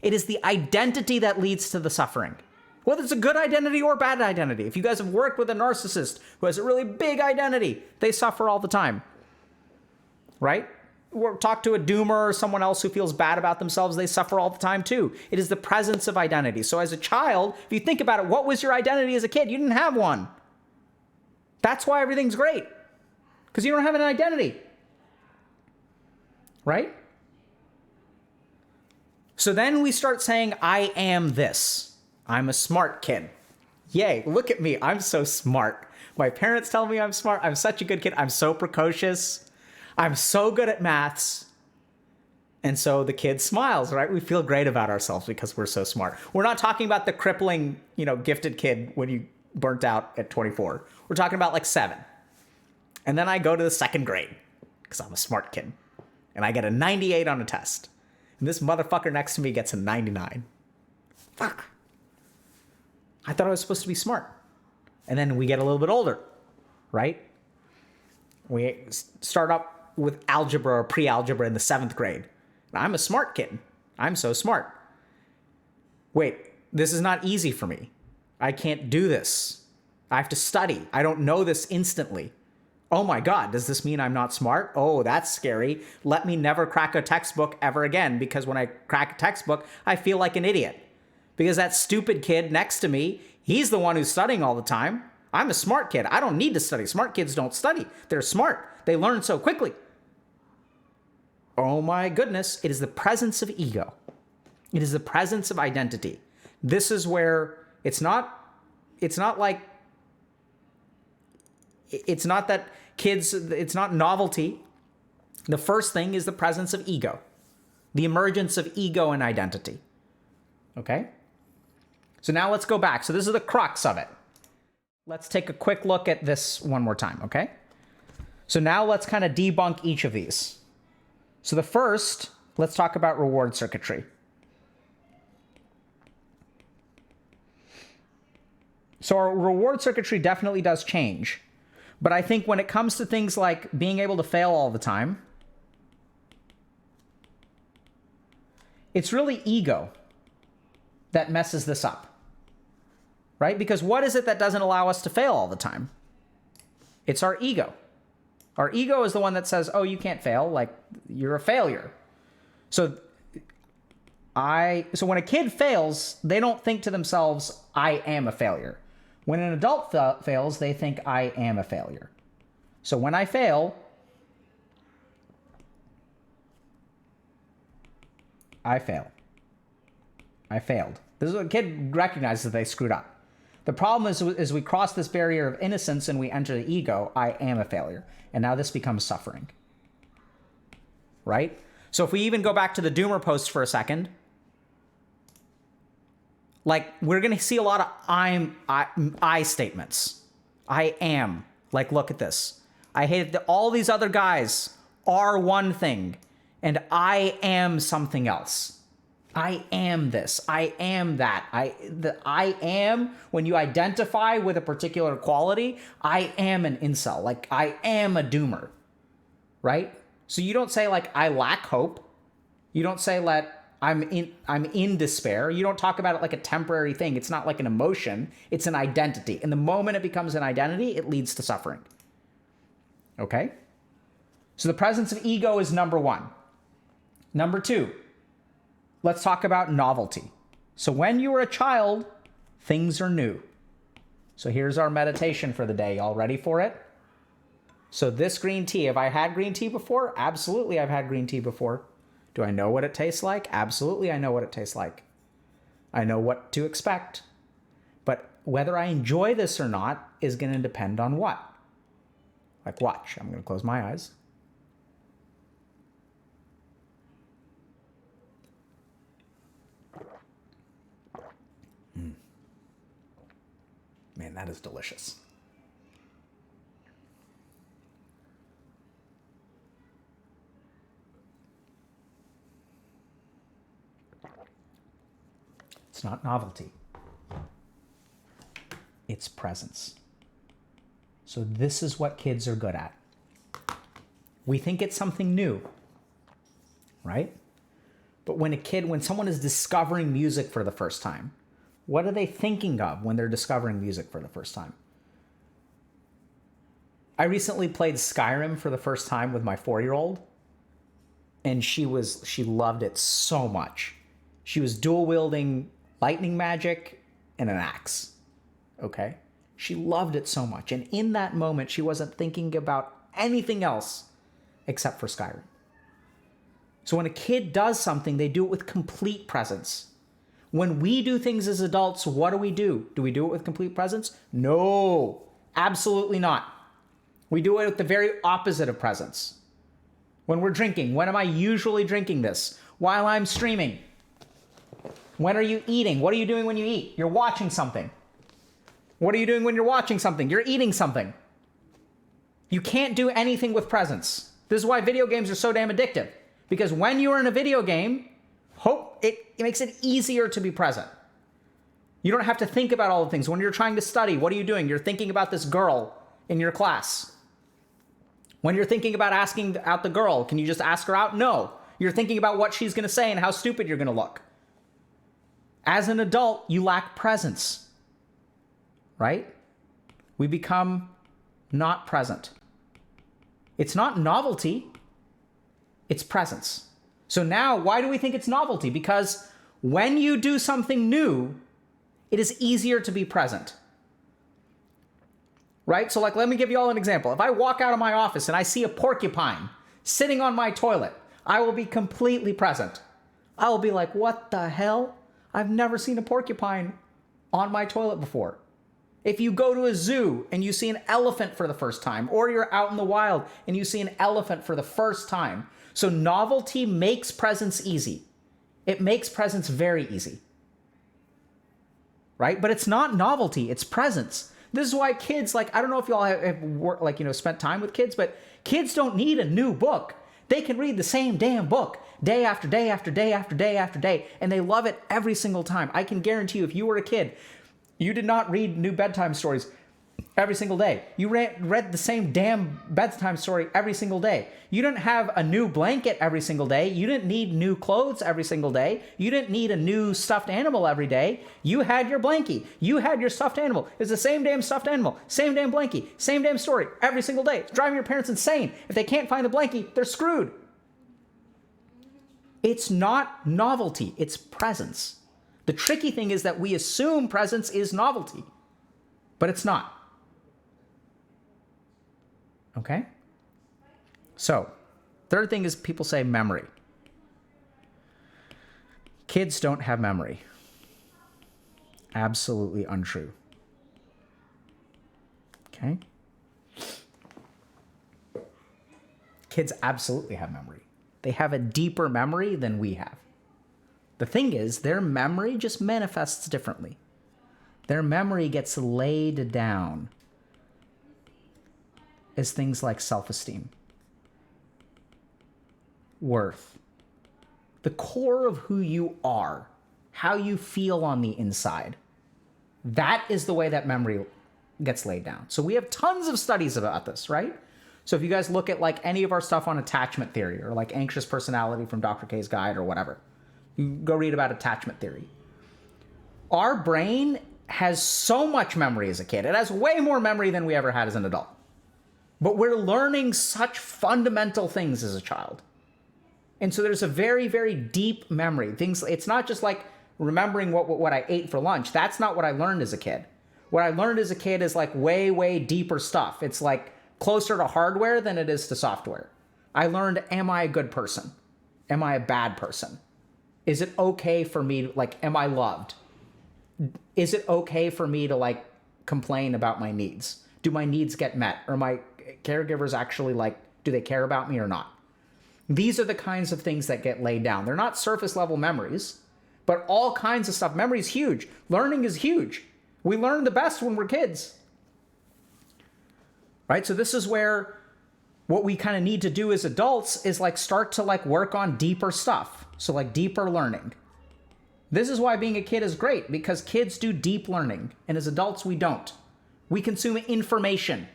It is the identity that leads to the suffering. Whether it's a good identity or bad identity. If you guys have worked with a narcissist who has a really big identity, they suffer all the time. Right? Or talk to a doomer or someone else who feels bad about themselves, they suffer all the time too. It is the presence of identity. So as a child, if you think about it, what was your identity as a kid? You didn't have one. That's why everything's great. Because you don't have an identity. Right? So then we start saying, I am this. I'm a smart kid. Yay, look at me. I'm so smart. My parents tell me I'm smart. I'm such a good kid. I'm so precocious. I'm so good at maths. And so the kid smiles, right? We feel great about ourselves because we're so smart. We're not talking about the crippling, gifted kid when you burnt out at 24. We're talking about like 7. And then I go to the 2nd grade because I'm a smart kid. And I get a 98 on a test. And this motherfucker next to me gets a 99. Fuck. I thought I was supposed to be smart. And then we get a little bit older, right? We start up with algebra or pre-algebra in the 7th grade. And I'm a smart kid. I'm so smart. Wait, this is not easy for me. I can't do this. I have to study. I don't know this instantly. Oh my God, does this mean I'm not smart? Oh, that's scary. Let me never crack a textbook ever again, because when I crack a textbook, I feel like an idiot. Because that stupid kid next to me, he's the one who's studying all the time. I'm a smart kid. I don't need to study. Smart kids don't study. They're smart. They learn so quickly. Oh my goodness, it is the presence of ego. It is the presence of identity. This is where it's not that kids, it's not novelty. The first thing is the presence of ego, the emergence of ego and identity. Okay? So now let's go back. So this is the crux of it. Let's take a quick look at this one more time, okay? So now let's kind of debunk each of these. So the first, let's talk about reward circuitry. So our reward circuitry definitely does change. But I think when it comes to things like being able to fail all the time, it's really ego that messes this up, right? Because what is it that doesn't allow us to fail all the time? It's our ego. Our ego is the one that says, oh, you can't fail, like you're a failure. So when a kid fails, they don't think to themselves, I am a failure. When an adult fails, they think, I am a failure. So when I fail, I fail. I failed. This is what a kid recognizes that they screwed up. The problem is we cross this barrier of innocence and we enter the ego, I am a failure. And now this becomes suffering. Right? So if we even go back to the Doomer post for a second, like, we're going to see a lot of I statements. I am. Like, look at this. I hate that all these other guys are one thing, and I am something else. I am this. I am that. I am, when you identify with a particular quality, I am an incel. Like, I am a doomer. Right? So you don't say, like, I lack hope. You don't say, I'm in despair. You don't talk about it like a temporary thing. It's not like an emotion. It's an identity. And the moment it becomes an identity, it leads to suffering. Okay? So the presence of ego is number 1. Number 2, let's talk about novelty. So when you were a child, things are new. So here's our meditation for the day. Y'all ready for it? So this green tea, have I had green tea before? Absolutely, I've had green tea before. Do I know what it tastes like? Absolutely, I know what it tastes like. I know what to expect. But whether I enjoy this or not is going to depend on what? Like, watch. I'm going to close my eyes. Man, that is delicious. It's not novelty. It's presence. So this is what kids are good at. We think it's something new, right? But when someone is discovering music for the first time, what are they thinking of when they're discovering music for the first time? I recently played Skyrim for the first time with my 4-year-old, and she loved it so much. She was dual wielding lightning magic and an axe. Okay? She loved it so much. And in that moment, she wasn't thinking about anything else except for Skyrim. So when a kid does something, they do it with complete presence. When we do things as adults, what do we do? Do we do it with complete presence? No, absolutely not. We do it with the very opposite of presence. When we're drinking, when am I usually drinking this? While I'm streaming. When are you eating? What are you doing when you eat? You're watching something. What are you doing when you're watching something? You're eating something. You can't do anything with presence. This is why video games are so damn addictive. Because when you're in a video game, it makes it easier to be present. You don't have to think about all the things. When you're trying to study, what are you doing? You're thinking about this girl in your class. When you're thinking about asking out the girl, can you just ask her out? No. You're thinking about what she's going to say and how stupid you're going to look. As an adult, you lack presence, right? We become not present. It's not novelty, it's presence. So now, why do we think it's novelty? Because when you do something new, it is easier to be present. Right? So let me give you all an example. If I walk out of my office and I see a porcupine sitting on my toilet, I will be completely present. I will be like, what the hell? I've never seen a porcupine on my toilet before. If you go to a zoo and you see an elephant for the first time, or you're out in the wild and you see an elephant for the first time. So novelty makes presence easy. It makes presence very easy. Right? But it's not novelty, it's presence. This is why kids, I don't know if y'all have spent time with kids, but kids don't need a new book. They can read the same damn book day after day after day after day after day, and they love it every single time. I can guarantee you, if you were a kid, you did not read new bedtime stories every single day. You read the same damn bedtime story every single day. You didn't have a new blanket every single day. You didn't need new clothes every single day. You didn't need a new stuffed animal every day. You had your blankie. You had your stuffed animal. It's the same damn stuffed animal, same damn blankie, same damn story every single day. It's driving your parents insane. If they can't find the blankie, they're screwed. It's not novelty, it's presence. The tricky thing is that we assume presence is novelty, but it's not. Okay? So, third thing is people say memory. Kids don't have memory. Absolutely untrue. Okay? Kids absolutely have memory. They have a deeper memory than we have. The thing is, their memory just manifests differently. Their memory gets laid down as things like self-esteem, worth, the core of who you are, how you feel on the inside. That is the way that gets laid down. So we have tons of studies about this, right? So if you guys look at any of our stuff on attachment theory or anxious personality from Dr. K's guide or whatever, you go read about attachment theory. Our brain has so much memory as a kid. It has way more memory than we ever had as an adult. But we're learning such fundamental things as a child. And so there's a very, very deep memory. It's not just remembering what I ate for lunch. That's not what I learned as a kid. What I learned as a kid is way, way deeper stuff. It's closer to hardware than it is to software. I learned, am I a good person? Am I a bad person? Is it okay for me, like, am I loved? Is it okay for me to, like, complain about my needs? Do my needs get met? Or my caregivers actually, like, do they care about me or not? These are the kinds of things that get laid down. They're not surface level memories, but all kinds of stuff. Memory is huge. Learning is huge. We learn the best when we're kids. Right? So this is where what we kind of need to do as adults is like start to like work on deeper stuff. So like deeper learning. This is why being a kid is great, because kids do deep learning, and as adults we don't. We consume information.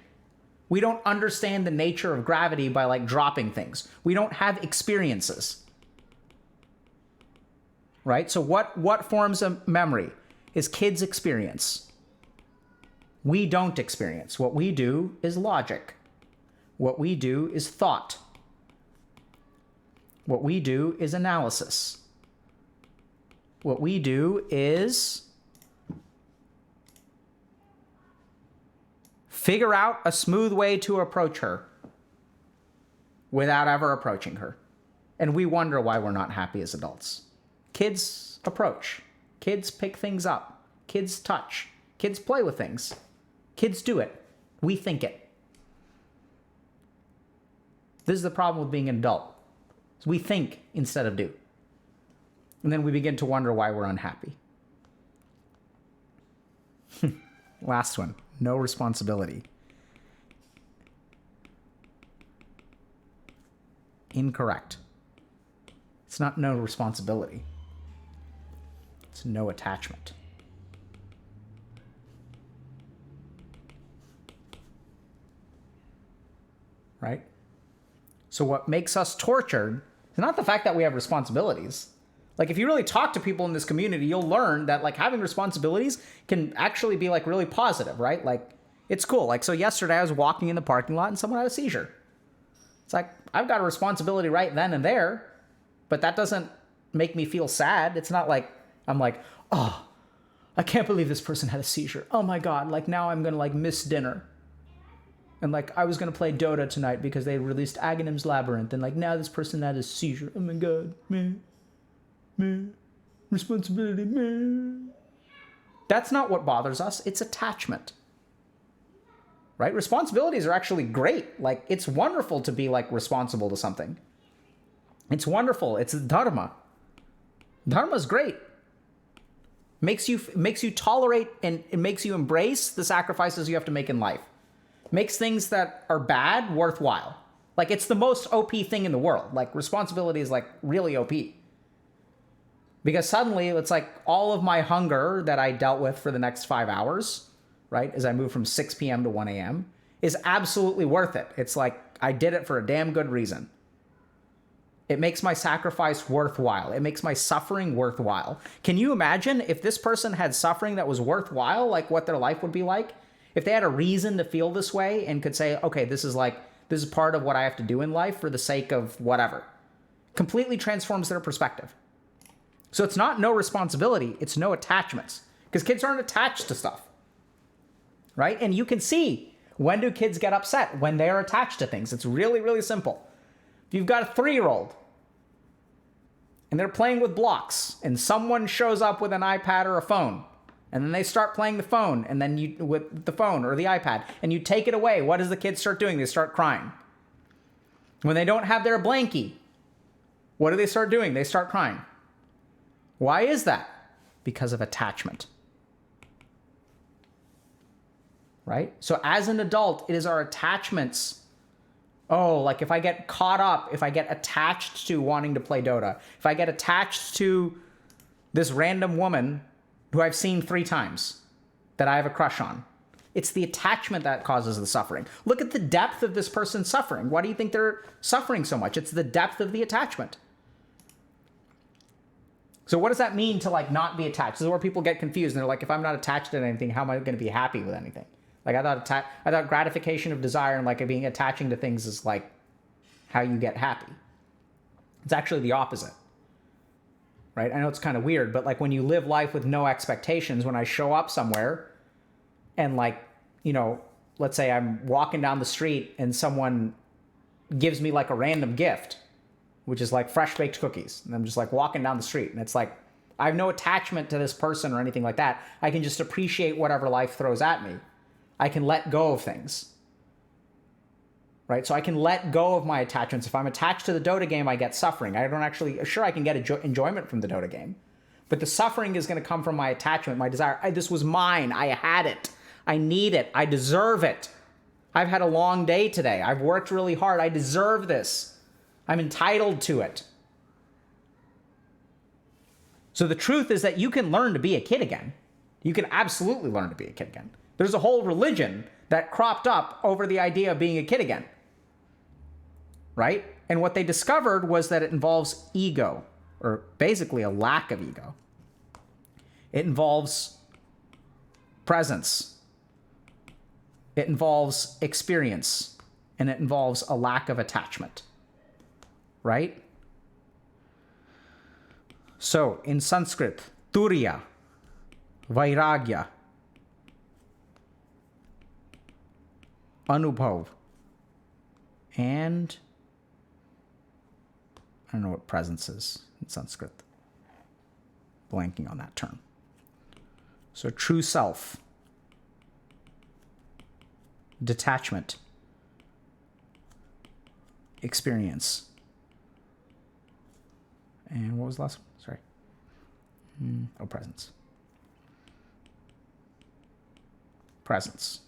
We don't understand the nature of gravity by like dropping things. We don't have experiences. Right? So what forms of memory is kids' experience? We don't experience. What we do is logic. What we do is thought. What we do is analysis. What we do is figure out a smooth way to approach her without ever approaching her. And we wonder why we're not happy as adults. Kids approach. Kids pick things up. Kids touch. Kids play with things. Kids do it. We think it. This is the problem with being an adult. We think instead of do. And then we begin to wonder why we're unhappy. Last one. No responsibility. Incorrect. It's not no responsibility. It's no attachment. Right? So what makes us tortured is not the fact that we have responsibilities. Like, if you really talk to people in this community, you'll learn that, like, having responsibilities can actually be, like, really positive, right? Like, it's cool. Like, so yesterday I was walking in the parking lot and someone had a seizure. It's like, I've got a responsibility right then and there, but that doesn't make me feel sad. It's not like I'm like, oh, I can't believe this person had a seizure. Oh my God, like, now I'm going to, like, miss dinner. And, like, I was going to play Dota tonight because they released Aghanim's Labyrinth, and, like, now this person had a seizure. Oh my God, man. Responsibility, man. That's not what bothers us. It's attachment. Right? Responsibilities are actually great. Like, it's wonderful to be, like, responsible to something. It's wonderful. It's dharma. Dharma's great. Makes you tolerate, and it makes you embrace the sacrifices you have to make in life. Makes things that are bad worthwhile. Like, it's the most OP thing in the world. Like, responsibility is, like, really OP. Because suddenly it's like all of my hunger that I dealt with for the next 5 hours, right, as I move from 6 p.m. to 1 a.m., is absolutely worth it. It's like I did it for a damn good reason. It makes my sacrifice worthwhile. It makes my suffering worthwhile. Can you imagine if this person had suffering that was worthwhile, like what their life would be like? If they had a reason to feel this way and could say, okay, this is part of what I have to do in life for the sake of whatever. Completely transforms their perspective. So it's not no responsibility, it's no attachments. Because kids aren't attached to stuff. Right? And you can see, when do kids get upset? When they are attached to things. It's really, really simple. If you've got a 3-year-old and they're playing with blocks and someone shows up with an iPad or a phone, and then they start playing the phone, and then you with the phone or the iPad, and you take it away, what does the kid start doing? They start crying. When they don't have their blankie, what do they start doing? They start crying. Why is that? Because of attachment. Right? So as an adult, it is our attachments. Oh, like if I get caught up, if I get attached to wanting to play Dota, if I get attached to this random woman who I've seen 3 times that I have a crush on, it's the attachment that causes the suffering. Look at the depth of this person's suffering. Why do you think they're suffering so much? It's the depth of the attachment. So what does that mean to like not be attached? This is where people get confused. And they're like, if I'm not attached to anything, how am I going to be happy with anything? Like I thought gratification of desire and like being attaching to things is like how you get happy. It's actually the opposite. Right? I know it's kind of weird, but like when you live life with no expectations, when I show up somewhere and like, you know, let's say I'm walking down the street and someone gives me like a random gift, which is like fresh baked cookies. And I'm just like walking down the street and it's like, I have no attachment to this person or anything like that. I can just appreciate whatever life throws at me. I can let go of things. Right? So I can let go of my attachments. If I'm attached to the Dota game, I get suffering. I don't actually, sure, I can get enjoyment from the Dota game. But the suffering is going to come from my attachment, my desire. This was mine. I had it. I need it. I deserve it. I've had a long day today. I've worked really hard. I deserve this. I'm entitled to it. So the truth is that you can learn to be a kid again. You can absolutely learn to be a kid again. There's a whole religion that cropped up over the idea of being a kid again. Right? And what they discovered was that it involves ego, or basically a lack of ego. It involves presence. It involves experience. And it involves a lack of attachment. Right? So, in Sanskrit, Turiya, Vairagya, Anubhav, and I don't know what presence is in Sanskrit. Blanking on that term. So true self, detachment, experience. And what was the last one? Sorry. Presence. Presence.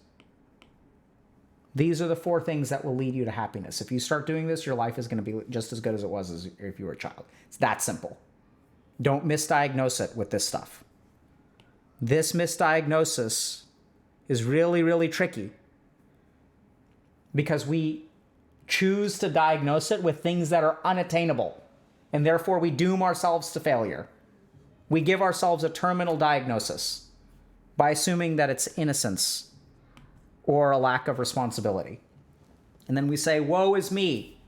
These are the 4 things that will lead you to happiness. If you start doing this, your life is going to be just as good as it was as if you were a child. It's that simple. Don't misdiagnose it with this stuff. This misdiagnosis is really, really tricky because we choose to diagnose it with things that are unattainable, and therefore we doom ourselves to failure. We give ourselves a terminal diagnosis by assuming that it's innocence or a lack of responsibility. And then we say, woe is me.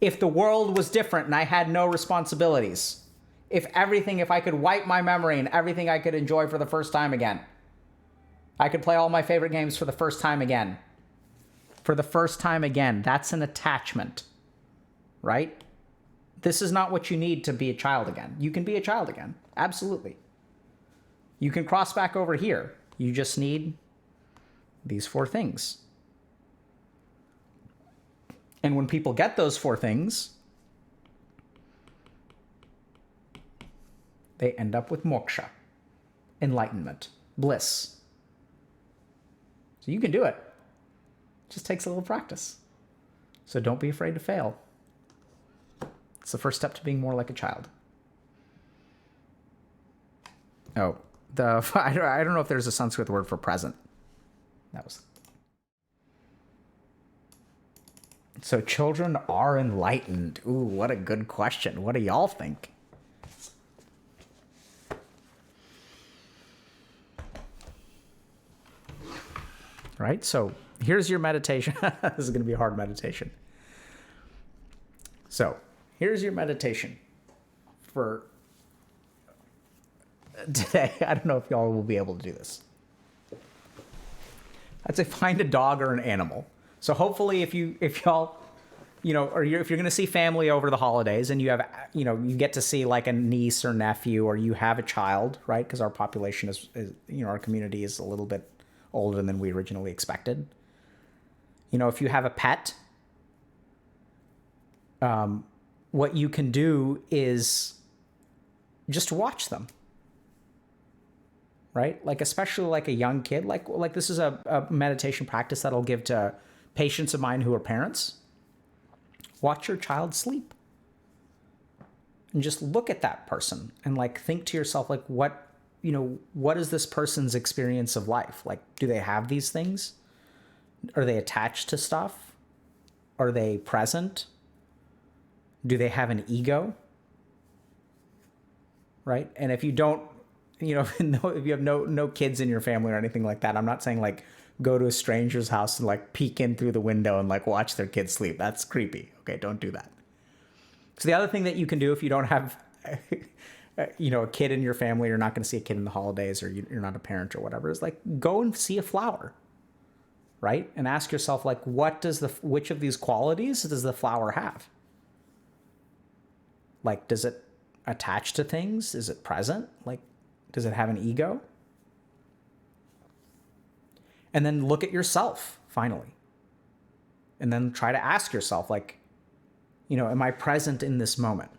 If the world was different and I had no responsibilities, if I could wipe my memory and everything I could enjoy for the first time again, I could play all my favorite games for the first time again. For the first time again, that's an attachment, right? This is not what you need to be a child again. You can be a child again, absolutely. You can cross back over here. You just need these 4 things. And when people get those 4 things, they end up with moksha, enlightenment, bliss. So you can do it. It just takes a little practice. So don't be afraid to fail. It's the first step to being more like a child. Oh, I don't know if there's a Sanskrit word for present. That was. So children are enlightened. Ooh, what a good question. What do y'all think? Right? So here's your meditation. This is going to be a hard meditation. So here's your meditation for today. I don't know if y'all will be able to do this. I'd say find a dog or an animal. So hopefully if y'all, or if you're going to see family over the holidays and you have, you get to see like a niece or nephew, or you have a child, right? Because our population is, our community is a little bit older than we originally expected. If you have a pet, what you can do is just watch them. Right? Like, especially like a young kid, like this is a meditation practice that I'll give to patients of mine who are parents. Watch your child sleep and just look at that person and like think to yourself, like, what is this person's experience of life? Like, do they have these things? Are they attached to stuff? Are they present? Do they have an ego? Right? And if you don't, if you have no kids in your family or anything like that, I'm not saying like go to a stranger's house and like peek in through the window and like watch their kids sleep. That's creepy. Okay, don't do that. So the other thing that you can do if you don't have, a kid in your family, you're not going to see a kid in the holidays, or you're not a parent or whatever, is like go and see a flower. right? And ask yourself, like, which of these qualities does the flower have? Like, does it attach to things? Is it present? Like, does it have an ego? And then look at yourself, finally. And then try to ask yourself, like, am I present in this moment?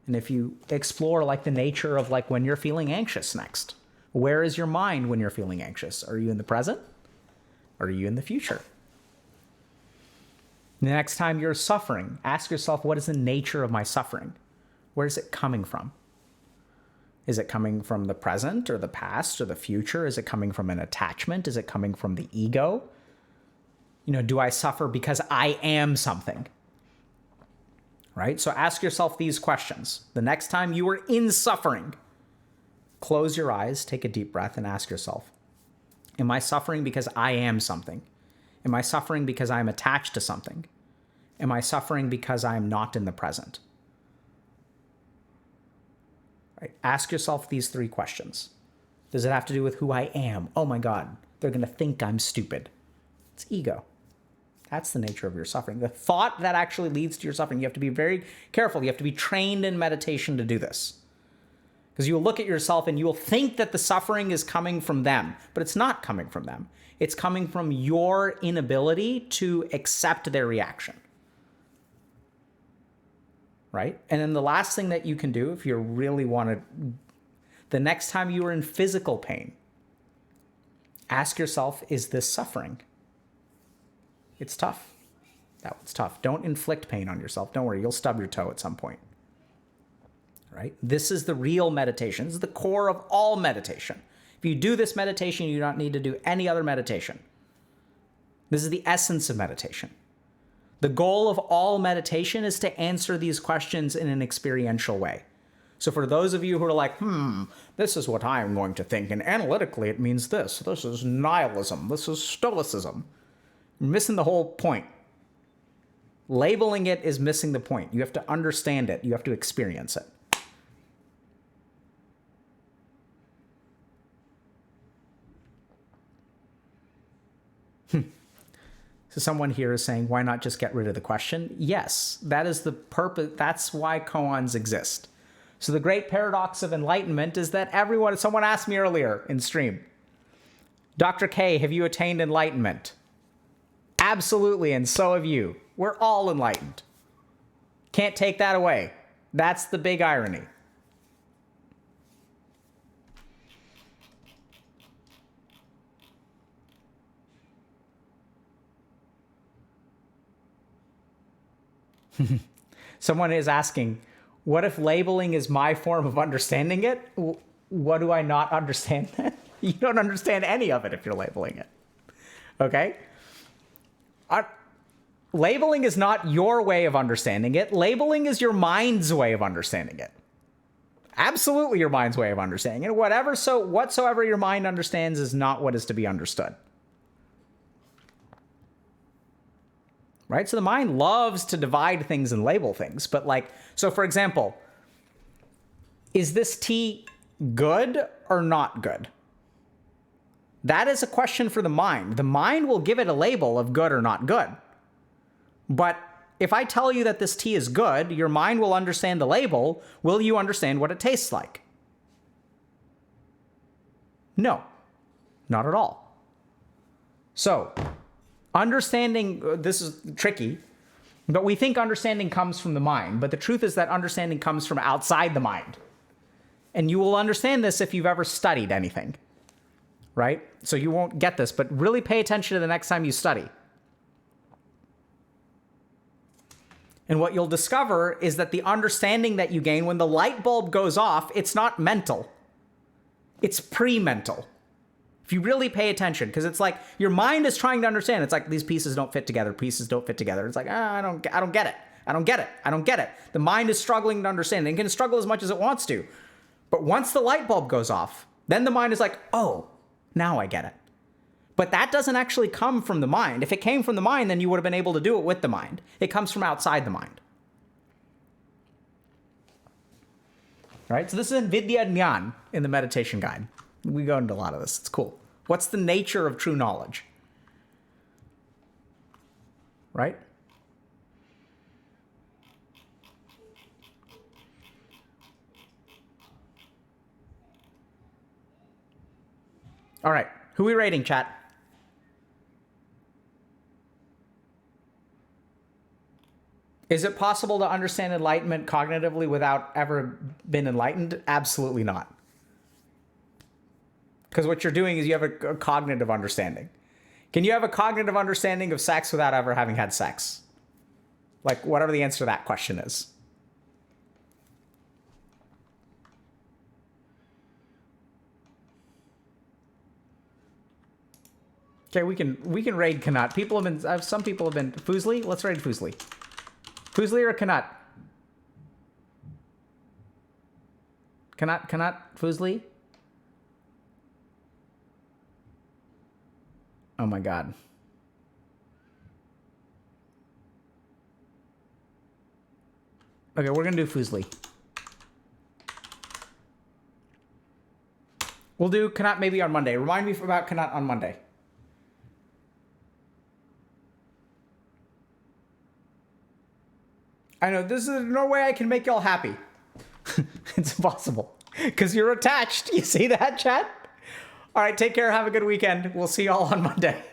And if you explore, like, the nature of, like, when you're feeling anxious next, where is your mind when you're feeling anxious? Are you in the present? Or are you in the future? The next time you're suffering, ask yourself, what is the nature of my suffering? Where is it coming from? Is it coming from the present or the past or the future? Is it coming from an attachment? Is it coming from the ego? Do I suffer because I am something? Right? So ask yourself these questions. The next time you are in suffering, close your eyes, take a deep breath, and ask yourself, am I suffering because I am something? Am I suffering because I'm attached to something? Am I suffering because I'm not in the present? Right? Ask yourself these 3 questions. Does it have to do with who I am? Oh my God, they're going to think I'm stupid. It's ego. That's the nature of your suffering. The thought that actually leads to your suffering. You have to be very careful. You have to be trained in meditation to do this. Because you'll look at yourself and you will think that the suffering is coming from them, but it's not coming from them. It's coming from your inability to accept their reaction. Right? And then the last thing that you can do, if you really want to, the next time you are in physical pain, ask yourself, is this suffering? It's tough. That one's tough. Don't inflict pain on yourself. Don't worry, you'll stub your toe at some point. Right? This is the real meditation. This is the core of all meditation. If you do this meditation, you don't need to do any other meditation. This is the essence of meditation. The goal of all meditation is to answer these questions in an experiential way. So for those of you who are like, this is what I'm going to think, and analytically it means this. This is nihilism. This is stoicism. You're missing the whole point. Labeling it is missing the point. You have to understand it. You have to experience it. So someone here is saying, why not just get rid of the question? Yes, that is the purpose. That's why koans exist. So the great paradox of enlightenment is that someone asked me earlier in stream, Dr. K, have you attained enlightenment? Absolutely, and so have you. We're all enlightened. Can't take that away. That's the big irony. Someone is asking, what if labeling is my form of understanding it? What do I not understand then? You don't understand any of it if you're labeling it. Okay? Labeling is not your way of understanding it. Labeling is your mind's way of understanding it. Absolutely your mind's way of understanding it. Whatsoever your mind understands is not what is to be understood. Right? So the mind loves to divide things and label things. But so for example, is this tea good or not good? That is a question for the mind. The mind will give it a label of good or not good. But if I tell you that this tea is good, your mind will understand the label. Will you understand what it tastes like? No, not at all. So, understanding, this is tricky, but we think understanding comes from the mind. But the truth is that understanding comes from outside the mind. And you will understand this if you've ever studied anything, right? So you won't get this, but really pay attention to the next time you study. And what you'll discover is that the understanding that you gain when the light bulb goes off, it's not mental. It's pre-mental. If you really pay attention, because it's like your mind is trying to understand. It's like these pieces don't fit together. Pieces don't fit together. It's like, I don't get it. I don't get it. I don't get it. The mind is struggling to understand. It can struggle as much as it wants to. But once the light bulb goes off, then the mind is like, oh, now I get it. But that doesn't actually come from the mind. If it came from the mind, then you would have been able to do it with the mind. It comes from outside the mind. All right, so this is in Vidya Jnana in the meditation guide. We go into a lot of this. It's cool. What's the nature of true knowledge? right? All right, who we rating, chat? Is it possible to understand enlightenment cognitively without ever been enlightened? Absolutely not. Because what you're doing is you have a cognitive understanding. Can you have a cognitive understanding of sex without ever having had sex? Like, whatever the answer to that question is. Okay, we can raid Kanat. People have been, some people have been, Fusli? Let's raid Fusli. Fusli or Kanat? Kanat, Fusli? Oh my god. Okay, we're gonna do Fusli. We'll do Kanat maybe on Monday. Remind me about Kanat on Monday. I know, this is no way I can make y'all happy. It's impossible. Because you're attached. You see that, chat? All right, take care. Have a good weekend. We'll see y'all on Monday.